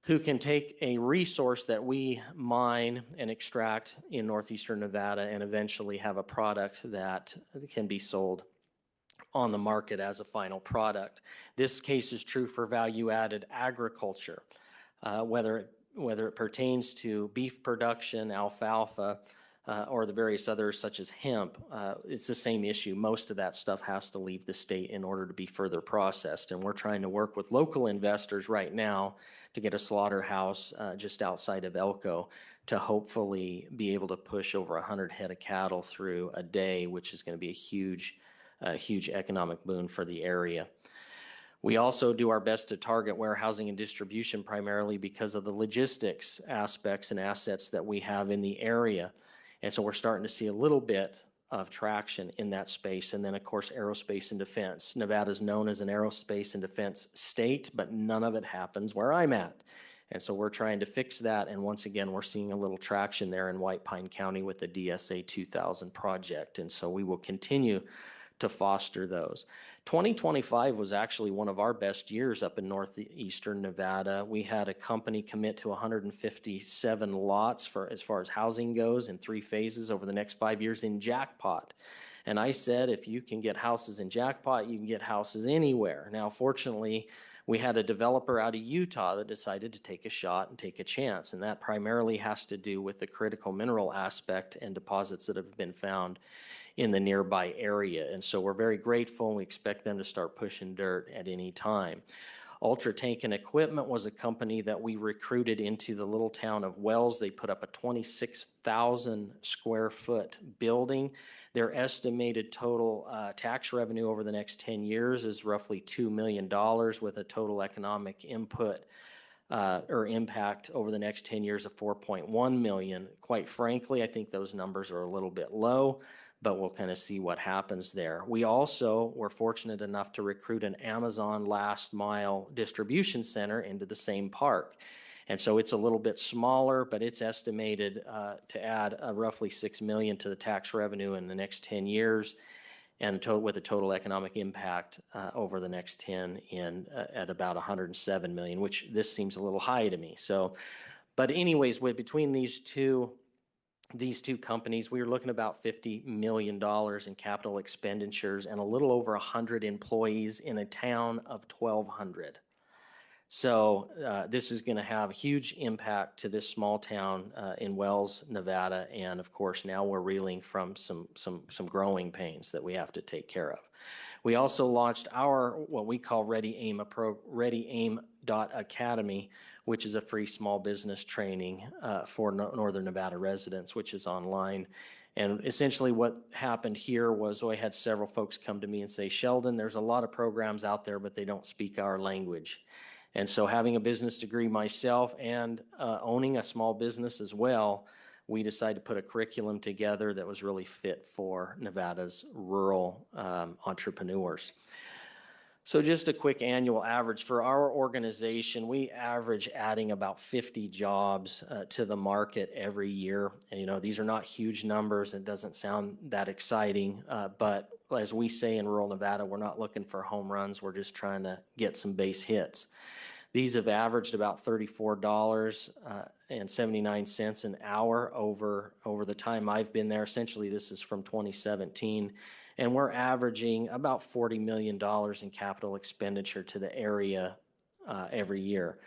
who can take a resource that we mine and extract in northeastern Nevada and eventually have a product that can be sold on the market as a final product. This case is true for value-added agriculture, whether it pertains to beef production, alfalfa, or the various others such as hemp. It's the same issue. Most of that stuff has to leave the state in order to be further processed. And we're trying to work with local investors right now to get a slaughterhouse just outside of Elko to hopefully be able to push over 100 head of cattle through a day, which is going to be a huge economic boon for the area. We also do our best to target warehousing and distribution primarily because of the logistics aspects and assets that we have in the area. And so we're starting to see a little bit of traction in that space. And then, of course, aerospace and defense. Nevada is known as an aerospace and defense state, but none of it happens where I'm at. And so we're trying to fix that. And once again, we're seeing a little traction there in White Pine County with the DSA 2000 project. And so we will continue to foster those. 2025 was actually one of our best years up in northeastern Nevada. We had a company commit to 157 lots for as far as housing goes in 3 phases over the next 5 years in Jackpot. And I said, if you can get houses in Jackpot, you can get houses anywhere. Now, fortunately, we had a developer out of Utah that decided to take a shot and take a chance. And that primarily has to do with the critical mineral aspect and deposits that have been found in the nearby area. And so we're very grateful, and we expect them to start pushing dirt at any time. Ultra Tank and Equipment was a company that we recruited into the little town of Wells. They put up a 26,000 square foot building. Their estimated total tax revenue over the next 10 years is roughly $2 million with a total economic input or impact over the next 10 years of 4.1 million. Quite frankly, I think those numbers are a little bit low, but we'll kind of see what happens there. We also were fortunate enough to recruit an Amazon last mile distribution center into the same park. And so it's a little bit smaller, but it's estimated to add roughly $6 million to the tax revenue in the next 10 years, and with a total economic impact over the next 10 at about $107 million, which this seems a little high to me. So, but anyways, between these two companies, we were looking at about $50 million in capital expenditures and a little over 100 employees in a town of 1,200. So this is going to have a huge impact to this small town in Wells, Nevada, and of course now we're reeling from some growing pains that we have to take care of. We also launched our what we call Ready Aim.Academy, which is a free small business training for Northern Nevada residents, which is online. And essentially what happened here was I had several folks come to me and say, Sheldon, there's a lot of programs out there, but they don't speak our language. And so having a business degree myself and owning a small business as well, we decided to put a curriculum together that was really fit for Nevada's rural entrepreneurs. So just a quick annual average for our organization, we average adding about 50 jobs to the market every year. And, you know, these are not huge numbers. It doesn't sound that exciting, but as we say in rural Nevada, we're not looking for home runs. We're just trying to get some base hits. These have averaged about $34.79 an hour over the time I've been there. Essentially, this is from 2017. And we're averaging about $40 million in capital expenditure to the area every year.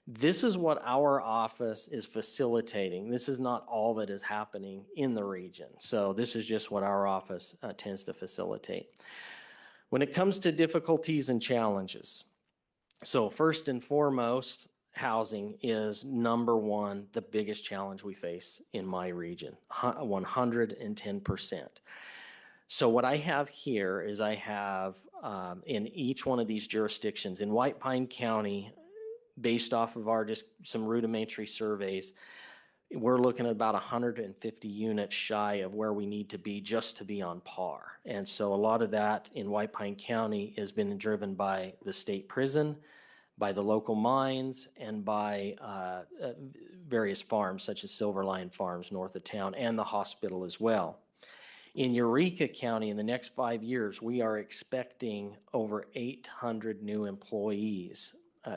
This is what our office is facilitating. This is not all that is happening in the region. So this is just what our office tends to facilitate. When it comes to difficulties and challenges, so first and foremost, housing is number one, the biggest challenge we face in my region, 110%. So what I have here is I have in each one of these jurisdictions, in White Pine County, based off of our just some rudimentary surveys, we're looking at about 150 units shy of where we need to be just to be on par. And so a lot of that in White Pine County has been driven by the state prison, by the local mines, and by various farms such as Silverline Farms north of town, and the hospital as well. In Eureka County, in the next 5 years, we are expecting over 800 new employees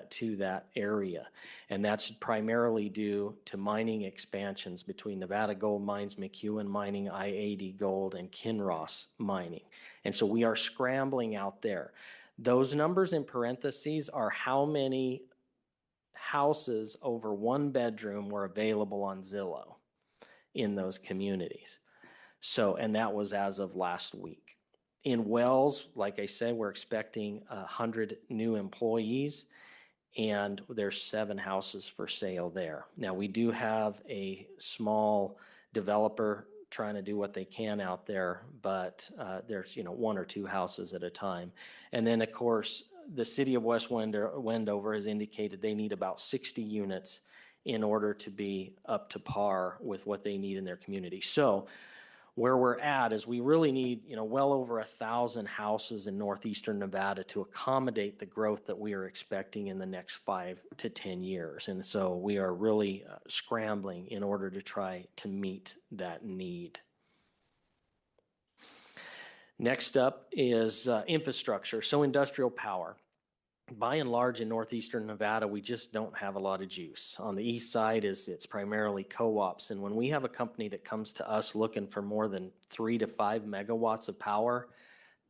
to that area. And that's primarily due to mining expansions between Nevada Gold Mines, McEwen Mining, I-80 Gold, and Kinross Mining. And so we are scrambling out there. Those numbers in parentheses are how many houses over 1 bedroom were available on Zillow in those communities. So, and that was as of last week. In Wells, like I said, we're expecting 100 new employees, and there's 7 houses for sale there. Now, we do have a small developer trying to do what they can out there, but there's 1 or 2 houses at a time. And then, of course, the city of West Wendover has indicated they need about 60 units in order to be up to par with what they need in their community. So where we're at is we really need, well over 1,000 houses in northeastern Nevada to accommodate the growth that we are expecting in the next 5 to 10 years. And so we are really scrambling in order to try to meet that need. Next up is infrastructure, so industrial power. By and large in northeastern Nevada, we just don't have a lot of juice. On the east side it's primarily co-ops, and when we have a company that comes to us looking for more than 3 to 5 megawatts of power,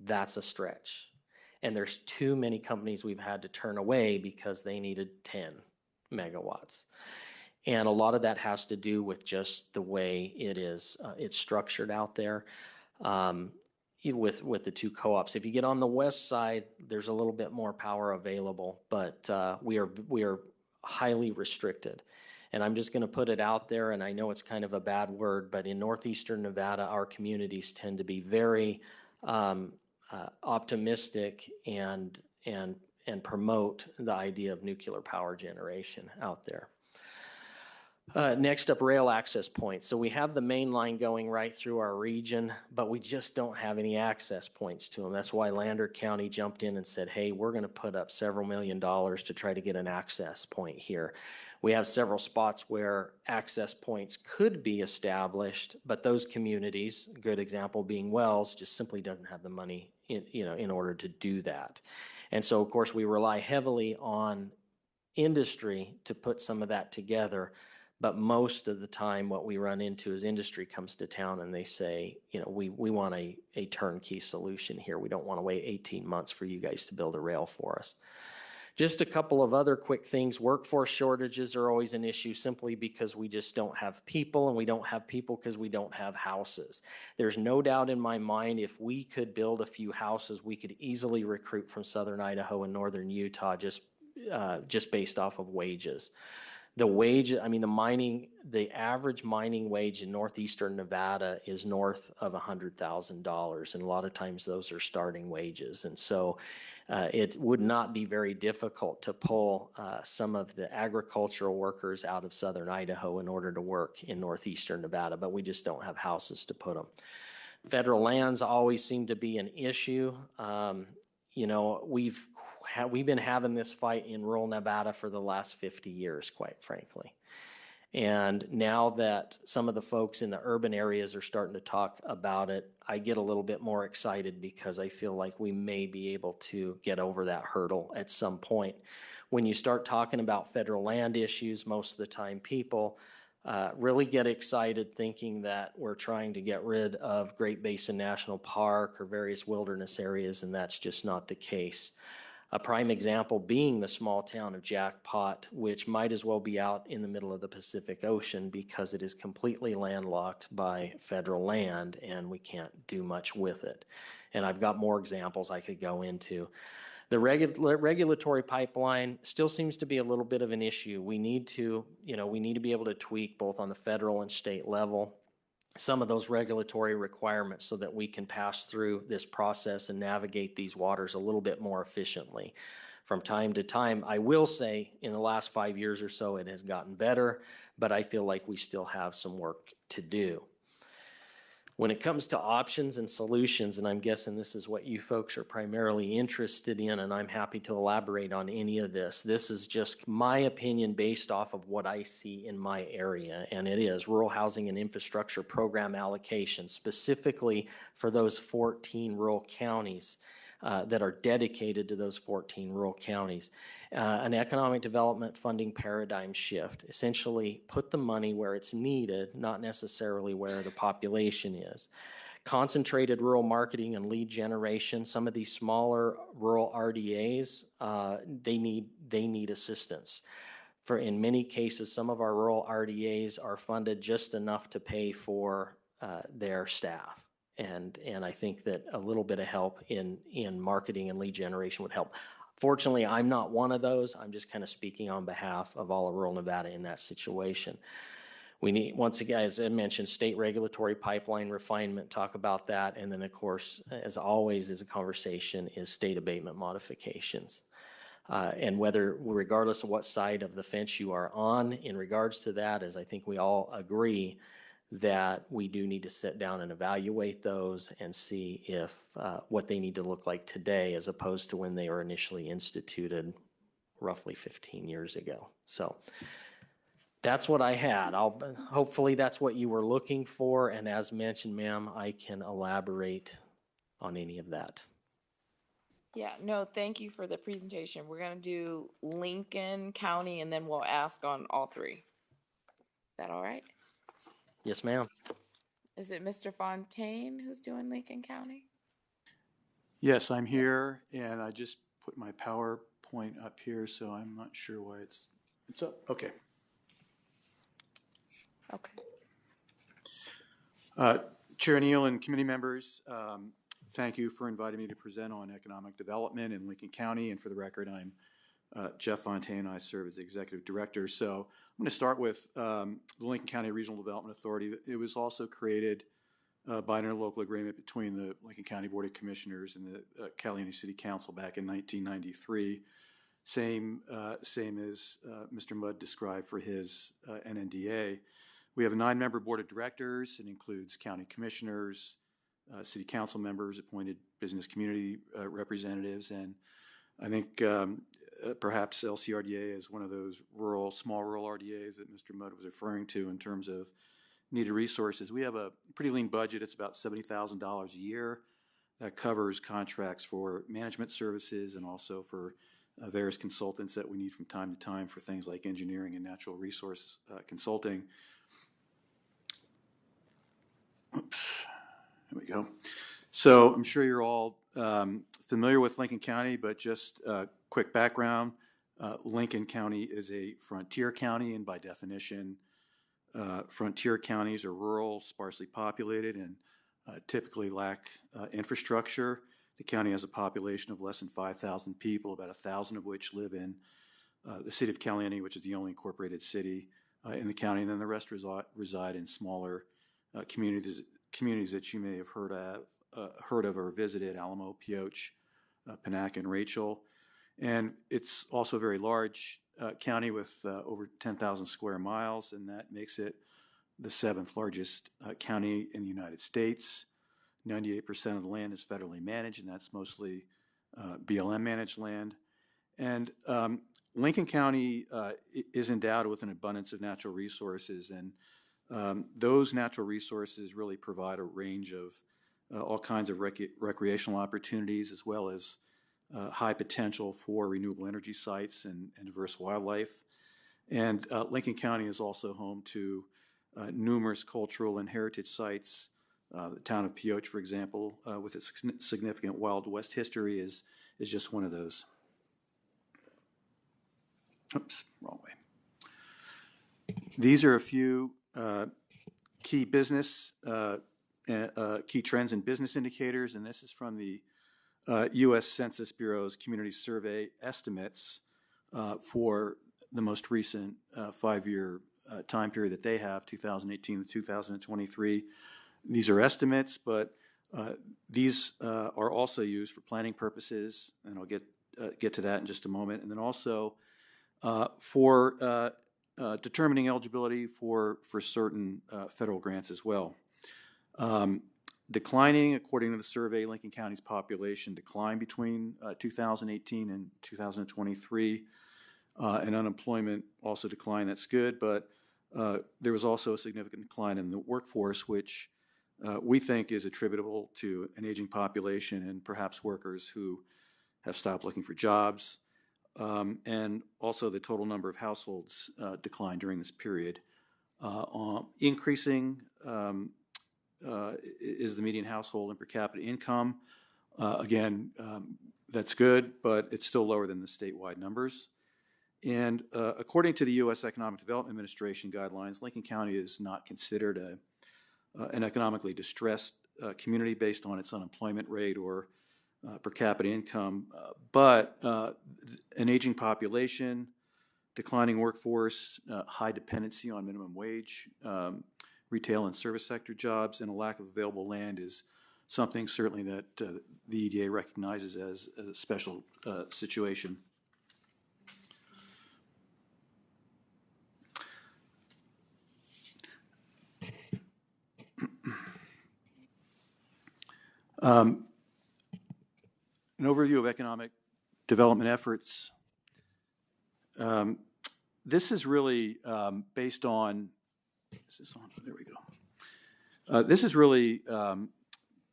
that's a stretch. And there's too many companies we've had to turn away because they needed 10 megawatts. And a lot of that has to do with just the way it's structured out there. With the two co-ops. If you get on the west side, there's a little bit more power available, but we are highly restricted. And I'm just going to put it out there, and I know it's kind of a bad word, but in northeastern Nevada, our communities tend to be very optimistic and promote the idea of nuclear power generation out there. Next up, rail access points. So we have the main line going right through our region, but we just don't have any access points to them. That's why Lander County jumped in and said, hey, we're going to put up several $1 million to try to get an access point here. We have several spots where access points could be established, but those communities, a good example being Wells, just simply doesn't have the money in order to do that. And so, of course, we rely heavily on industry to put some of that together. But most of the time what we run into is industry comes to town and they say, we want a turnkey solution here. We don't want to wait 18 months for you guys to build a rail for us. Just a couple of other quick things. Workforce shortages are always an issue simply because we just don't have people, and we don't have people because we don't have houses. There's no doubt in my mind if we could build a few houses, we could easily recruit from southern Idaho and northern Utah just based off of wages. The average mining wage in northeastern Nevada is north of $100,000, and a lot of times those are starting wages. And so it would not be very difficult to pull some of the agricultural workers out of southern Idaho in order to work in northeastern Nevada, but we just don't have houses to put them. Federal lands always seem to be an issue. We've been having this fight in rural Nevada for the last 50 years, quite frankly. And now that some of the folks in the urban areas are starting to talk about it, I get a little bit more excited because I feel like we may be able to get over that hurdle at some point. When you start talking about federal land issues, most of the time people really get excited thinking that we're trying to get rid of Great Basin National Park or various wilderness areas, and that's just not the case. A prime example being the small town of Jackpot, which might as well be out in the middle of the Pacific Ocean because it is completely landlocked by federal land and we can't do much with it. And I've got more examples I could go into. The regulatory pipeline still seems to be a little bit of an issue. We need to be able to tweak both on the federal and state level some of those regulatory requirements so that we can pass through this process and navigate these waters a little bit more efficiently. From time to time, I will say in the last 5 years or so, it has gotten better, but I feel like we still have some work to do. When it comes to options and solutions, and I'm guessing this is what you folks are primarily interested in, and I'm happy to elaborate on any of this. This is just my opinion based off of what I see in my area, and it is rural housing and infrastructure program allocation, specifically for those 14 rural counties that are dedicated to those 14 rural counties. An economic development funding paradigm shift, essentially put the money where it's needed, not necessarily where the population is. Concentrated rural marketing and lead generation. Some of these smaller rural RDAs, they need assistance. In many cases, some of our rural RDAs are funded just enough to pay for their staff. And I think that a little bit of help in marketing and lead generation would help. Fortunately, I'm not one of those. I'm just kind of speaking on behalf of all of rural Nevada in that situation. We need, once again, as I mentioned, state regulatory pipeline refinement, talk about that. And then, of course, as always, is a conversation is state abatement modifications. And whether, regardless of what side of the fence you are on in regards to that, as I think we all agree that we do need to sit down and evaluate those and see if what they need to look like today as opposed to when they were initially instituted roughly 15 years ago. So that's what I had. Hopefully that's what you were looking for. And as mentioned, ma'am, I can elaborate on any of that. Yeah, no, thank you for the presentation. We're gonna do Lincoln County and then we'll ask on all three. Is that all right? Yes, ma'am. Is it Mr. Fontaine who's doing Lincoln County? Yes, I'm here, and I just put my PowerPoint up here, so I'm not sure why it's up. Okay. Okay. Chair Neal and committee members, thank you for inviting me to present on economic development in Lincoln County. And for the record, I'm Jeff Fontaine. I serve as the executive director. So I'm going to start with the Lincoln County Regional Development Authority. It was also created by an interlocal agreement between the Lincoln County Board of Commissioners and the Caliente City Council back in 1993. Same as Mr. Mudd described for his NNDA. We have a 9-member board of directors. It includes county commissioners, city council members, appointed business community representatives, and I think perhaps LCRDA is one of those small rural RDAs that Mr. Mudd was referring to in terms of needed resources. We have a pretty lean budget. It's about $70,000 a year. That covers contracts for management services and also for various consultants that we need from time to time for things like engineering and natural resource consulting. Oops, here we go. So I'm sure you're all familiar with Lincoln County, but just a quick background. Lincoln County is a frontier county, and by definition, frontier counties are rural, sparsely populated, and typically lack infrastructure. The county has a population of less than 5,000 people, about 1,000 of which live in the city of Caliente, which is the only incorporated city in the county, and then the rest reside in smaller communities that you may have heard of or visited: Alamo, Pioche, Panaca, and Rachel. And it's also a very large county with over 10,000 square miles, and that makes it the 7th largest county in the United States. 98% of the land is federally managed, and that's mostly BLM managed land. And Lincoln County is endowed with an abundance of natural resources, and those natural resources really provide a range of all kinds of recreational opportunities, as well as high potential for renewable energy sites and diverse wildlife. And Lincoln County is also home to numerous cultural and heritage sites. The town of Pioche, for example, with its significant Wild West history, is just one of those. Oops, wrong way. These are a few key trends and business indicators, and this is from the U.S. Census Bureau's Community Survey estimates for the most recent 5-year time period that they have, 2018 to 2023. These are estimates, but these are also used for planning purposes, and I'll get to that in just a moment. And then also for determining eligibility for certain federal grants as well. Declining, according to the survey, Lincoln County's population declined between 2018 and 2023, and unemployment also declined. That's good, but there was also a significant decline in the workforce, which we think is attributable to an aging population and perhaps workers who have stopped looking for jobs. And also the total number of households declined during this period. Increasing is the median household and per capita income. Again, that's good, but it's still lower than the statewide numbers. And according to the U.S. Economic Development Administration guidelines, Lincoln County is not considered an economically distressed community based on its unemployment rate or per capita income, but an aging population, declining workforce, high dependency on minimum wage, retail and service sector jobs, and a lack of available land is something certainly that the EDA recognizes as a special situation. An overview of economic development efforts. This is really based on, is this on? There we go. This is really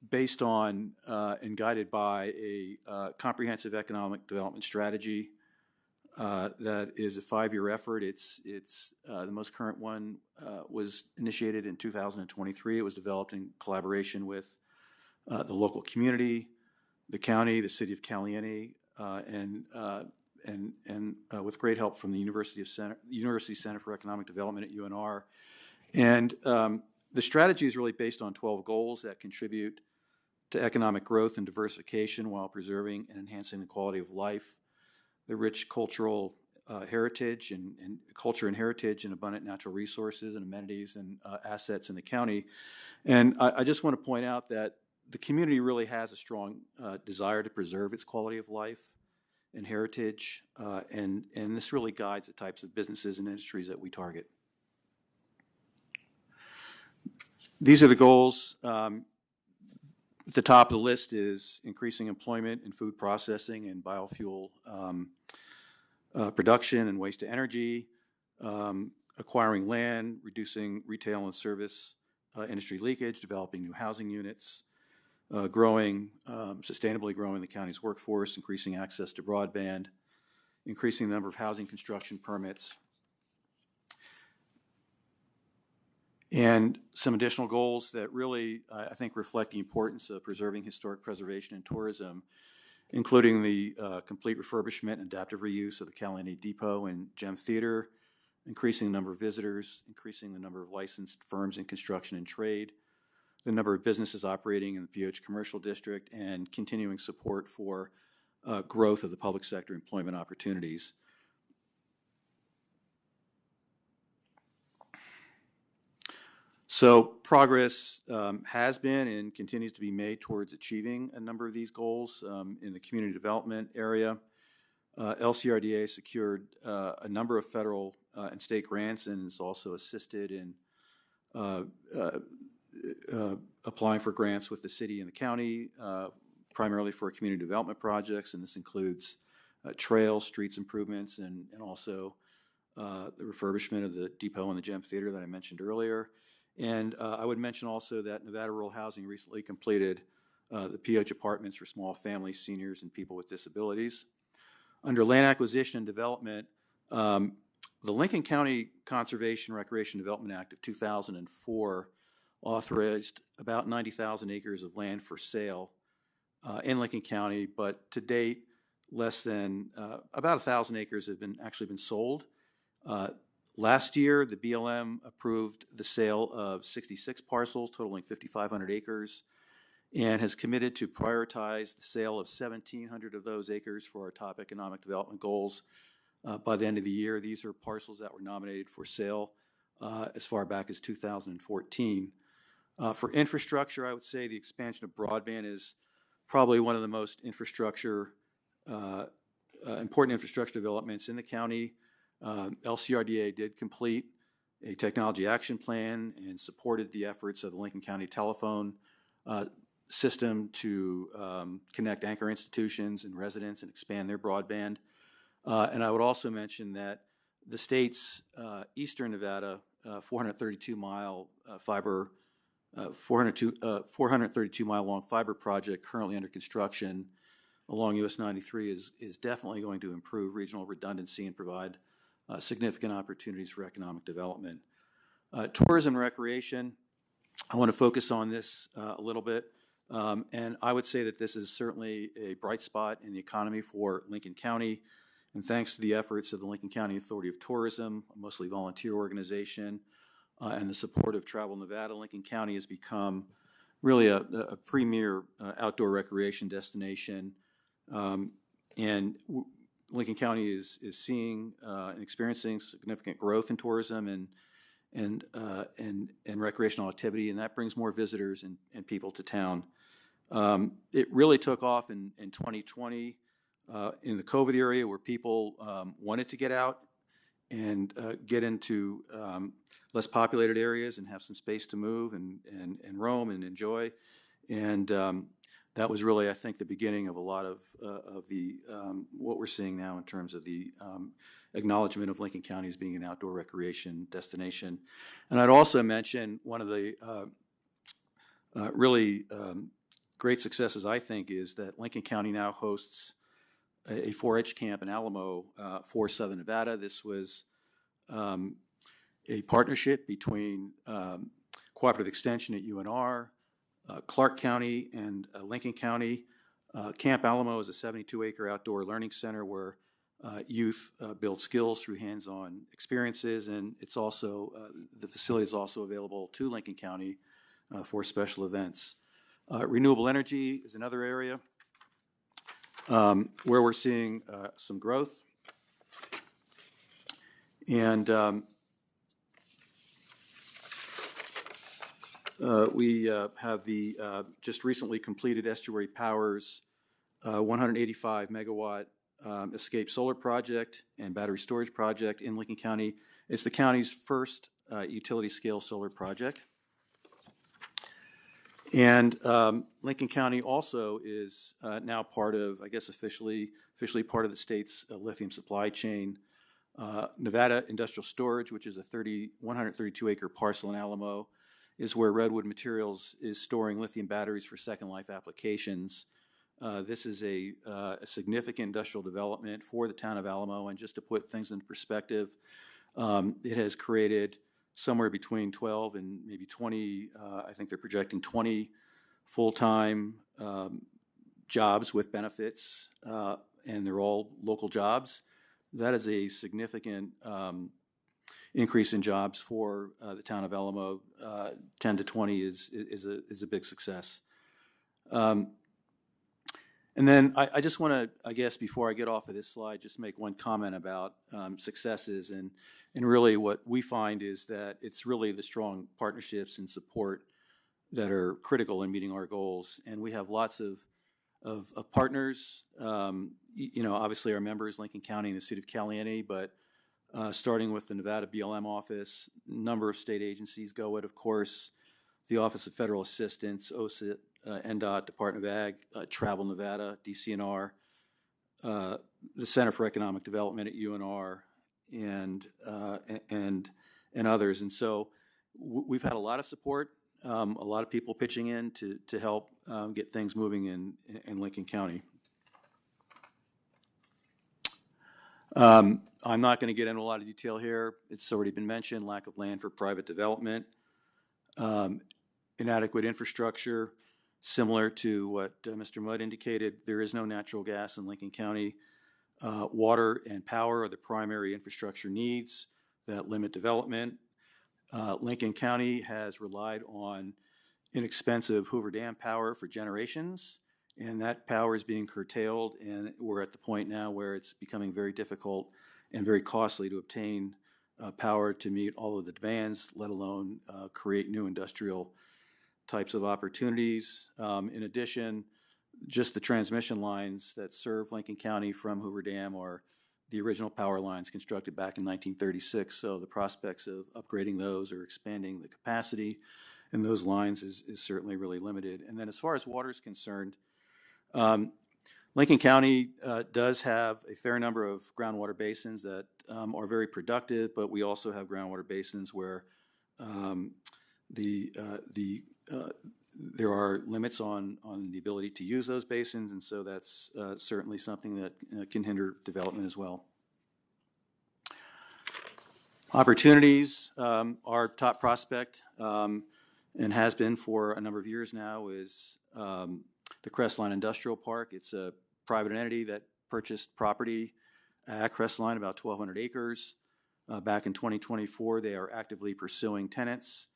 based on and guided by a comprehensive economic development strategy that is a 5-year effort. It's the most current one was initiated in 2023. It was developed in collaboration with the local community, the county, the city of Caliente, and with great help from the University Center for Economic Development at UNR. And the strategy is really based on 12 goals that contribute to economic growth and diversification while preserving and enhancing the quality of life, the rich cultural heritage and culture and heritage and abundant natural resources and amenities and assets in the county. And I just want to point out that the community really has a strong desire to preserve its quality of life and heritage, and this really guides the types of businesses and industries that we target. These are the goals. At the top of the list is increasing employment in food processing and biofuel production and waste to energy, acquiring land, reducing retail and service industry leakage, developing new housing units, sustainably growing the county's workforce, increasing access to broadband, increasing the number of housing construction permits, and some additional goals that really, I think, reflect the importance of preserving historic preservation and tourism, including the complete refurbishment and adaptive reuse of the Caliente Depot and Gem Theater, increasing the number of visitors, increasing the number of licensed firms in construction and trade, the number of businesses operating in the PH Commercial District, and continuing support for growth of the public sector employment opportunities. So progress has been and continues to be made towards achieving a number of these goals in the community development area. LCRDA secured a number of federal and state grants and has also assisted in applying for grants with the city and the county, primarily for community development projects, and this includes trails, streets improvements, and also the refurbishment of the depot and the Gem Theater that I mentioned earlier. And I would mention also that Nevada Rural Housing recently completed the PH apartments for small families, seniors, and people with disabilities. Under land acquisition and development, the Lincoln County Conservation Recreation Development Act of 2004 authorized about 90,000 acres of land for sale in Lincoln County, but to date, less than about 1,000 acres have actually been sold. Last year, the BLM approved the sale of 66 parcels totaling 5,500 acres and has committed to prioritize the sale of 1,700 of those acres for our top economic development goals by the end of the year. These are parcels that were nominated for sale as far back as 2014. For infrastructure, I would say the expansion of broadband is probably one of the most important infrastructure developments in the county. LCRDA did complete a technology action plan and supported the efforts of the Lincoln County Telephone system to connect anchor institutions and residents and expand their broadband. And I would also mention that the state's Eastern Nevada 432-mile 432-mile long fiber project currently under construction along US 93 is definitely going to improve regional redundancy and provide significant opportunities for economic development. Tourism and recreation, I want to focus on this a little bit. And I would say that this is certainly a bright spot in the economy for Lincoln County. And thanks to the efforts of the Lincoln County Authority of Tourism, a mostly volunteer organization, and the support of Travel Nevada, Lincoln County has become really a premier outdoor recreation destination. And Lincoln County is seeing and experiencing significant growth in tourism and recreational activity, and that brings more visitors and people to town. It really took off in 2020 in the COVID area, where people wanted to get out and get into less populated areas and have some space to move and roam and enjoy. And that was really, I think, the beginning of a lot of the what we're seeing now in terms of the acknowledgement of Lincoln County as being an outdoor recreation destination. And I'd also mention one of the really great successes, I think, is that Lincoln County now hosts a 4-H camp in Alamo for Southern Nevada. This was a partnership between Cooperative Extension at UNR, Clark County, and Lincoln County. Camp Alamo is a 72-acre outdoor learning center where youth build skills through hands-on experiences, and it's also the facility is also available to Lincoln County for special events. Renewable energy is another area where we're seeing some growth. And we have the just recently completed Estuary Power's 185 megawatt Escape Solar Project and battery storage project in Lincoln County. It's the county's first utility scale solar project. And Lincoln County also is now part of, I guess, officially part of the state's lithium supply chain. Nevada Industrial Storage, which is a 132-acre parcel in Alamo, is where Redwood Materials is storing lithium batteries for second life applications. This is a significant industrial development for the town of Alamo, and just to put things into perspective, it has created somewhere between 12 and maybe 20, I think they're projecting 20 full-time jobs with benefits, and they're all local jobs. That is a significant increase in jobs for the town of Alamo. 10 to 20 is a big success. And then I just want to, I guess, before I get off of this slide, just make one comment about successes. And really what we find is that it's really the strong partnerships and support that are critical in meeting our goals. And we have lots of partners, you know, obviously our members, Lincoln County and the City of Caliente, but starting with the Nevada BLM office, a number of state agencies, GOET, of course, the Office of Federal Assistance, OSIT, NDOT, Department of Ag, Travel Nevada, DCNR, the Center for Economic Development at UNR, and others. And so we've had a lot of support, a lot of people pitching in to help get things moving in Lincoln County. I'm not going to get into a lot of detail here. It's already been mentioned: lack of land for private development, inadequate infrastructure. Similar to what Mr. Mudd indicated, there is no natural gas in Lincoln County. Water and power are the primary infrastructure needs that limit development. Lincoln County has relied on inexpensive Hoover Dam power for generations, and that power is being curtailed, and we're at the point now where it's becoming very difficult and very costly to obtain power to meet all of the demands, let alone create new industrial types of opportunities. In addition, just the transmission lines that serve Lincoln County from Hoover Dam are the original power lines constructed back in 1936, so the prospects of upgrading those or expanding the capacity in those lines is certainly really limited. And then as far as water is concerned, Lincoln County does have a fair number of groundwater basins that are very productive, but we also have groundwater basins where there are limits on the ability to use those basins, and so that's certainly something that can hinder development as well. Opportunities, our top prospect, and has been for a number of years now, is the Crestline Industrial Park. It's a private entity that purchased property at Crestline, about 1,200 acres. Back in 2024, they are actively pursuing tenants,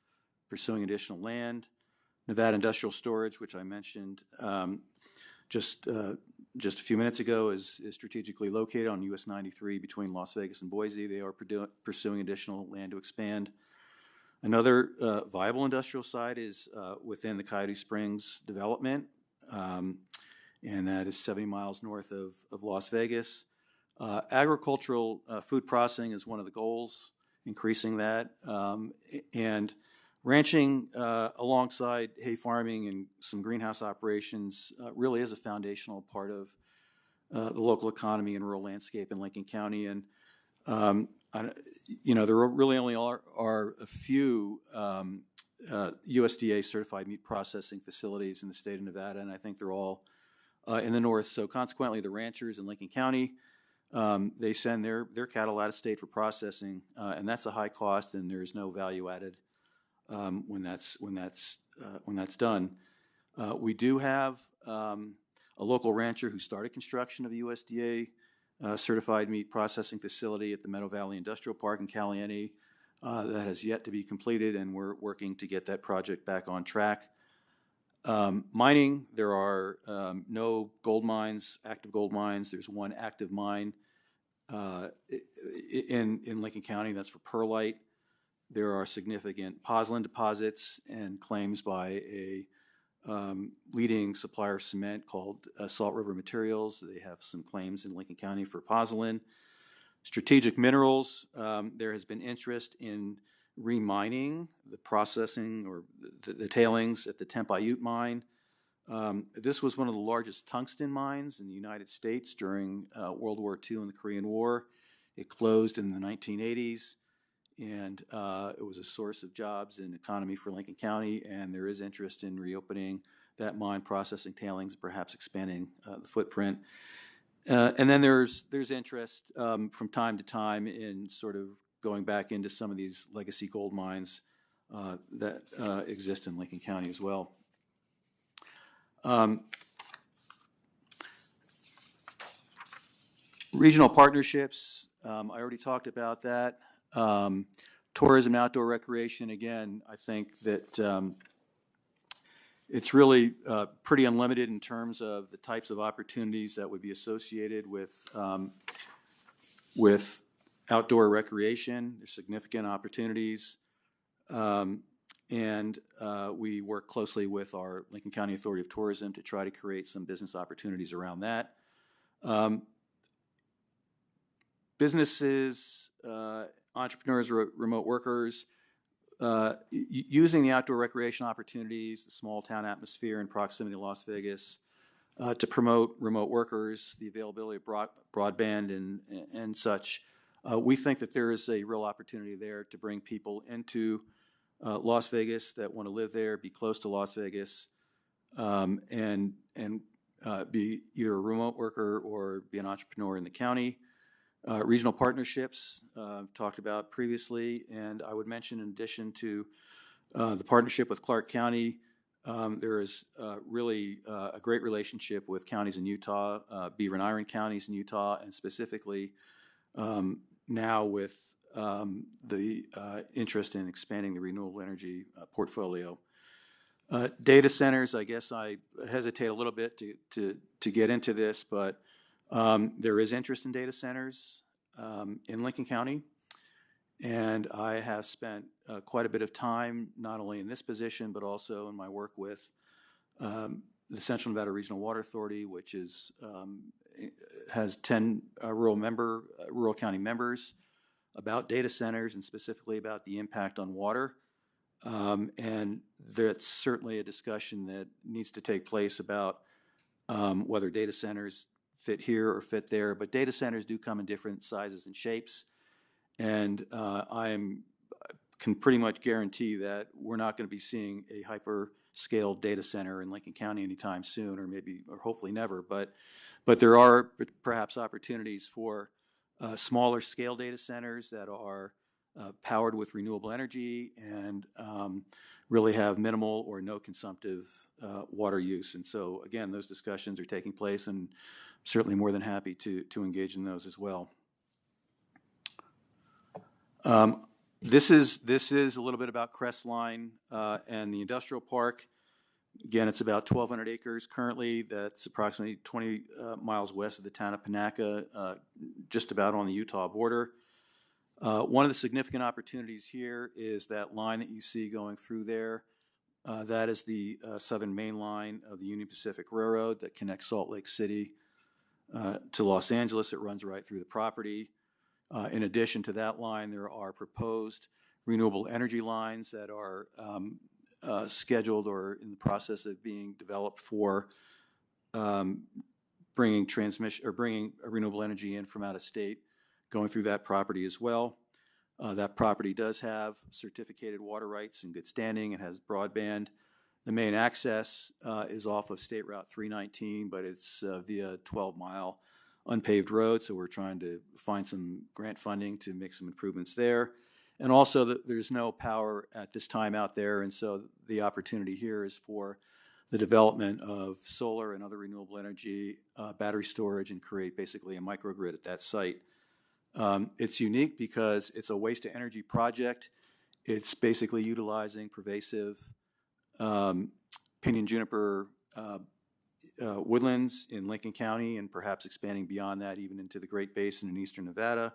pursuing additional land. Nevada Industrial Storage, which I mentioned, just just a few minutes ago, is strategically located on US 93 between Las Vegas and Boise. They are pursuing additional land to expand. Another viable industrial site is within the Coyote Springs development, and that is 70 miles north of Las Vegas. Agricultural food processing is one of the goals, increasing that. And ranching alongside hay farming and some greenhouse operations really is a foundational part of the local economy and rural landscape in Lincoln County. And there really only are a few USDA certified meat processing facilities in the state of Nevada, and I think they're all in the north. So consequently, the ranchers in Lincoln County, they send their cattle out of state for processing, and that's a high cost, and there's no value added when that's done. We do have a local rancher who started construction of a USDA certified meat processing facility at the Meadow Valley Industrial Park in Caliente that has yet to be completed, and we're working to get that project back on track. Mining, there are no gold mines, active gold mines. There's one active mine in Lincoln County, that's for perlite. There are significant pozzolan deposits and claims by a leading supplier of cement called Salt River Materials. They have some claims in Lincoln County for pozzolan. Strategic minerals, there has been interest in remining the processing or the tailings at the Tempaiute mine. This was one of the largest tungsten mines in the United States during World War II and the Korean War. It closed in the 1980s, and it was a source of jobs and economy for Lincoln County, and there is interest in reopening that mine, processing tailings, perhaps expanding the footprint. And then there's interest from time to time in sort of going back into some of these legacy gold mines that exist in Lincoln County as well. Regional partnerships, I already talked about that. Tourism and outdoor recreation, again, I think that it's really pretty unlimited in terms of the types of opportunities that would be associated with outdoor recreation. There's significant opportunities. And we work closely with our Lincoln County Authority of Tourism to try to create some business opportunities around that. Businesses, entrepreneurs, remote workers, using the outdoor recreation opportunities, the small town atmosphere and proximity to Las Vegas to promote remote workers, the availability of broadband and such. We think that there is a real opportunity there to bring people into Las Vegas that want to live there, be close to Las Vegas, and be either a remote worker or be an entrepreneur in the county. Regional partnerships, I've talked about previously, and I would mention in addition to the partnership with Clark County, there is really a great relationship with counties in Utah, Beaver and Iron counties in Utah, and specifically now with the interest in expanding the renewable energy portfolio. Data centers, I guess I hesitate a little bit to get into this, but there is interest in data centers in Lincoln County, and I have spent quite a bit of time, not only in this position, but also in my work with the Central Nevada Regional Water Authority, which has 10 rural county members, about data centers and specifically about the impact on water. And that's certainly a discussion that needs to take place about whether data centers fit here or fit there, but data centers do come in different sizes and shapes, and can pretty much guarantee that we're not going to be seeing a hyper-scale data center in Lincoln County anytime soon, or hopefully never, but there are perhaps opportunities for smaller scale data centers that are powered with renewable energy and really have minimal or no consumptive water use. And so again, those discussions are taking place, and certainly more than happy to engage in those as well. This is a little bit about Crestline and the industrial park. Again, it's about 1,200 acres currently. That's approximately 20 miles west of the town of Panaca, just about on the Utah border. One of the significant opportunities here is that line that you see going through there. That is the southern main line of the Union Pacific Railroad that connects Salt Lake City to Los Angeles. It runs right through the property. In addition to that line, there are proposed renewable energy lines that are scheduled or in the process of being developed for bringing transmission or bringing renewable energy in from out of state, going through that property as well. That property does have certificated water rights in good standing. It has broadband. The main access is off of State Route 319, but it's via 12-mile unpaved road, so we're trying to find some grant funding to make some improvements there. And also, there's no power at this time out there, and so the opportunity here is for the development of solar and other renewable energy, battery storage, and create basically a microgrid at that site. It's unique because it's a waste-to-energy project. It's basically utilizing pervasive pinyon juniper woodlands in Lincoln County and perhaps expanding beyond that even into the Great Basin in eastern Nevada.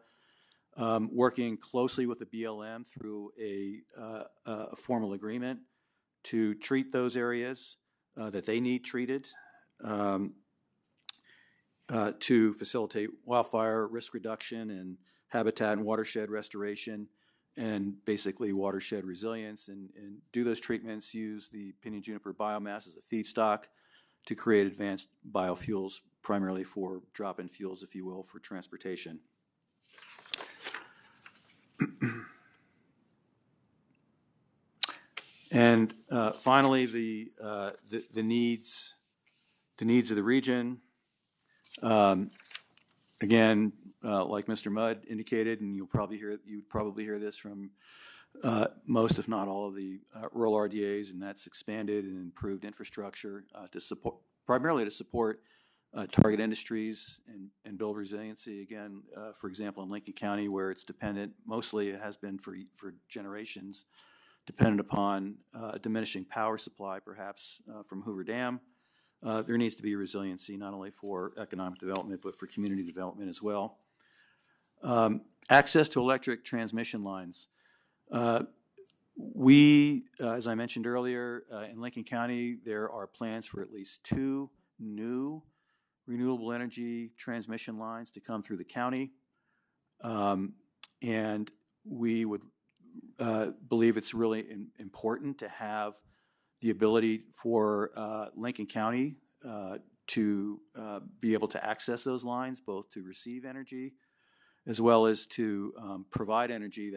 Working closely with the BLM through a formal agreement to treat those areas that they need treated to facilitate wildfire risk reduction and habitat and watershed restoration and basically watershed resilience, and do those treatments, use the pinyon juniper biomass as a feedstock to create advanced biofuels, primarily for drop-in fuels, if you will, for transportation. And finally, the needs of the region. Again, like Mr. Mudd indicated, and you'd probably hear this from most, if not all, of the rural RDAs, and that's expanded and improved infrastructure to support, primarily to support target industries and build resiliency. Again, for example, in Lincoln County, where it's dependent, mostly it has been for generations, dependent upon a diminishing power supply, perhaps from Hoover Dam. There needs to be resiliency not only for economic development, but for community development as well. Access to electric transmission lines. We, as I mentioned earlier, in Lincoln County, there are plans for at least 2 new renewable energy transmission lines to come through the county. And we would believe it's really important to have the ability for Lincoln County to be able to access those lines, both to receive energy as well as to provide energy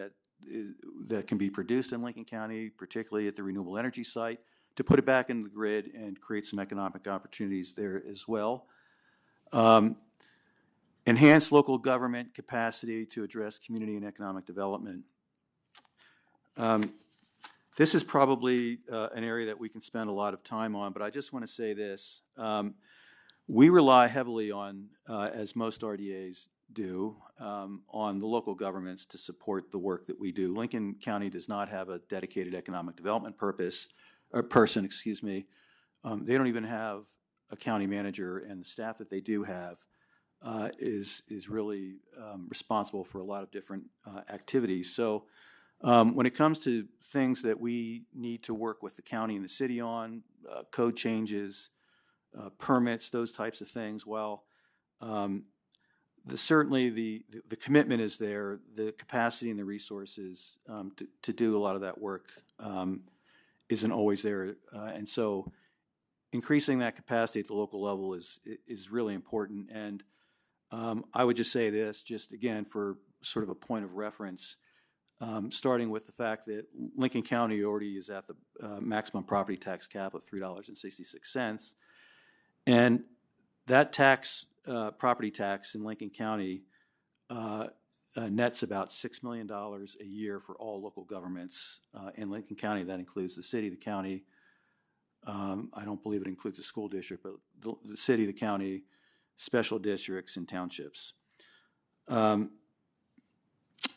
that can be produced in Lincoln County, particularly at the renewable energy site, to put it back into the grid and create some economic opportunities there as well. Enhance local government capacity to address community and economic development. This is probably an area that we can spend a lot of time on, but I just want to say this. We rely heavily on, as most RDAs do, on the local governments to support the work that we do. Lincoln County does not have a dedicated economic development person. They don't even have a county manager, and the staff that they do have is really responsible for a lot of different activities. So when it comes to things that we need to work with the county and the city on, code changes, permits, those types of things, well, certainly the commitment is there, the capacity and the resources to do a lot of that work isn't always there. And so increasing that capacity at the local level is really important. And I would just say this, just again, for sort of a point of reference, starting with the fact that Lincoln County already is at the maximum property tax cap of $3.66. And that tax, property tax in Lincoln County nets about $6 million a year for all local governments in Lincoln County. That includes the city, the county. I don't believe it includes the school district, but the city, the county, special districts, and townships.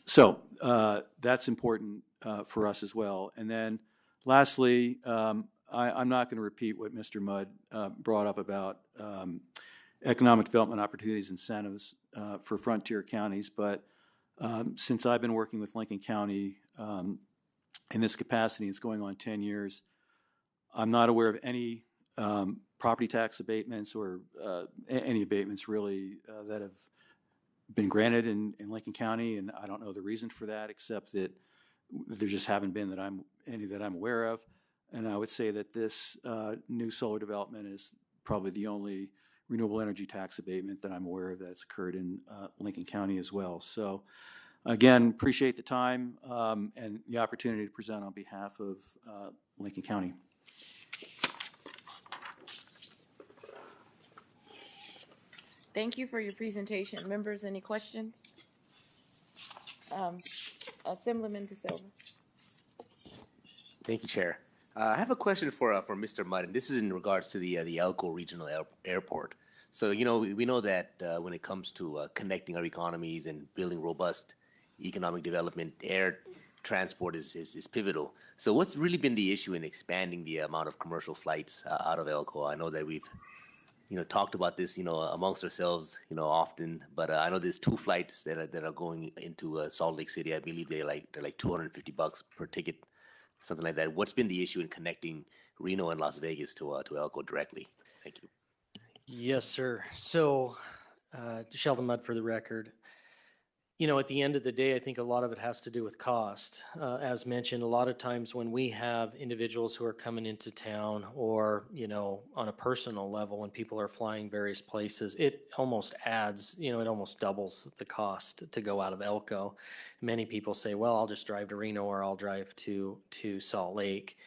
So that's important for us as well. And then lastly, I'm not going to repeat what Mr. Mudd brought up about economic development opportunities, incentives for frontier counties, but since I've been working with Lincoln County in this capacity, it's going on 10 years, I'm not aware of any property tax abatements or any abatements really that have been granted in Lincoln County, and I don't know the reason for that, except that there just haven't been any that I'm aware of. And I would say that this new solar development is probably the only renewable energy tax abatement that I'm aware of that's occurred in Lincoln County as well. So again, appreciate the time and the opportunity to present on behalf of Lincoln County. Thank you for your presentation. Members, any questions? Assemblyman De Silva. Thank you, Chair. I have a question for Mr. Mudd, and this is in regards to the Elko Regional Airport. So, you know, we know that when it comes to connecting our economies and building robust economic development, air transport is pivotal. So what's really been the issue in expanding the amount of commercial flights out of Elko? I know that we've talked about this, amongst ourselves, often. But I know there's 2 flights that are going into Salt Lake City. I believe they're like $250 per ticket, something like that. What's been the issue in connecting Reno and Las Vegas to Elko directly? Thank you. Yes, sir. So, Sheldon Mudd for the record. At the end of the day, I think a lot of it has to do with cost. As mentioned, a lot of times when we have individuals who are coming into town or, on a personal level, when people are flying various places, it almost adds, it almost doubles the cost to go out of Elko. Many people say, well, I'll just drive to Reno or I'll drive to Salt Lake.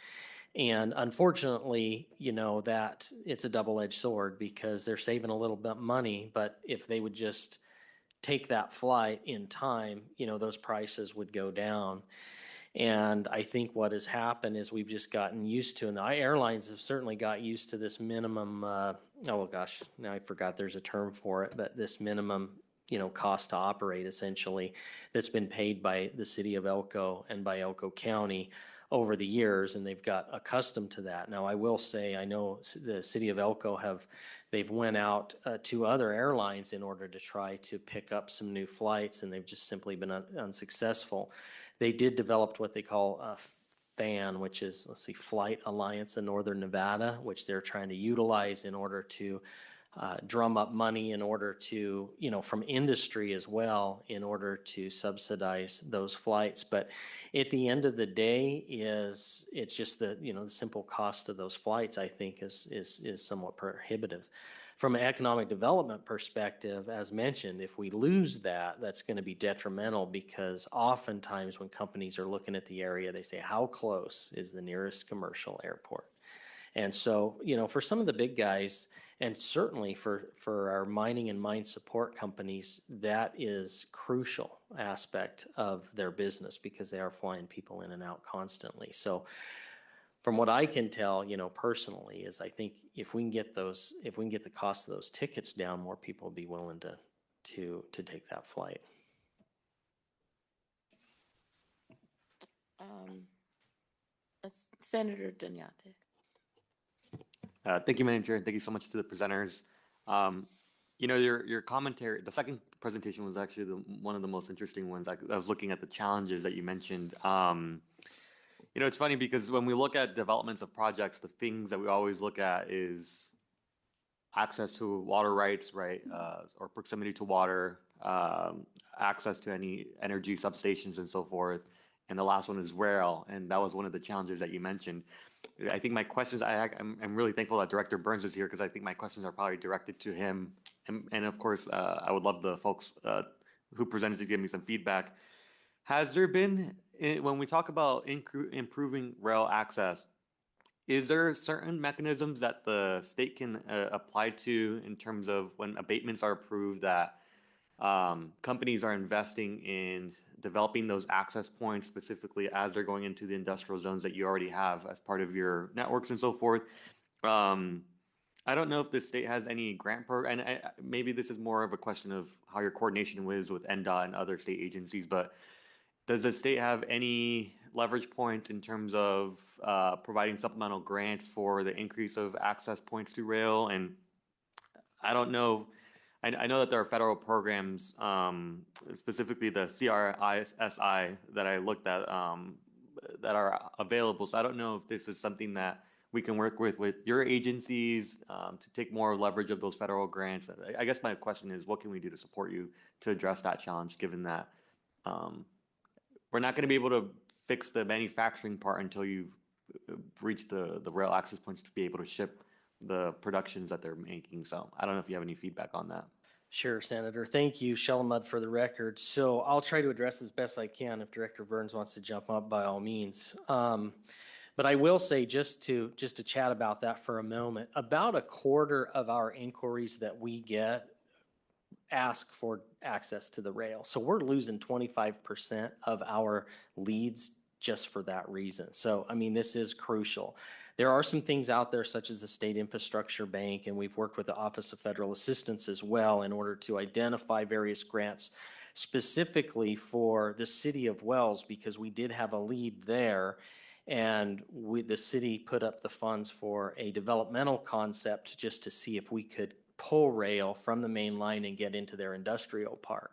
And unfortunately, that it's a double-edged sword because they're saving a little bit of money, but if they would just take that flight in time, those prices would go down. And I think what has happened is we've just gotten used to, and the airlines have certainly got used to this minimum, now I forgot there's a term for it, but this minimum, cost to operate essentially that's been paid by the city of Elko and by Elko County over the years, and they've got accustomed to that. Now, I will say, I know the city of Elko they've went out to other airlines in order to try to pick up some new flights, and they've just simply been unsuccessful. They did develop what they call a FAN, which is, Flight Alliance in Northern Nevada, which they're trying to utilize in order to drum up money in order to, from industry as well, in order to subsidize those flights. But at the end of the day, it's just the simple cost of those flights, I think, is somewhat prohibitive. From an economic development perspective, as mentioned, if we lose that, that's going to be detrimental because oftentimes when companies are looking at the area, they say, how close is the nearest commercial airport? And so, for some of the big guys, and certainly for our mining and mine support companies, that is crucial aspect of their business because they are flying people in and out constantly. So from what I can tell, personally, is I think if we can get the cost of those tickets down, more people will be willing to take that flight. Senator Danyate. Thank you, Madam Chair. Thank you so much to the presenters. Your commentary, the second presentation was actually one of the most interesting ones. I was looking at the challenges that you mentioned. It's funny because when we look at developments of projects, the things that we always look at is access to water rights, right, or proximity to water, access to any energy substations and so forth. And the last one is rail, and that was one of the challenges that you mentioned. I think my questions, I'm really thankful that Director Burns is here because I think my questions are probably directed to him. And of course, I would love the folks who presented to give me some feedback. Has there been, when we talk about improving rail access, is there certain mechanisms that the state can apply to in terms of when abatements are approved that companies are investing in developing those access points specifically as they're going into the industrial zones that you already have as part of your networks and so forth? I don't know if the state has any grant program, and maybe this is more of a question of how your coordination is with NDOT and other state agencies, but does the state have any leverage point in terms of providing supplemental grants for the increase of access points to rail. And I don't know, I know that there are federal programs, specifically the CRISI that I looked at, that are available. So I don't know if this is something that we can work with your agencies to take more leverage of those federal grants. I guess my question is, what can we do to support you to address that challenge, given that we're not going to be able to fix the manufacturing part until you've reached the rail access points to be able to ship the productions that they're making. So I don't know if you have any feedback on that. Sure, Senator. Thank you, Sheldon Mudd, for the record. So I'll try to address as best I can. If Director Burns wants to jump up, by all means. But I will say, just to chat about that for a moment, about a quarter of our inquiries that we get ask for access to the rail. So we're losing 25% of our leads just for that reason. So, I mean, this is crucial. There are some things out there such as the State Infrastructure Bank, and we've worked with the Office of Federal Assistance as well in order to identify various grants specifically for the city of Wells, because we did have a lead there. And the city put up the funds for a developmental concept just to see if we could pull rail from the main line and get into their industrial park.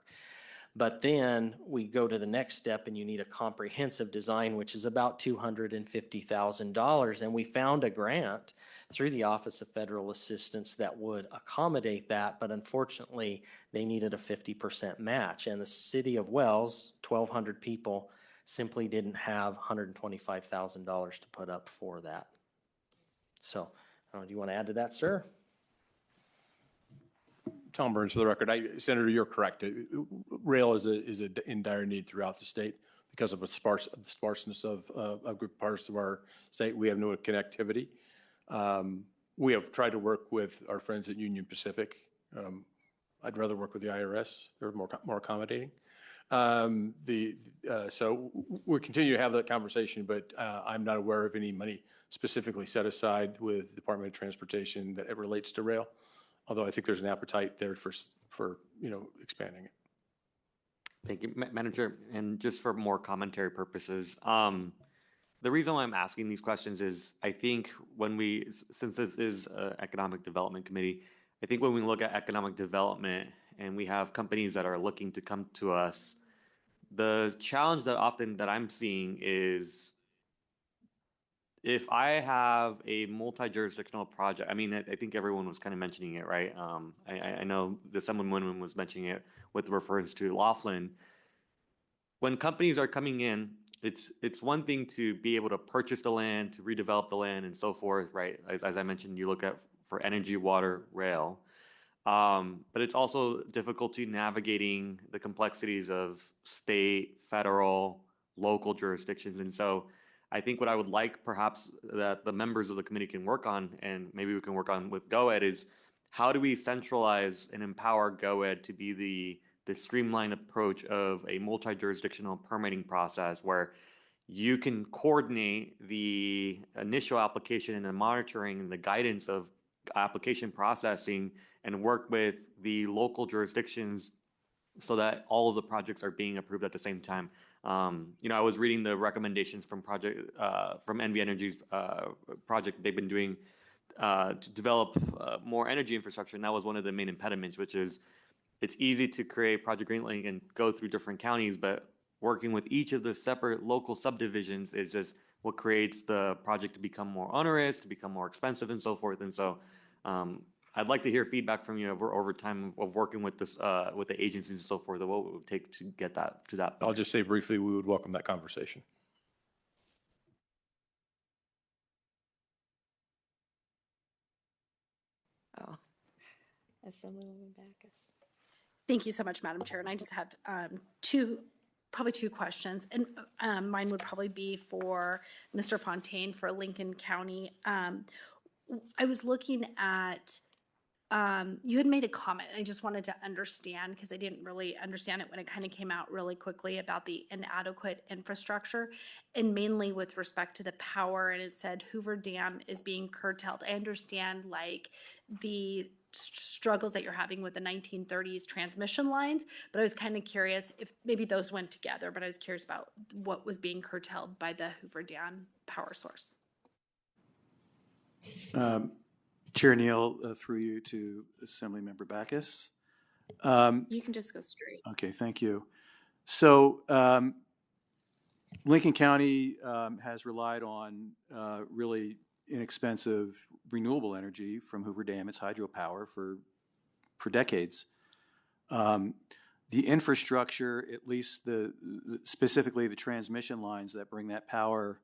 But then we go to the next step and you need a comprehensive design, which is about $250,000. And we found a grant through the Office of Federal Assistance that would accommodate that. But unfortunately, they needed a 50% match. And the city of Wells, 1,200 people, simply didn't have $125,000 to put up for that. So, do you want to add to that, sir? Tom Burns, for the record. Senator, you're correct. Rail is in dire need throughout the state because of the sparseness of group parts of our state. We have no connectivity. We have tried to work with our friends at Union Pacific. I'd rather work with the IRS. They're more accommodating. So we continue to have that conversation, but I'm not aware of any money specifically set aside with the Department of Transportation that it relates to rail. Although I think there's an appetite there for expanding it. Thank you, Madam Chair. And just for more commentary purposes, the reason why I'm asking these questions is I think since this is an Economic Development Committee, I think when we look at economic development and we have companies that are looking to come to us, the challenge that I'm seeing is if I have a multi-jurisdictional project, I mean, I think everyone was kind of mentioning it, right? I know that someone was mentioning it with reference to Laughlin. When companies are coming in, it's one thing to be able to purchase the land, to redevelop the land and so forth, right? As I mentioned, you look at for energy, water, rail. But it's also difficulty navigating the complexities of state, federal, local jurisdictions. And so I think what I would like perhaps that the members of the committee can work on, and maybe we can work on with GOED, is how do we centralize and empower GOED to be the streamlined approach of a multi-jurisdictional permitting process where you can coordinate the initial application and the monitoring and the guidance of application processing and work with the local jurisdictions so that all of the projects are being approved at the same time. I was reading the recommendations from NV Energy's project they've been doing to develop more energy infrastructure, and that was one of the main impediments, which is it's easy to create Project Greenlink and go through different counties, but working with each of the separate local subdivisions is just what creates the project to become more onerous, to become more expensive, and so forth. And so I'd like to hear feedback from you over time of working with this with the agencies and so forth, of what it would take to get that to that point. I'll just say briefly, we would welcome that conversation. Oh, Assemblywoman Backus. Thank you so much, Madam Chair. And I just have two questions. And mine would probably be for Mr. Fontaine for Lincoln County. I was looking at you had made a comment, and I just wanted to understand, because I didn't really understand it when it kind of came out really quickly, about the inadequate infrastructure, and mainly with respect to the power, and it said Hoover Dam is being curtailed. I understand like the struggles that you're having with the 1930s transmission lines, but I was kind of curious if maybe those went together, but I was curious about what was being curtailed by the Hoover Dam power source. Chair Neal, through you to Assemblymember Backus. You can just go straight. Okay, thank you. So Lincoln County has relied on really inexpensive renewable energy from Hoover Dam, its hydropower, for decades. The infrastructure, at least specifically the transmission lines that bring that power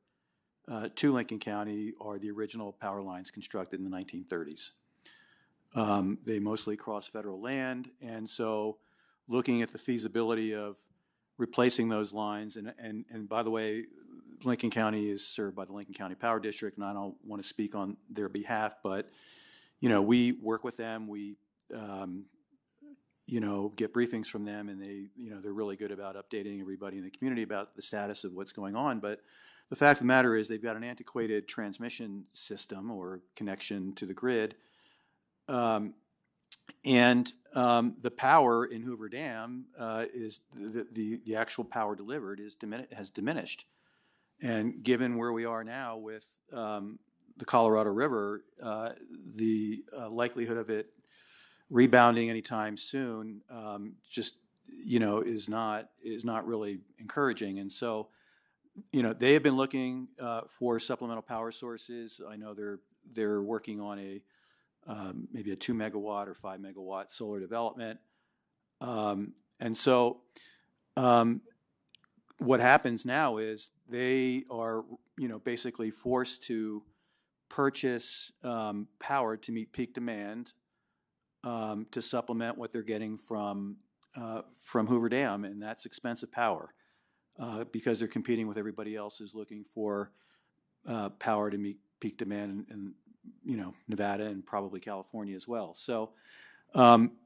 to Lincoln County, are the original power lines constructed in the 1930s. They mostly cross federal land, and so looking at the feasibility of replacing those lines, and by the way, Lincoln County is served by the Lincoln County Power District, and I don't want to speak on their behalf, but we work with them. We get briefings from them, and they're really good about updating everybody in the community about the status of what's going on. But the fact of the matter is they've got an antiquated transmission system or connection to the grid. And the power in Hoover Dam is the actual power delivered has diminished. And given where we are now with the Colorado River, the likelihood of it rebounding anytime soon is not really encouraging. And so they have been looking for supplemental power sources. I know they're working on maybe a 2 megawatt or 5 megawatt solar development. And so what happens now is they are basically forced to purchase power to meet peak demand to supplement what they're getting from Hoover Dam, and that's expensive power. Because they're competing with everybody else who's looking for power to meet peak demand in Nevada and probably California as well. So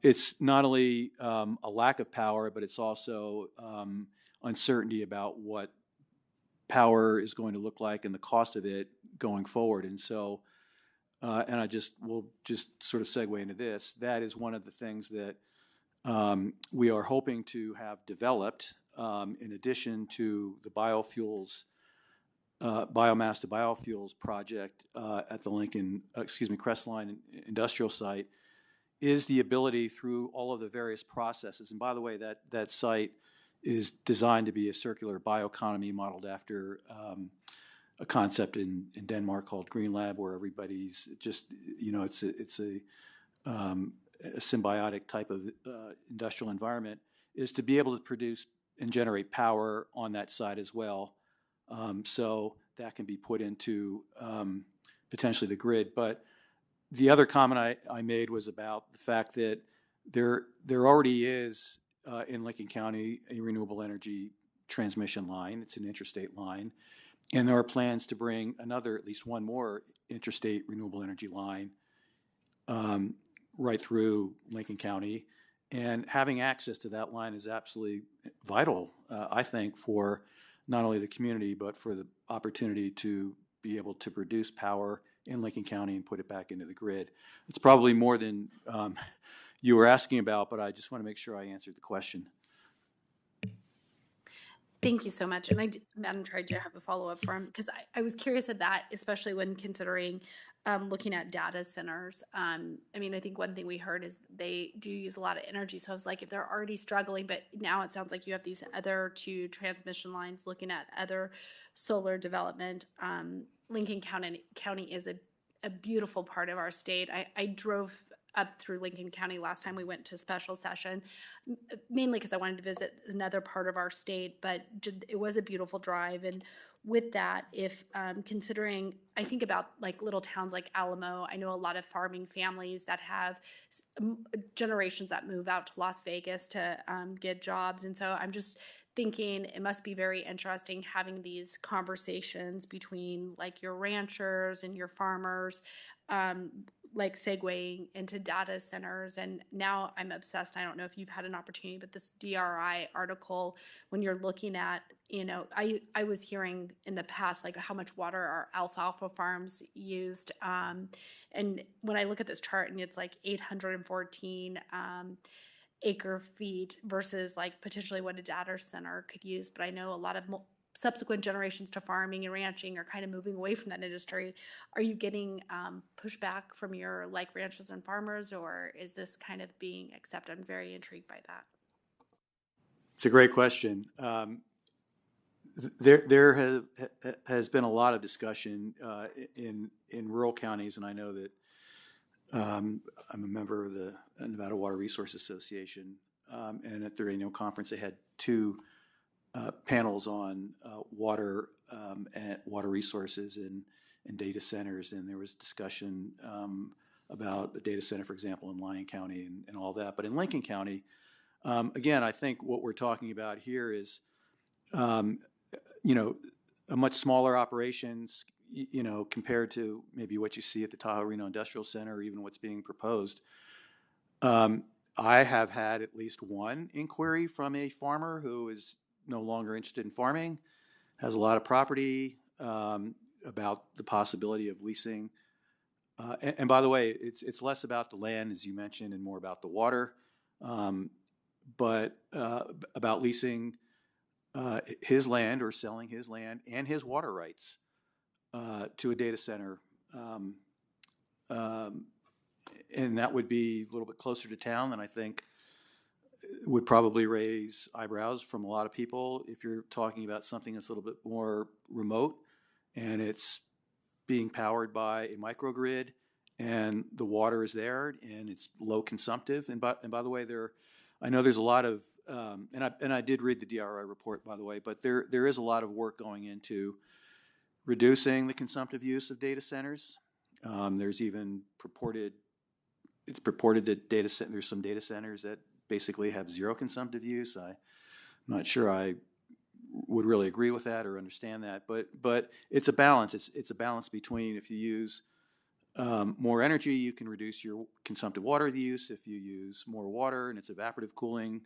it's not only a lack of power, but it's also uncertainty about what power is going to look like and the cost of it going forward. And so, and we'll just sort of segue into this. That is one of the things that we are hoping to have developed. In addition to the biomass to biofuels project at the Crestline industrial site, is the ability through all of the various processes. And by the way, that site is designed to be a circular bioeconomy modeled after a concept in Denmark called Green Lab, where everybody's just, it's a symbiotic type of industrial environment, is to be able to produce and generate power on that site as well. So that can be put into potentially the grid. But the other comment I made was about the fact that there already is in Lincoln County a renewable energy transmission line. It's an interstate line. And there are plans to bring at least one more interstate renewable energy line right through Lincoln County. And having access to that line is absolutely vital, I think, for not only the community, but for the opportunity to be able to produce power in Lincoln County and put it back into the grid. It's probably more than you were asking about, but I just want to make sure I answered the question. Thank you so much. And Madam Chair, I do have a follow-up from, because I was curious at that, especially when considering looking at data centers. I think one thing we heard is they do use a lot of energy. So I was like, if they're already struggling, but now it sounds like you have these other two transmission lines looking at other solar development. Lincoln County is a beautiful part of our state. I drove up through Lincoln County last time we went to special session, mainly because I wanted to visit another part of our state, but it was a beautiful drive. And with that, if considering, I think about like little towns like Alamo, I know a lot of farming families that have generations that move out to Las Vegas to get jobs. And so I'm just thinking it must be very interesting having these conversations between like your ranchers and your farmers, like segueing into data centers. And now I'm obsessed. I don't know if you've had an opportunity, but this DRI article, when you're looking at, I was hearing in the past, like how much water our alfalfa farms used. And when I look at this chart and it's like 814 acre feet versus like potentially what a data center could use. But I know a lot of subsequent generations to farming and ranching are kind of moving away from that industry. Are you getting pushback from your like ranchers and farmers, or is this kind of being accepted? I'm very intrigued by that. It's a great question. There has been a lot of discussion in rural counties, and I know that I'm a member of the Nevada Water Resource Association, and at their annual conference, they had two panels on water and water resources and data centers, and there was discussion about the data center, for example, in Lyon County and all that. But in Lincoln County, again, I think what we're talking about here is, a much smaller operations, compared to maybe what you see at the Tahoe Reno Industrial Center or even what's being proposed. I have had at least one inquiry from a farmer who is no longer interested in farming, has a lot of property, about the possibility of leasing. And by the way, it's less about the land, as you mentioned, and more about the water, but about leasing his land or selling his land and his water rights to a data center. And that would be a little bit closer to town, and I think would probably raise eyebrows from a lot of people if you're talking about something that's a little bit more remote and it's being powered by a microgrid and the water is there and it's low consumptive. And by the way, I know there's a lot of and I did read the DRI report, by the way, but there is a lot of work going into reducing the consumptive use of data centers. There's even purported that there's some data centers that basically have zero consumptive use. I'm not sure I would really agree with that or understand that, but it's a balance. It's a balance between, if you use more energy, you can reduce your consumptive water use. If you use more water and it's evaporative cooling,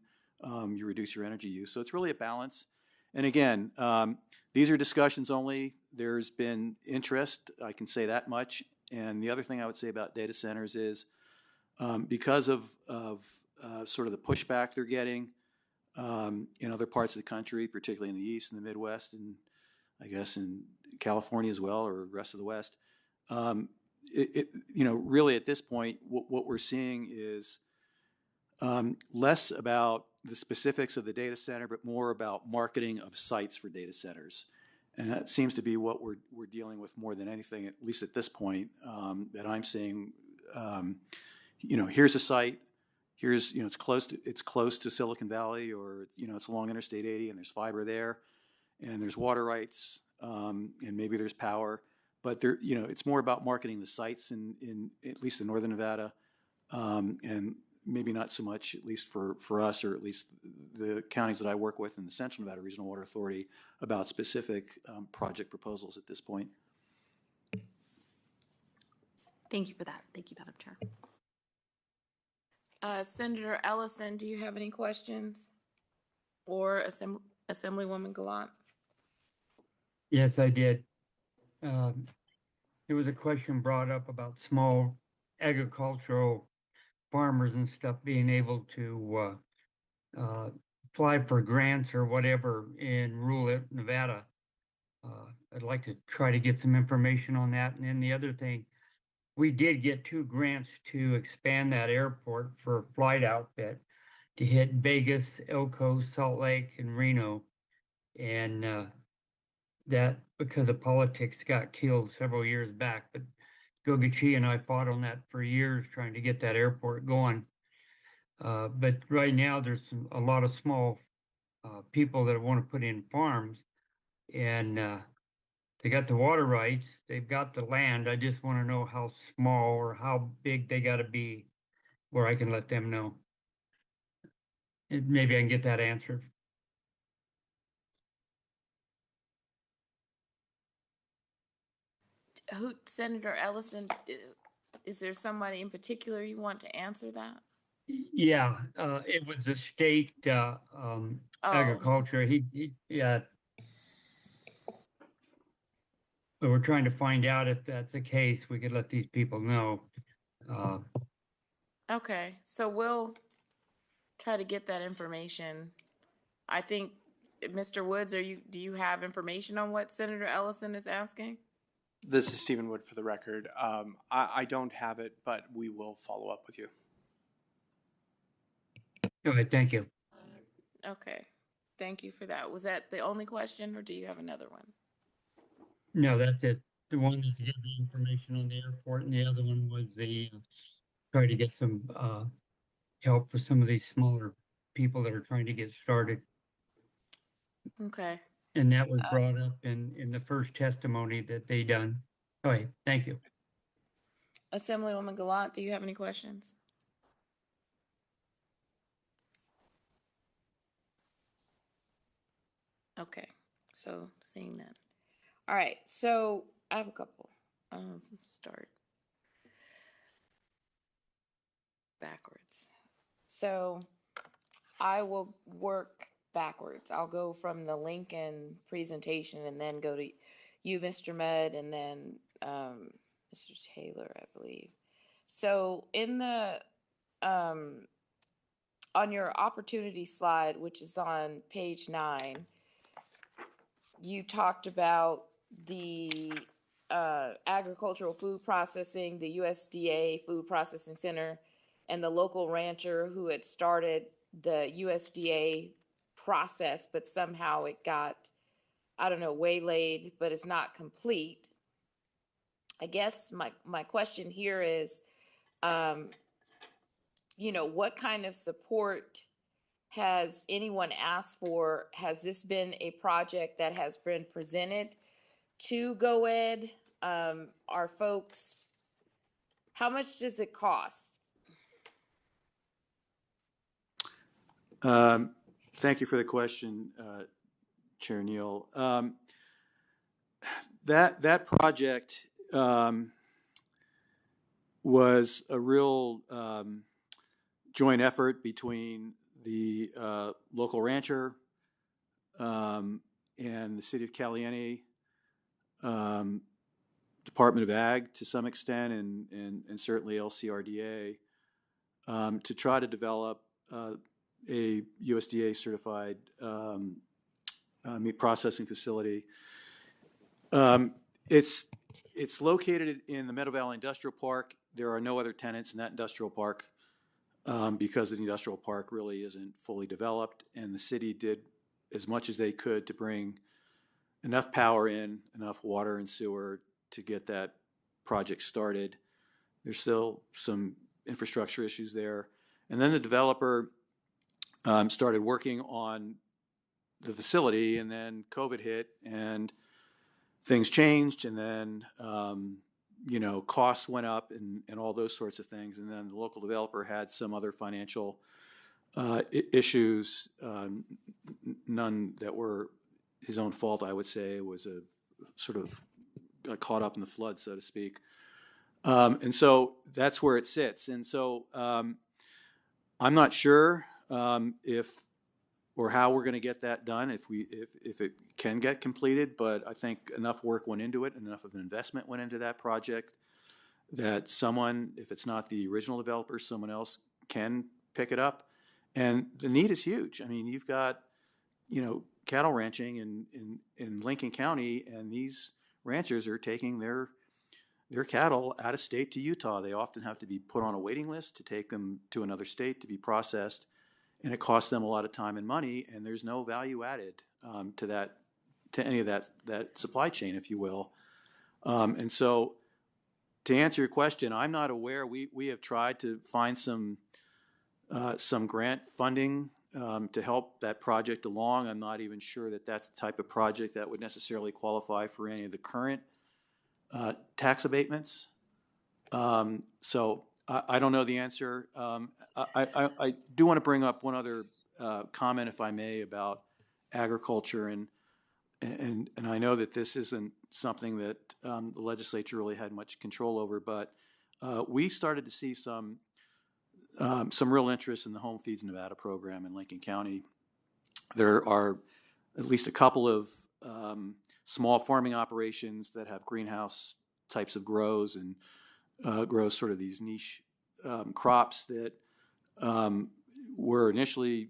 you reduce your energy use. So it's really a balance. And again, these are discussions only. There's been interest, I can say that much. And the other thing I would say about data centers is because of sort of the pushback they're getting in other parts of the country, particularly in the East and the Midwest, and I guess in California as well, or the rest of the West. Really at this point, what we're seeing is less about the specifics of the data center, but more about marketing of sites for data centers. And that seems to be what we're dealing with more than anything, at least at this point, that I'm seeing. Here's a site. Here's, it's close to Silicon Valley, or it's along Interstate 80, and there's fiber there, and there's water rights, and maybe there's power. But it's more about marketing the sites in at least in Northern Nevada, and maybe not so much, at least for us, or at least the counties that I work with in the Central Nevada Regional Water Authority, about specific project proposals at this point. Thank you for that. Thank you, Madam Chair. Senator Ellison, do you have any questions? Or Assemblywoman Gallant? Yes, I did. There was a question brought up about small agricultural farmers and stuff being able to apply for grants or whatever in rural Nevada. I'd like to try to get some information on that. And then the other thing, we did get 2 grants to expand that airport for a flight outfit to hit Vegas, Elko, Salt Lake, and Reno. And that, because of politics, got killed several years back. But Gogachi and I fought on that for years, trying to get that airport going. But right now, there's a lot of small people that want to put in farms, and they got the water rights, they've got the land. I just want to know how small or how big they got to be where I can let them know. And maybe I can get that answered. Senator Ellison, is there somebody in particular you want to answer that? Yeah, it was the state Oh, agriculture. Yeah, but we're trying to find out if that's the case. We could let these people know. okay. So we'll try to get that information. I think, Mr. Woods, do you have information on what Senator Ellison is asking? This is Stephen Wood for the record. I don't have it, but we will follow up with you. All right, thank you. Okay. Thank you for that. Was that the only question, or do you have another one? No, that's it. The one is to get the information on the airport, and the other one was the try to get some help for some of these smaller people that are trying to get started. Okay. And that was brought up in the first testimony that they done. All right, thank you. Assemblywoman Gallant, do you have any questions? Okay, so seeing that. All right, so I have a couple. Let's start backwards. So I will work backwards. I'll go from the Lincoln presentation and then go to you, Mr. Mudd, and then Mr. Taylor, I believe. So in the on your opportunity slide, which is on page 9, you talked about the agricultural food processing, the USDA Food Processing Center, and the local rancher who had started the USDA process, but somehow it got, I don't know, waylaid, but it's not complete. I guess my question here is, you know, what kind of support has anyone asked for? Has this been a project that has been presented to GoEd? Are folks, how much does it cost? Thank you for the question, Chair Neal. That project was a real joint effort between the local rancher and the city of Caliente, Department of Ag to some extent, and certainly LCRDA to try to develop a USDA certified meat processing facility. It's located in the Meadow Valley Industrial Park. There are no other tenants in that industrial park because the industrial park really isn't fully developed, and the city did as much as they could to bring enough power in, enough water and sewer to get that project started. There's still some infrastructure issues there. And then the developer started working on the facility, and then COVID hit and things changed, and then costs went up and all those sorts of things. And then the local developer had some other financial issues, none that were his own fault, I would say. It was a sort of got caught up in the flood, so to speak. And so that's where it sits. And so I'm not sure if or how we're going to get that done, if it can get completed, but I think enough work went into it, enough of an investment went into that project that someone, if it's not the original developer, someone else can pick it up. And the need is huge. I mean, you've got, cattle ranching in Lincoln County, and these ranchers are taking their cattle out of state to Utah. They often have to be put on a waiting list to take them to another state to be processed, and it costs them a lot of time and money, and there's no value added to any of that supply chain, if you will. And so to answer your question, I'm not aware. We have tried to find some grant funding to help that project along. I'm not even sure that that's the type of project that would necessarily qualify for any of the current tax abatements. So I don't know the answer. I do want to bring up one other comment, if I may, about agriculture, and I know that this isn't something that the legislature really had much control over, but we started to see some real interest in the Home Feeds Nevada program in Lincoln County. There are at least a couple of small farming operations that have greenhouse types of grows and grow sort of these niche crops that were initially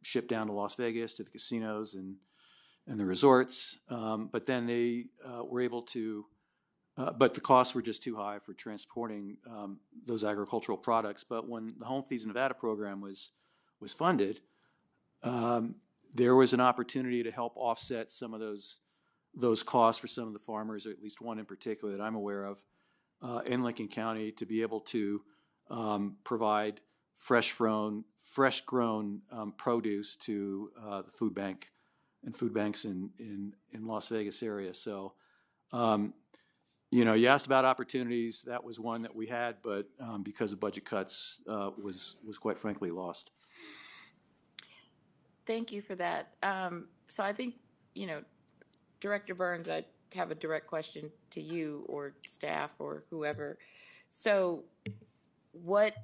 shipped down to Las Vegas to the casinos and the resorts, but then they were able to, but the costs were just too high for transporting those agricultural products. But when the Home Feeds Nevada program was funded, there was an opportunity to help offset some of those costs for some of the farmers, or at least one in particular that I'm aware of, in Lincoln County, to be able to provide fresh grown produce to the food bank and food banks in Las Vegas area. So, you asked about opportunities. That was one that we had, but because of budget cuts, was quite frankly lost. Thank you for that. So I think, Director Burns, I have a direct question to you or staff or whoever. So what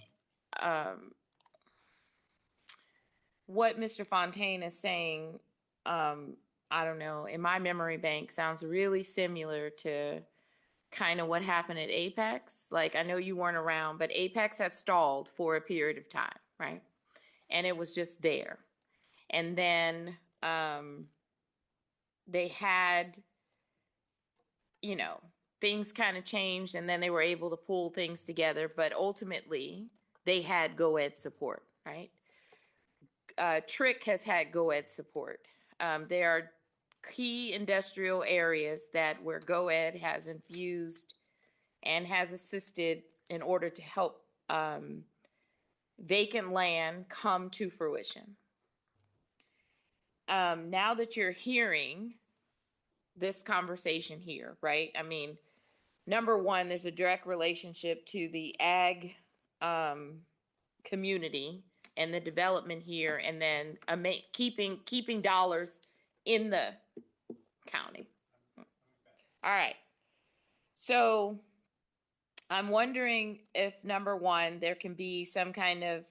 Mr. Fontaine is saying, I don't know, in my memory bank sounds really similar to kind of what happened at Apex. Like, I know you weren't around, but Apex had stalled for a period of time, right? And it was just there. And then they had, things kind of changed, and then they were able to pull things together. But ultimately, they had GoEd support, right? Trick has had GoEd support. There are key industrial areas where GoEd has infused and has assisted in order to help vacant land come to fruition. Now that you're hearing this conversation here, right? I mean, number one, there's a direct relationship to the ag community and the development here, and then keeping dollars in the county. All right. So I'm wondering if, number one, there can be some kind of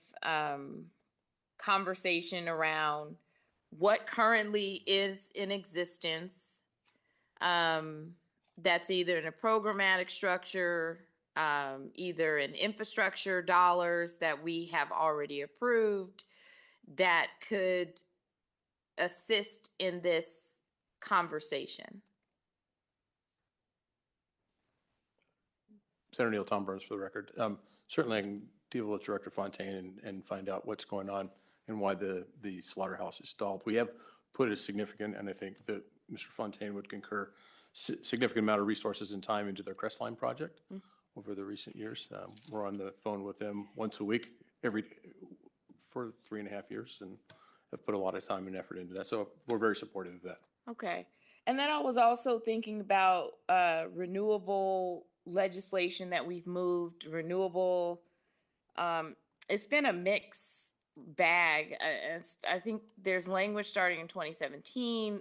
conversation around what currently is in existence, that's either in a programmatic structure, either in infrastructure dollars that we have already approved, that could assist in this conversation. Senator Neal, Tom Burns for the record. Certainly I can deal with Director Fontaine and find out what's going on and why the slaughterhouse is stalled. We have put a significant, and I think that Mr. Fontaine would concur, significant amount of resources and time into their Crestline project over the recent years. We're on the phone with them once a week for 3.5 years, and have put a lot of time and effort into that. So we're very supportive of that. Okay. And then I was also thinking about renewable legislation that we've moved, renewable. It's been a mixed bag. I think there's language starting in 2017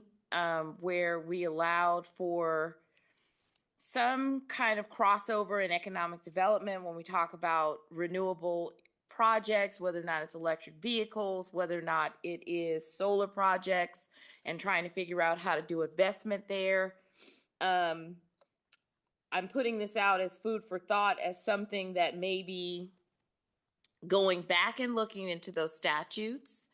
where we allowed for some kind of crossover in economic development when we talk about renewable projects, whether or not it's electric vehicles, whether or not it is solar projects, and trying to figure out how to do investment there. I'm putting this out as food for thought, as something that maybe going back and looking into those statutes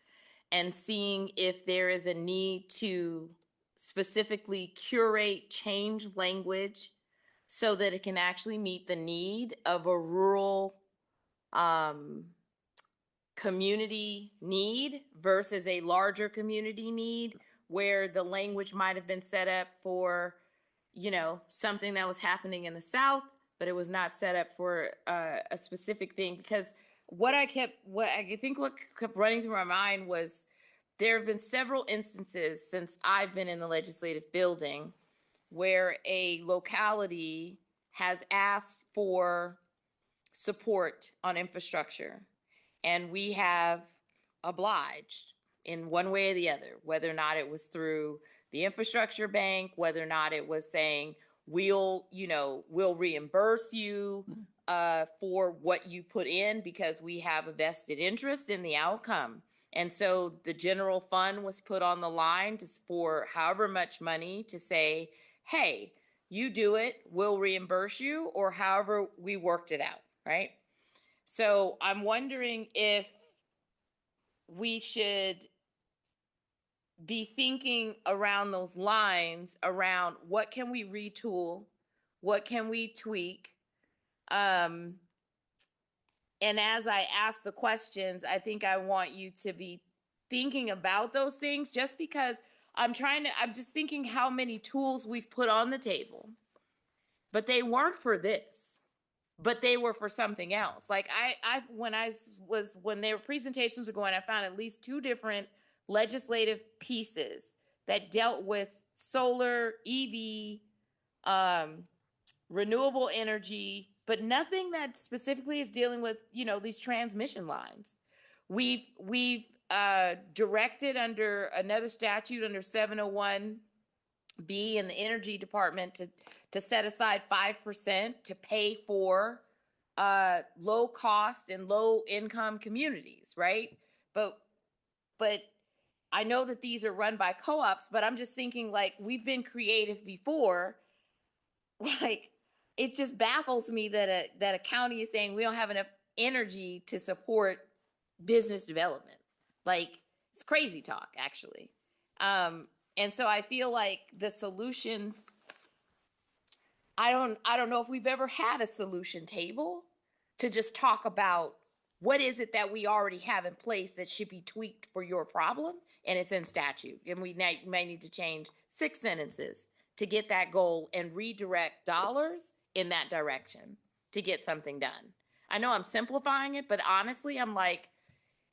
and seeing if there is a need to specifically curate, change language so that it can actually meet the need of a rural community need versus a larger community need, where the language might have been set up for, something that was happening in the South, but it was not set up for a specific thing. Because what I kept running through my mind was, there have been several instances since I've been in the legislative building where a locality has asked for support on infrastructure, and we have obliged in one way or the other, whether or not it was through the infrastructure bank, whether or not it was saying, we'll reimburse you for what you put in because we have a vested interest in the outcome. And so the general fund was put on the line for however much money to say, hey, you do it, we'll reimburse you, or however we worked it out, right? So I'm wondering if we should be thinking around those lines around what can we retool, what can we tweak, and as I ask the questions, I think I want you to be thinking about those things, just because I'm just thinking how many tools we've put on the table, but they weren't for this, but they were for something else. Like when their presentations were going, I found at least 2 different legislative pieces that dealt with solar, EV, renewable energy, but nothing that specifically is dealing with, these transmission lines. We've directed under another statute, under 701B in the Energy Department, to set aside 5% to pay for low cost and low income communities, right? But I know that these are run by co-ops, but I'm just thinking, like, we've been creative before. Like, it just baffles me that a county is saying we don't have enough energy to support business development. Like, it's crazy talk, actually. And so I feel like the solutions, I don't know if we've ever had a solution table to just talk about what is it that we already have in place that should be tweaked for your problem, and it's in statute. And we may need to change 6 sentences to get that goal and redirect dollars in that direction to get something done. I know I'm simplifying it, but honestly, I'm like,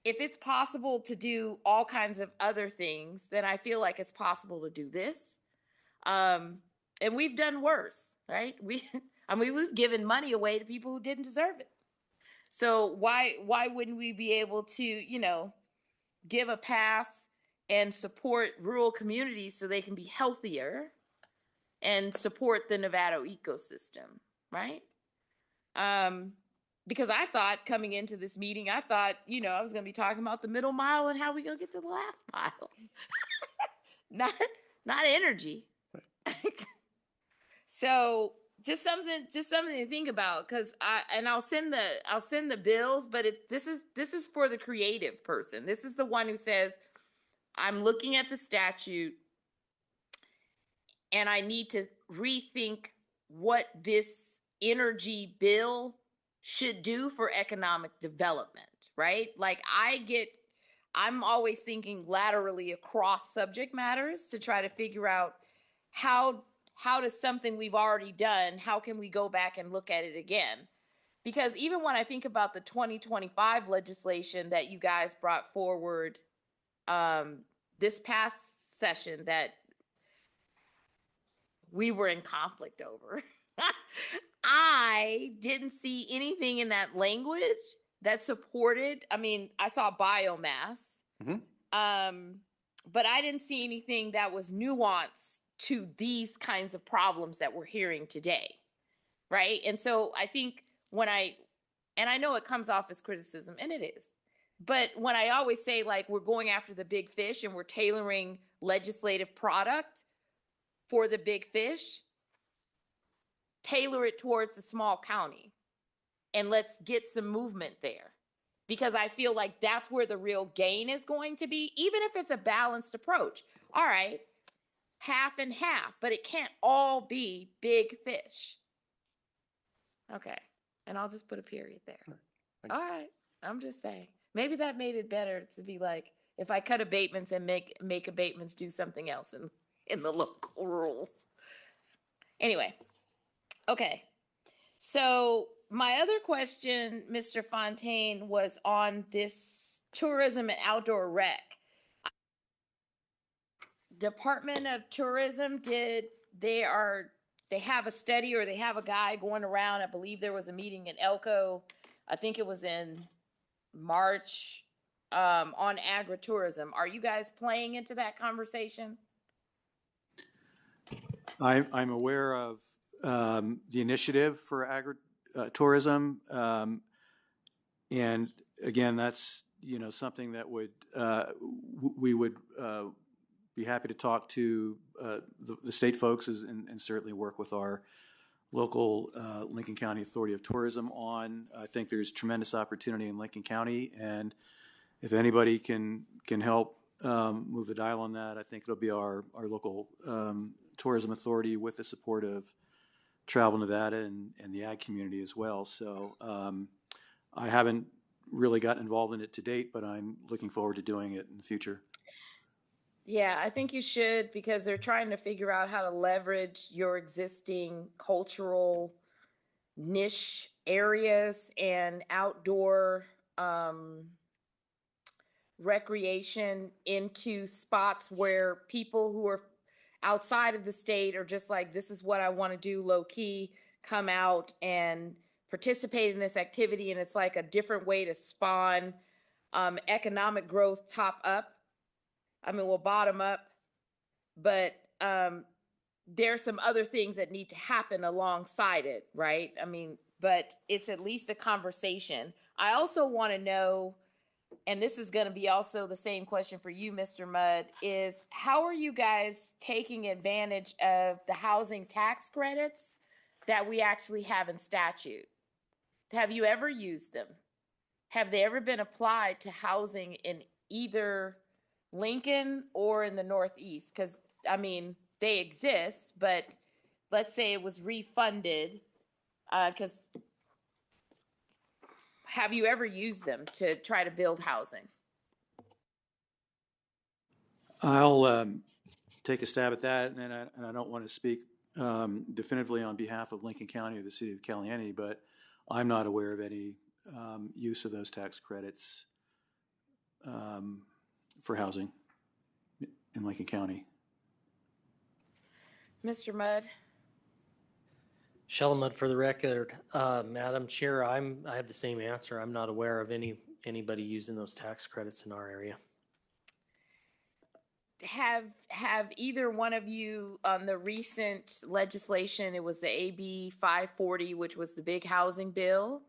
if it's possible to do all kinds of other things, then I feel like it's possible to do this. And we've done worse, right? We've given money away to people who didn't deserve it. So why wouldn't we be able to, give a pass and support rural communities so they can be healthier and support the Nevada ecosystem, right? Because I thought coming into this meeting, I was going to be talking about the middle mile and how we going to get to the last mile. not energy. So just something to think about, because I'll send the bills, but this is for the creative person. This is the one who says, I'm looking at the statute and I need to rethink what this energy bill should do for economic development, right? Like, I'm always thinking laterally across subject matters to try to figure out how does something we've already done, how can we go back and look at it again? Because even when I think about the 2025 legislation that you guys brought forward this past session that we were in conflict over, I didn't see anything in that language that supported, I saw biomass, but I didn't see anything that was nuanced to these kinds of problems that we're hearing today, right? And so I think and I know it comes off as criticism, and it is, but when I always say, like, we're going after the big fish and we're tailoring legislative product for the big fish, tailor it towards the small county and let's get some movement there, because I feel like that's where the real gain is going to be, even if it's a balanced approach. All right, half and half, but it can't all be big fish. Okay, and I'll just put a period there. All right, I'm just saying. Maybe that made it better to be like, if I cut abatements and make abatements do something else in the local rules. Anyway, okay. So my other question, Mr. Fontaine, was on this tourism and outdoor rec. Department of Tourism they have a study, or they have a guy going around. I believe there was a meeting in Elko. I think it was in March, on agritourism. Are you guys playing into that conversation? I'm aware of the initiative for tourism, and again, that's something that we would be happy to talk to the state folks and certainly work with our local Lincoln County Authority of Tourism on. I think there's tremendous opportunity in Lincoln County, and if anybody can help move the dial on that, I think it'll be our local tourism authority with the support of Travel Nevada and the ag community as well. So I haven't really gotten involved in it to date, but I'm looking forward to doing it in the future. Yeah, I think you should, because they're trying to figure out how to leverage your existing cultural niche areas and outdoor recreation into spots where people who are outside of the state are just like, this is what I want to do low key, come out and participate in this activity. And it's like a different way to spawn economic growth top up. I mean, well, bottom up, but there's some other things that need to happen alongside it, right? I mean, but it's at least a conversation. I also want to know, and this is going to be also the same question for you, Mr. Mudd, is how are you guys taking advantage of the housing tax credits that we actually have in statute? Have you ever used them? Have they ever been applied to housing in either Lincoln or in the Northeast? Because, I mean, they exist, but let's say it was refunded, because have you ever used them to try to build housing? I'll take a stab at that, and I don't want to speak definitively on behalf of Lincoln County or the city of Caliente, but I'm not aware of any use of those tax credits for housing in Lincoln County. Mr. Mudd? Sheldon Mudd for the record. Madam Chair, I have the same answer. I'm not aware of anybody using those tax credits in our area. Have either one of you on the recent legislation, it was the AB 540, which was the big housing bill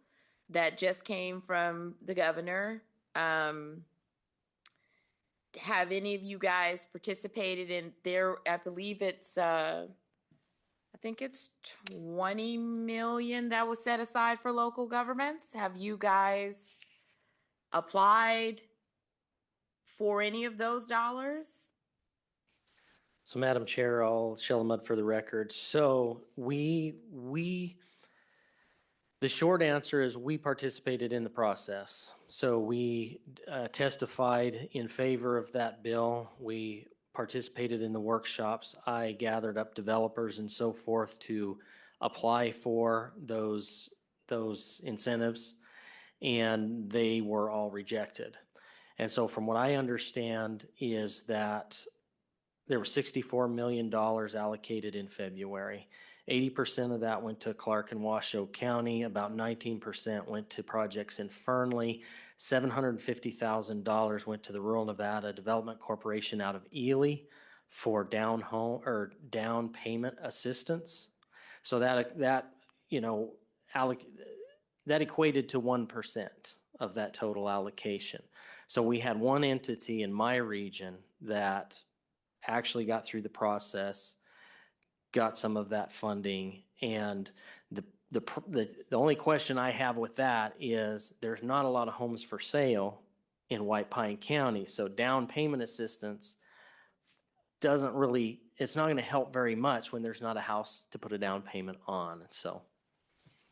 that just came from the governor. Have any of you guys participated in there? I believe it's, I think it's 20 million that was set aside for local governments. Have you guys applied for any of those dollars? So, Madam Chair, I'll Sheldon Mudd for the record. So the short answer is we participated in the process. So we testified in favor of that bill. We participated in the workshops. I gathered up developers and so forth to apply for those incentives, and they were all rejected. And so from what I understand is that there were $64 million allocated in February. 80% of that went to Clark and Washoe County. About 19% went to projects in Fernley. $750,000 went to the Rural Nevada Development Corporation out of Ely for down payment assistance. So that equated to 1% of that total allocation. So we had one entity in my region that actually got through the process, got some of that funding, and the only question I have with that is there's not a lot of homes for sale in White Pine County, so down payment assistance doesn't really, it's not going to help very much when there's not a house to put a down payment on. So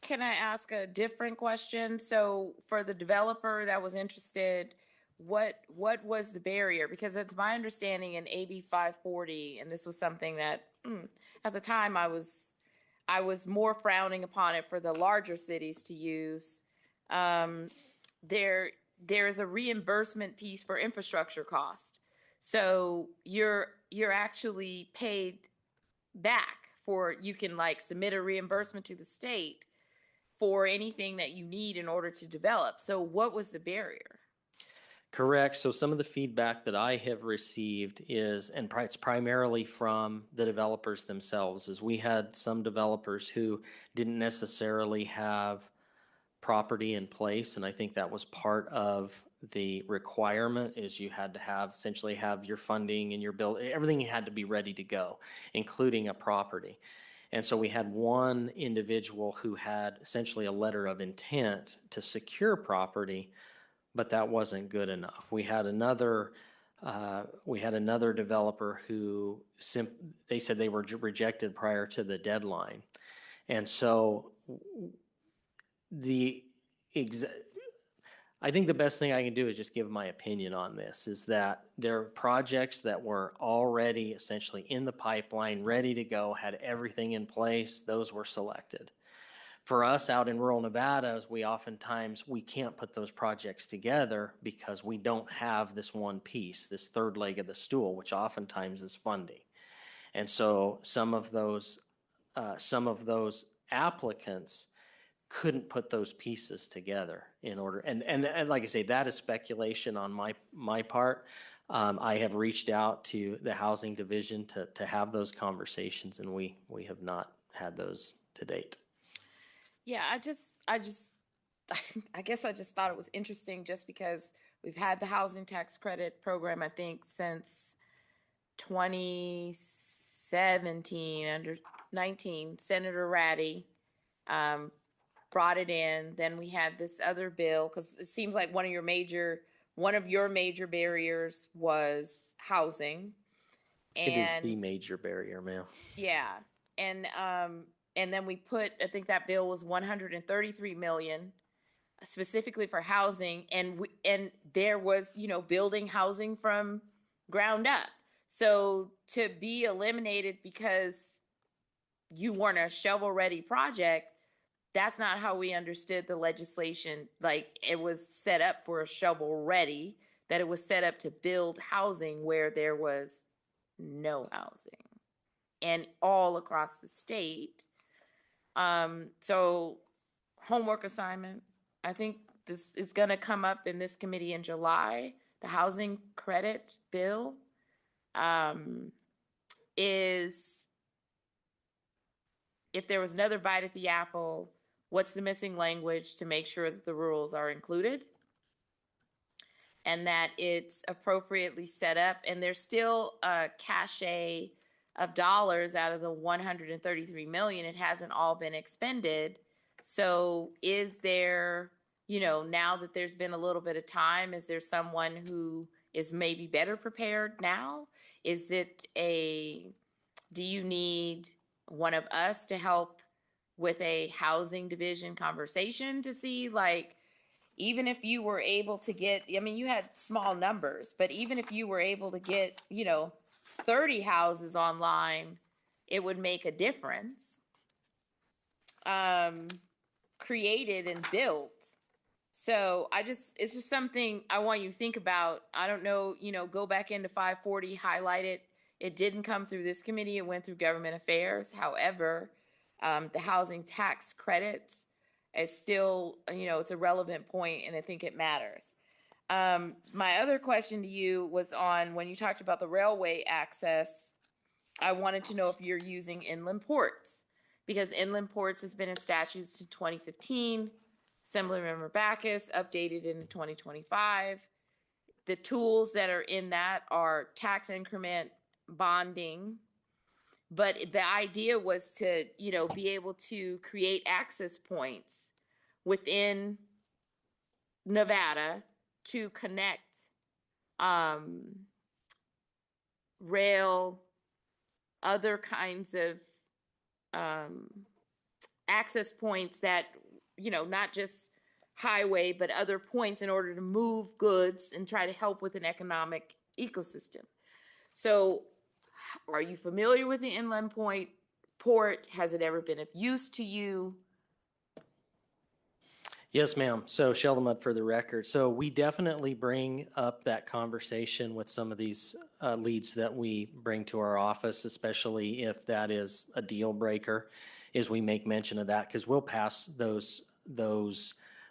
can I ask a different question? So for the developer that was interested, what was the barrier? Because it's my understanding in AB 540, and this was something that at the time I was more frowning upon it for the larger cities to use. There's a reimbursement piece for infrastructure cost. So you're actually paid back for, you can like submit a reimbursement to the state for anything that you need in order to develop. So what was the barrier? Correct. So some of the feedback that I have received is, and it's primarily from the developers themselves, is we had some developers who didn't necessarily have property in place, and I think that was part of the requirement, is you had to have, essentially have your funding and your bill, everything had to be ready to go, including a property. And so we had one individual who had essentially a letter of intent to secure property, but that wasn't good enough. We had another developer who they said they were rejected prior to the deadline. And so I think the best thing I can do is just give my opinion on this, is that there are projects that were already essentially in the pipeline, ready to go, had everything in place, those were selected. For us out in rural Nevada, we can't put those projects together because we don't have this one piece, this third leg of the stool, which oftentimes is funding. And so some of those applicants couldn't put those pieces together in order. And like I say, that is speculation on my part. I have reached out to the housing division to have those conversations, and we have not had those to date. Yeah, I guess I just thought it was interesting just because we've had the housing tax credit program, I think, since 2017, under 19. Senator Ratty brought it in. Then we had this other bill, because it seems like one of your major barriers was housing. It is the major barrier, ma'am. Yeah. And then we put, I think that bill was $133 million specifically for housing, and there was, building housing from ground up. So to be eliminated because you weren't a shovel-ready project, that's not how we understood the legislation. Like, it was set up for a shovel-ready, that it was set up to build housing where there was no housing, and all across the state. So homework assignment, I think this is going to come up in this committee in July. The housing credit bill is, if there was another bite at the apple, what's the missing language to make sure that the rules are included and that it's appropriately set up, and there's still a cachet of dollars out of the $133 million. It hasn't all been expended. So is there, now that there's been a little bit of time, is there someone who is maybe better prepared now? Do you need one of us to help with a housing division conversation to see, like, even if you were able to get, you had small numbers, but even if you were able to get, 30 houses online, it would make a difference. Created and built. So it's just something I want you to think about. I don't know, go back into 540, highlight it. It didn't come through this committee. It went through government affairs. However, the housing tax credits is still, it's a relevant point, and I think it matters. My other question to you was on when you talked about the railway access. I wanted to know if you're using inland ports, because inland ports has been in statutes since 2015. Assemblymember Backus updated in 2025. The tools that are in that are tax increment bonding. But the idea was to, be able to create access points within Nevada to connect rail, other kinds of access points that, not just highway, but other points in order to move goods and try to help with an economic ecosystem. So are you familiar with the inland port? Has it ever been of use to you? Yes, ma'am. So Sheldon Mudd for the record. So we definitely bring up that conversation with some of these leads that we bring to our office, especially if that is a deal breaker, is we make mention of that, because we'll pass those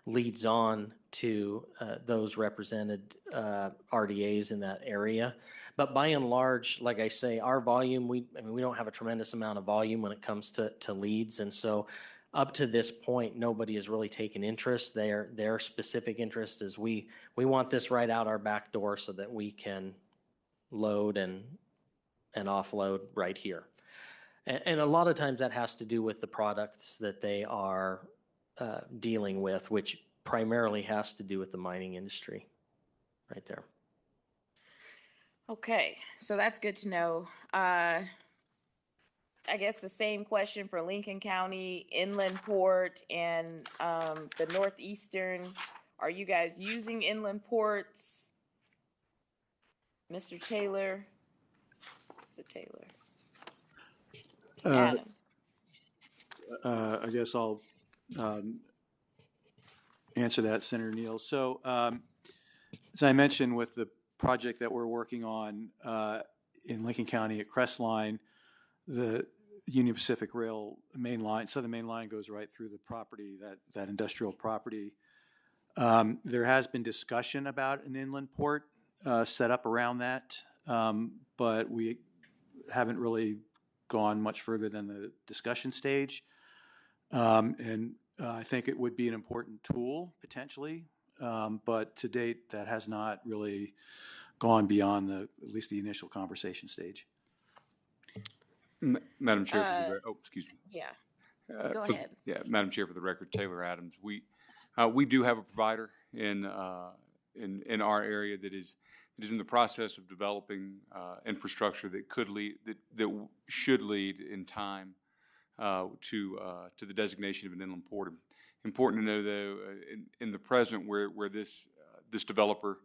leads on to those represented RDAs in that area. But by and large, like I say, our volume, I mean, we don't have a tremendous amount of volume when it comes to leads. And so up to this point, nobody has really taken interest. Their specific interest is we want this right out our back door so that we can load and offload right here. And a lot of times that has to do with the products that they are dealing with, which primarily has to do with the mining industry right there. Okay, so that's good to know. I guess the same question for Lincoln County, Inland Port, and the Northeastern. Are you guys using inland ports? Mr. Taylor? Mr. Taylor? Adam? I guess I'll answer that, Senator Neal. So as I mentioned, with the project that we're working on in Lincoln County at Crestline, the Union Pacific Rail main line, Southern Main Line, goes right through the property, that industrial property. There has been discussion about an inland port set up around that, but we haven't really gone much further than the discussion stage. And I think it would be an important tool potentially, but to date that has not really gone beyond at least the initial conversation stage. Madam Chair, excuse me. Yeah. Go ahead. Yeah, Madam Chair, for the record, Taylor Adams. We do have a provider in our area that is in the process of developing infrastructure that should lead in time to the designation of an inland port. Important to know, though, in the present, where this developer,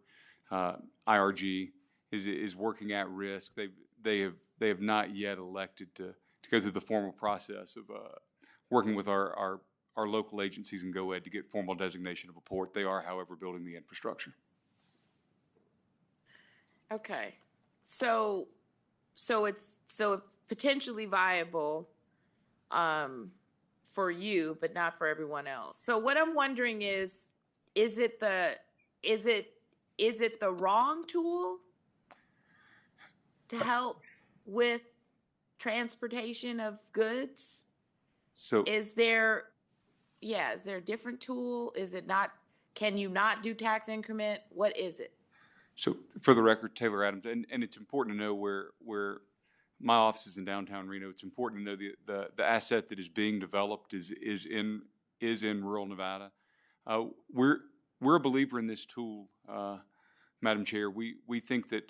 IRG, is working at risk, they have not yet elected to go through the formal process of working with our local agencies and GOED to get formal designation of a port. They are, however, building the infrastructure. Okay, so it's potentially viable for you, but not for everyone else. So what I'm wondering is it the wrong tool to help with transportation of goods? So is there a different tool? Is it not? Can you not do tax increment? What is it? So for the record, Taylor Adams, and it's important to know where my office is in downtown Reno. It's important to know the asset that is being developed is in rural Nevada. We're a believer in this tool, Madam Chair. We think that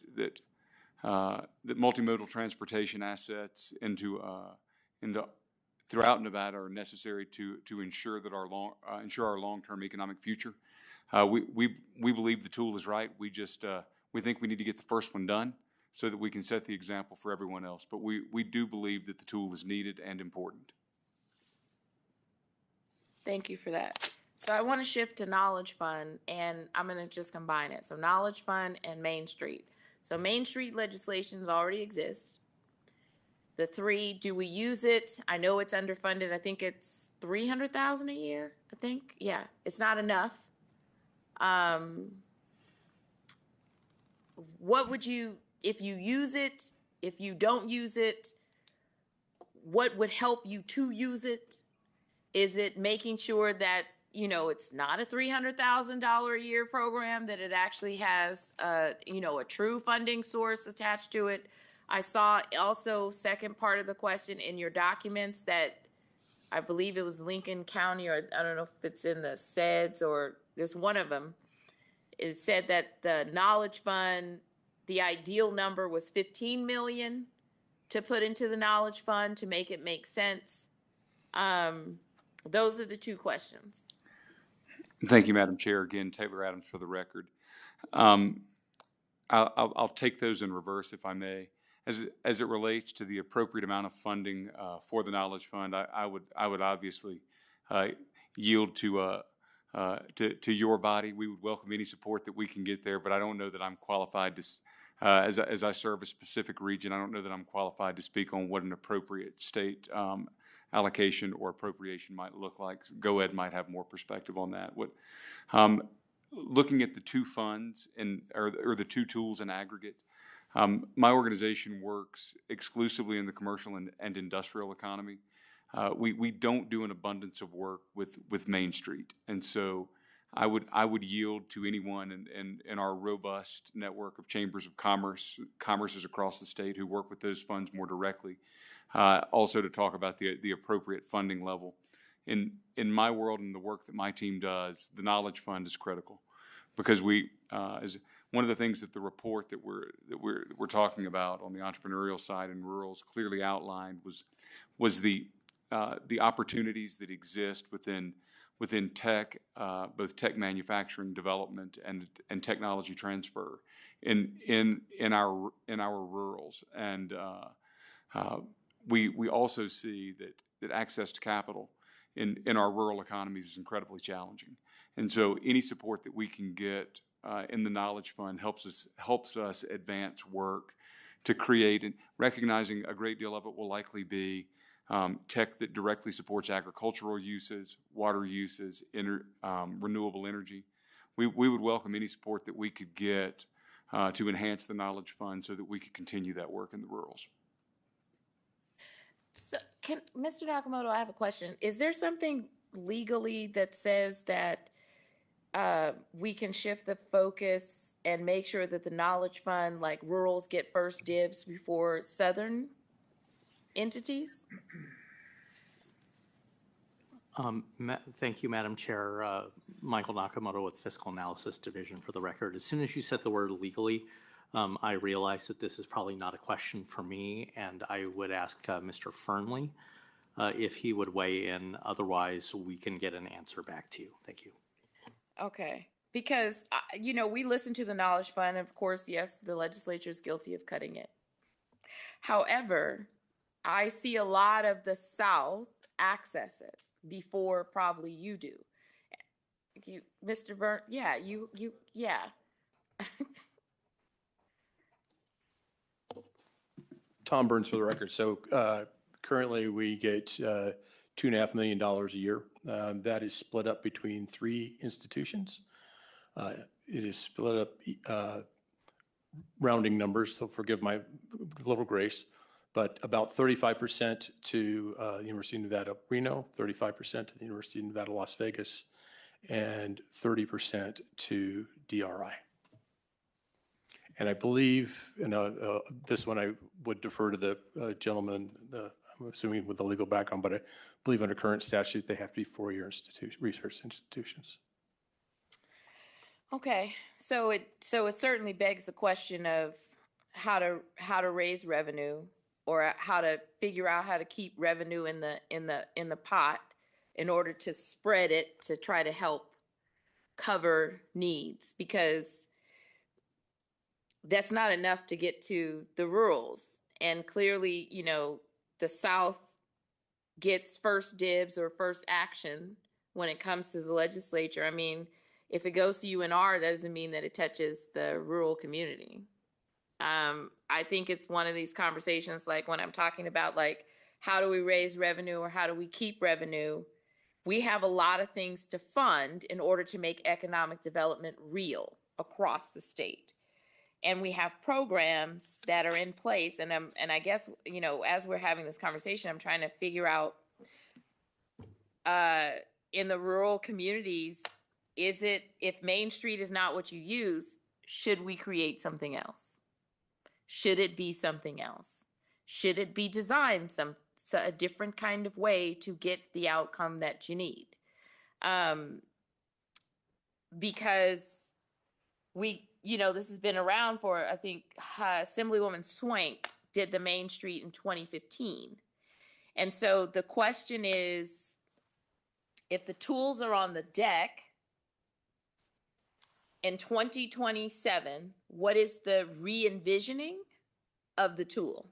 multimodal transportation assets into throughout Nevada are necessary to ensure that our long-term economic future. We believe the tool is right. We think we need to get the first one done so that we can set the example for everyone else. But we do believe that the tool is needed and important. Thank you for that. So I want to shift to Knowledge Fund, and I'm going to just combine it. So Knowledge Fund and Main Street. So Main Street legislation already exists. The three, do we use it? I know it's underfunded. I think it's $300,000 a year. I think, yeah, it's not enough. What would you, if you use it, if you don't use it, what would help you to use it? Is it making sure that, it's not a $300,000 a year program, that it actually has, a true funding source attached to it? I saw also, second part of the question in your documents, that I believe it was Lincoln County, or I don't know if it's in the SEDS, or there's one of them. It said that the Knowledge Fund, the ideal number was 15 million to put into the Knowledge Fund to make it make sense. Those are the two questions. Thank you, Madam Chair. Again, Taylor Adams for the record. I'll take those in reverse, if I may. As it relates to the appropriate amount of funding for the Knowledge Fund, I would obviously yield to your body. We would welcome any support that we can get there, but I don't know that I'm qualified to, as I serve a specific region, I don't know that I'm qualified to speak on what an appropriate state allocation or appropriation might look like. GoEd might have more perspective on that. Looking at the two funds or the two tools in aggregate, my organization works exclusively in the commercial and industrial economy. We don't do an abundance of work with Main Street, and so I would yield to anyone in our robust network of chambers of commerces across the state who work with those funds more directly, also to talk about the appropriate funding level. In my world and the work that my team does, the Knowledge Fund is critical, because as one of the things that the report that we're talking about on the entrepreneurial side in rurals clearly outlined was the opportunities that exist within tech, both tech manufacturing development and technology transfer in our rurals, and we also see that access to capital in our rural economies is incredibly challenging, and so any support that we can get in the Knowledge Fund helps us advance work to create, and recognizing a great deal of it will likely be tech that directly supports agricultural uses, water uses, renewable energy. We would welcome any support that we could get to enhance the Knowledge Fund so that we could continue that work in the rurals. So, Mr. Nakamoto, I have a question. Is there something legally that says that we can shift the focus and make sure that the Knowledge Fund, like rurals, get first dibs before Southern entities? Thank you, Madam Chair. Michael Nakamoto with Fiscal Analysis Division for the record. As soon as you said the word legally, I realized that this is probably not a question for me, and I would ask Mr. Fernley if he would weigh in. Otherwise, we can get an answer back to you. Thank you. Okay. Because, we listen to the Knowledge Fund, and of course, yes, the legislature is guilty of cutting it. However, I see a lot of the South access it before probably you do. Mr. Byrne, yeah. Tom Burns for the record. So currently we get $2.5 million a year. That is split up between 3 institutions. It is split up rounding numbers, so forgive my little grace, but about 35% to the University of Nevada, Reno, 35% to the University of Nevada, Las Vegas, and 30% to DRI. And I believe, this one I would defer to the gentleman, I'm assuming with the legal background, but I believe under current statute, they have to be 4-year research institutions. Okay, so it certainly begs the question of how to raise revenue, or how to figure out how to keep revenue in the pot in order to spread it to try to help cover needs, because that's not enough to get to the rurals. And clearly, the South gets first dibs or first action when it comes to the legislature. I mean, if it goes to UNR, that doesn't mean that it touches the rural community. I think it's one of these conversations, like when I'm talking about, like, how do we raise revenue or how do we keep revenue? We have a lot of things to fund in order to make economic development real across the state. And we have programs that are in place. And I guess, as we're having this conversation, I'm trying to figure out, in the rural communities, if Main Street is not what you use, should we create something else? Should it be something else? Should it be designed a different kind of way to get the outcome that you need? Because this has been around for, I think, Assemblywoman Swank did the Main Street in 2015. And so the question is, if the tools are on the deck in 2027, what is the re-envisioning of the tool?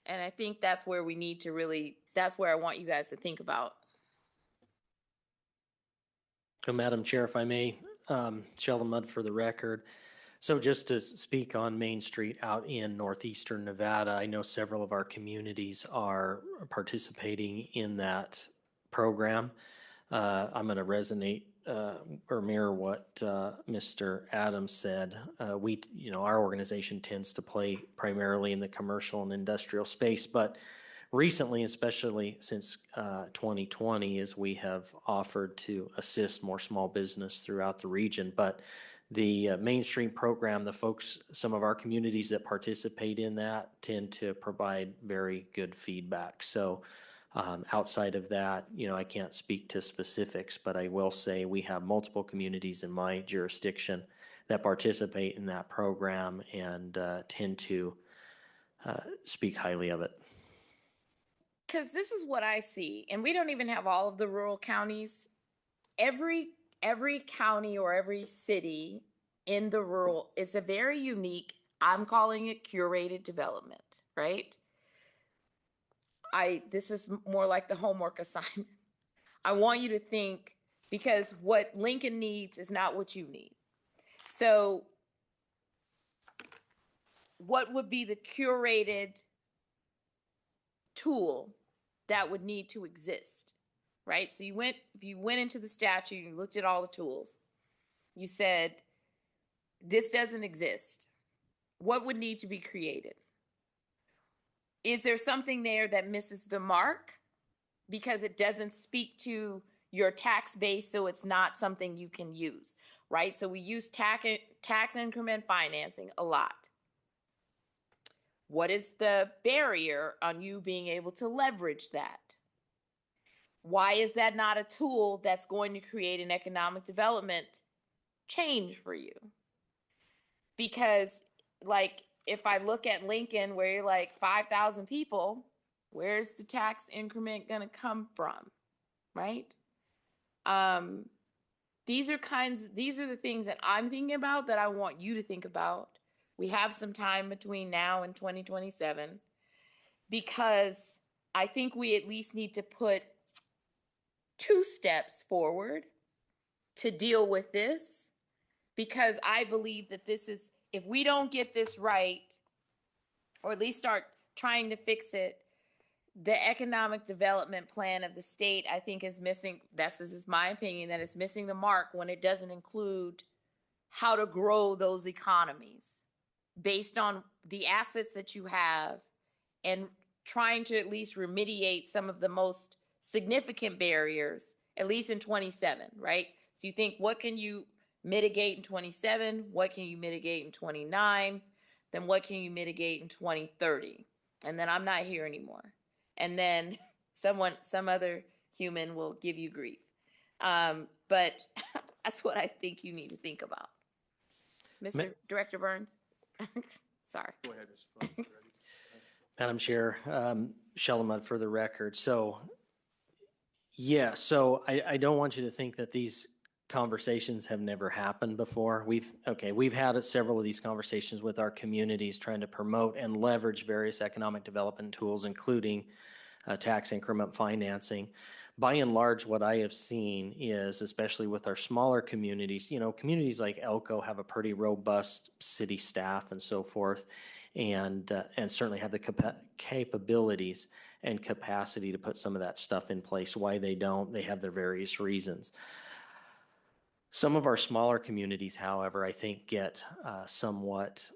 And I think that's where we need to that's where I want you guys to think about. Madam Chair, if I may, Sheldon Mudd for the record. So just to speak on Main Street out in northeastern Nevada, I know several of our communities are participating in that program. I'm going to resonate or mirror what Mr. Adams said. Our organization tends to play primarily in the commercial and industrial space, but recently, especially since 2020, as we have offered to assist more small business throughout the region. But the mainstream program, the folks, some of our communities that participate in that tend to provide very good feedback. So outside of that, I can't speak to specifics, but I will say we have multiple communities in my jurisdiction that participate in that program and tend to speak highly of it. Because this is what I see, and we don't even have all of the rural counties. Every county or every city in the rural is a very unique, I'm calling it curated development, right? This is more like the homework assignment. I want you to think, because what Lincoln needs is not what you need. So what would be the curated tool that would need to exist, right? So if you went into the statute, you looked at all the tools, you said, this doesn't exist. What would need to be created? Is there something there that misses the mark because it doesn't speak to your tax base, so it's not something you can use, right? So we use tax increment financing a lot. What is the barrier on you being able to leverage that? Why is that not a tool that's going to create an economic development change for you? Because, like, if I look at Lincoln, where you're like 5,000 people, where's the tax increment going to come from, right? These are the things that I'm thinking about that I want you to think about. We have some time between now and 2027, because I think we at least need to put 2 steps forward to deal with this, because I believe that if we don't get this right, or at least start trying to fix it, the economic development plan of the state, I think, is missing. This is my opinion, that it's missing the mark when it doesn't include how to grow those economies based on the assets that you have, and trying to at least remediate some of the most significant barriers, at least in 27, right? So you think, what can you mitigate in 27? What can you mitigate in 29? Then what can you mitigate in 2030? And then I'm not here anymore. And then some other human will give you grief. But that's what I think you need to think about. Mr. Director Burns? Sorry. Go ahead, Mr. President. Madam Chair, Sheldon Mudd for the record. So, yeah, so I don't want you to think that these conversations have never happened before. We've had several of these conversations with our communities, trying to promote and leverage various economic development tools, including tax increment financing. By and large, what I have seen is, especially with our smaller communities, communities like Elko have a pretty robust city staff and so forth, and certainly have the capabilities and capacity to put some of that stuff in place. Why they don't, they have their various reasons. Some of our smaller communities, however, I think get somewhat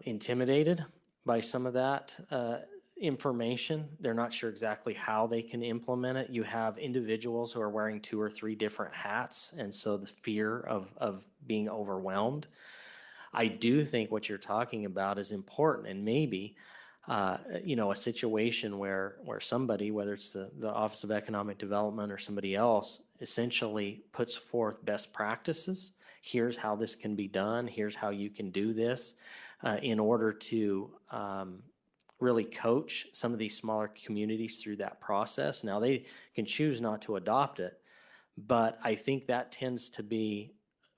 intimidated by some of that information. They're not sure exactly how they can implement it. You have individuals who are wearing 2 or 3 different hats, and so the fear of being overwhelmed. I do think what you're talking about is important, and maybe a situation where somebody, whether it's the Office of Economic Development or somebody else, essentially puts forth best practices. Here's how this can be done. Here's how you can do this, in order to really coach some of these smaller communities through that process. Now, they can choose not to adopt it, but I think that tends to be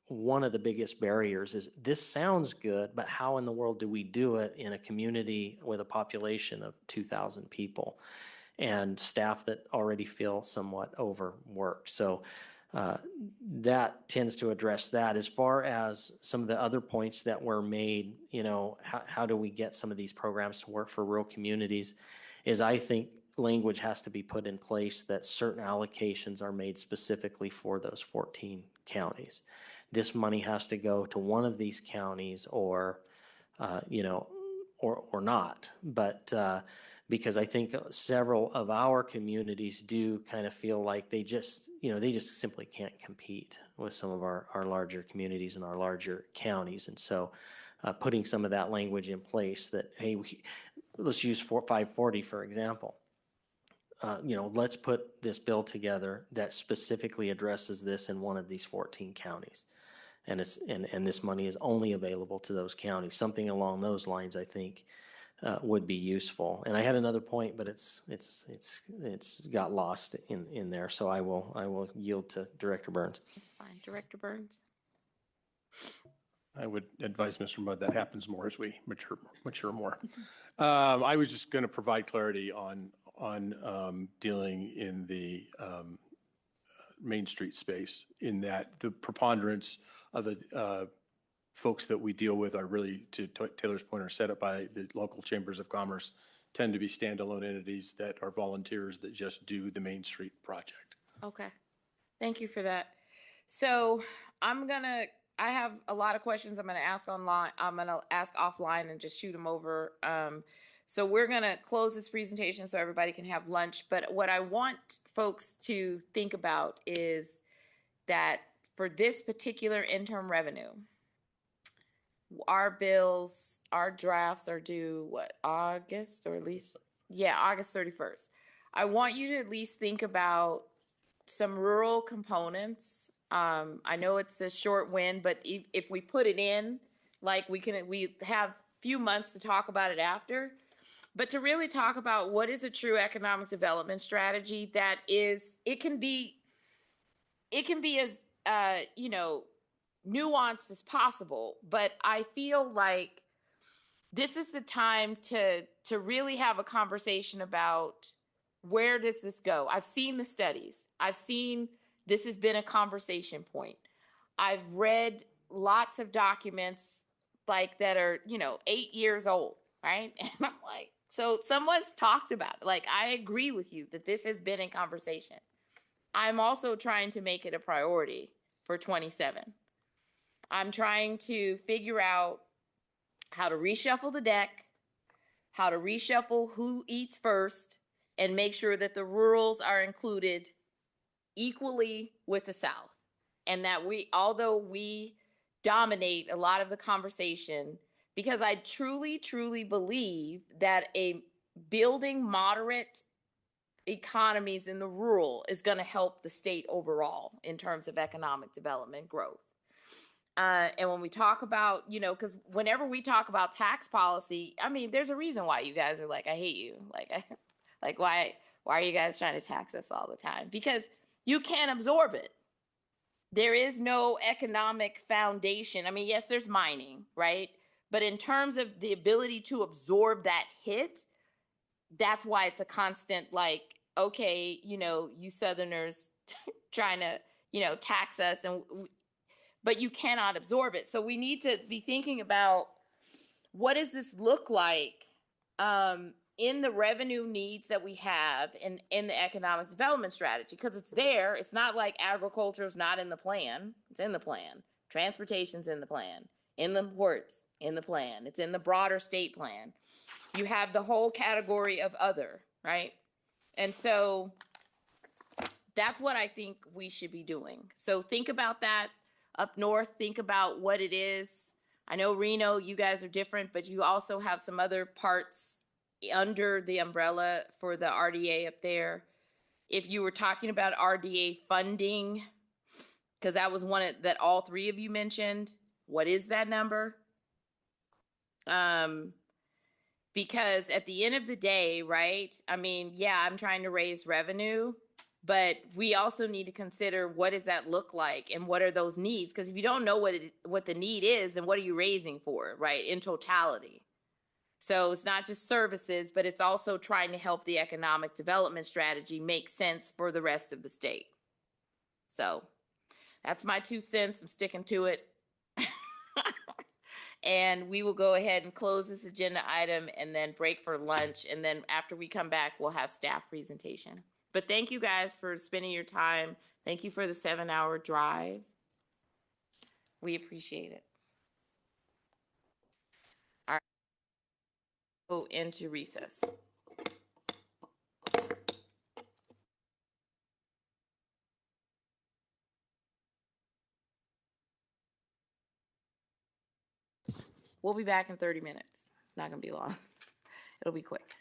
one of the biggest barriers. Is this sounds good, but how in the world do we do it in a community with a population of 2,000 people and staff that already feel somewhat overworked? So That tends to address that. As far as some of the other points that were made, how do we get some of these programs to work for rural communities, is I think language has to be put in place that certain allocations are made specifically for those 14 counties. This money has to go to one of these counties or not. But because I think several of our communities do kind of feel like they just simply can't compete with some of our larger communities and our larger counties. And so putting some of that language in place that, hey, let's use 540, for example. Let's put this bill together that specifically addresses this in one of these 14 counties. And this money is only available to those counties. Something along those lines, I think, would be useful. And I had another point, but it's got lost in there. So I will yield to Director Burns. That's fine, Director Burns. I would advise Mr. Mudd that happens more as we mature more. I was just going to provide clarity on dealing in the Main Street space, in that the preponderance of the folks that we deal with are really, to Taylor's point, are set up by the local chambers of commerce, tend to be standalone entities that are volunteers that just do the Main Street project. Okay, thank you for that. So I have a lot of questions I'm gonna ask online. I'm gonna ask offline and just shoot them over. So we're gonna close this presentation so everybody can have lunch. But what I want folks to think about is that for this particular interim revenue, our bills, our drafts are due, August, or at least, August 31st. I want you to at least think about some rural components. I know it's a short win, but if we put it in, like we have few months to talk about it after, but to really talk about what is a true economic development strategy that is, it can be as, nuanced as possible, but I feel like this is the time to really have a conversation about where does this go. I've seen the studies. I've seen this has been a conversation point. I've read lots of documents like that are 8 years old, right? And I'm like, so someone's talked about it. Like, I agree with you that this has been in conversation. I'm also trying to make it a priority for 27. I'm trying to figure out how to reshuffle the deck, how to reshuffle who eats first, and make sure that the rurals are included equally with the South. And that although we dominate a lot of the conversation, because I truly, truly believe that building moderate economies in the rural is going to help the state overall in terms of economic development growth. And when we talk about, because whenever we talk about tax policy, I mean, there's a reason why you guys are like, I hate you. Like why are you guys trying to tax us all the time? Because you can't absorb it. There is no economic foundation. I mean, yes, there's mining, right? But in terms of the ability to absorb that hit, that's why it's a constant, like, okay, you Southerners trying to, tax us, but you cannot absorb it. So we need to be thinking about what does this look like in the revenue needs that we have in the economic development strategy, because it's there. It's not like agriculture is not in the plan. It's in the plan. Transportation's in the plan. In the ports, in the plan. It's in the broader state plan. You have the whole category of other, right? And so that's what I think we should be doing. So think about that. Up north, think about what it is. I know Reno, you guys are different, but you also have some other parts under the umbrella for the RDA up there. If you were talking about RDA funding, because that was one that all three of you mentioned, what is that number? Because at the end of the day, right? I mean, yeah, I'm trying to raise revenue, but we also need to consider what does that look like and what are those needs? Because if you don't know what the need is, then what are you raising for, right? In totality. So it's not just services, but it's also trying to help the economic development strategy make sense for the rest of the state. So That's my 2 cents. I'm sticking to it. And we will go ahead and close this agenda item and then break for lunch. And then after we come back, we'll have staff presentation. But thank you guys for spending your time. Thank you for the 7-hour drive. We appreciate it. All right. Go into recess. We'll be back in 30 minutes. Not gonna be long. It'll be quick.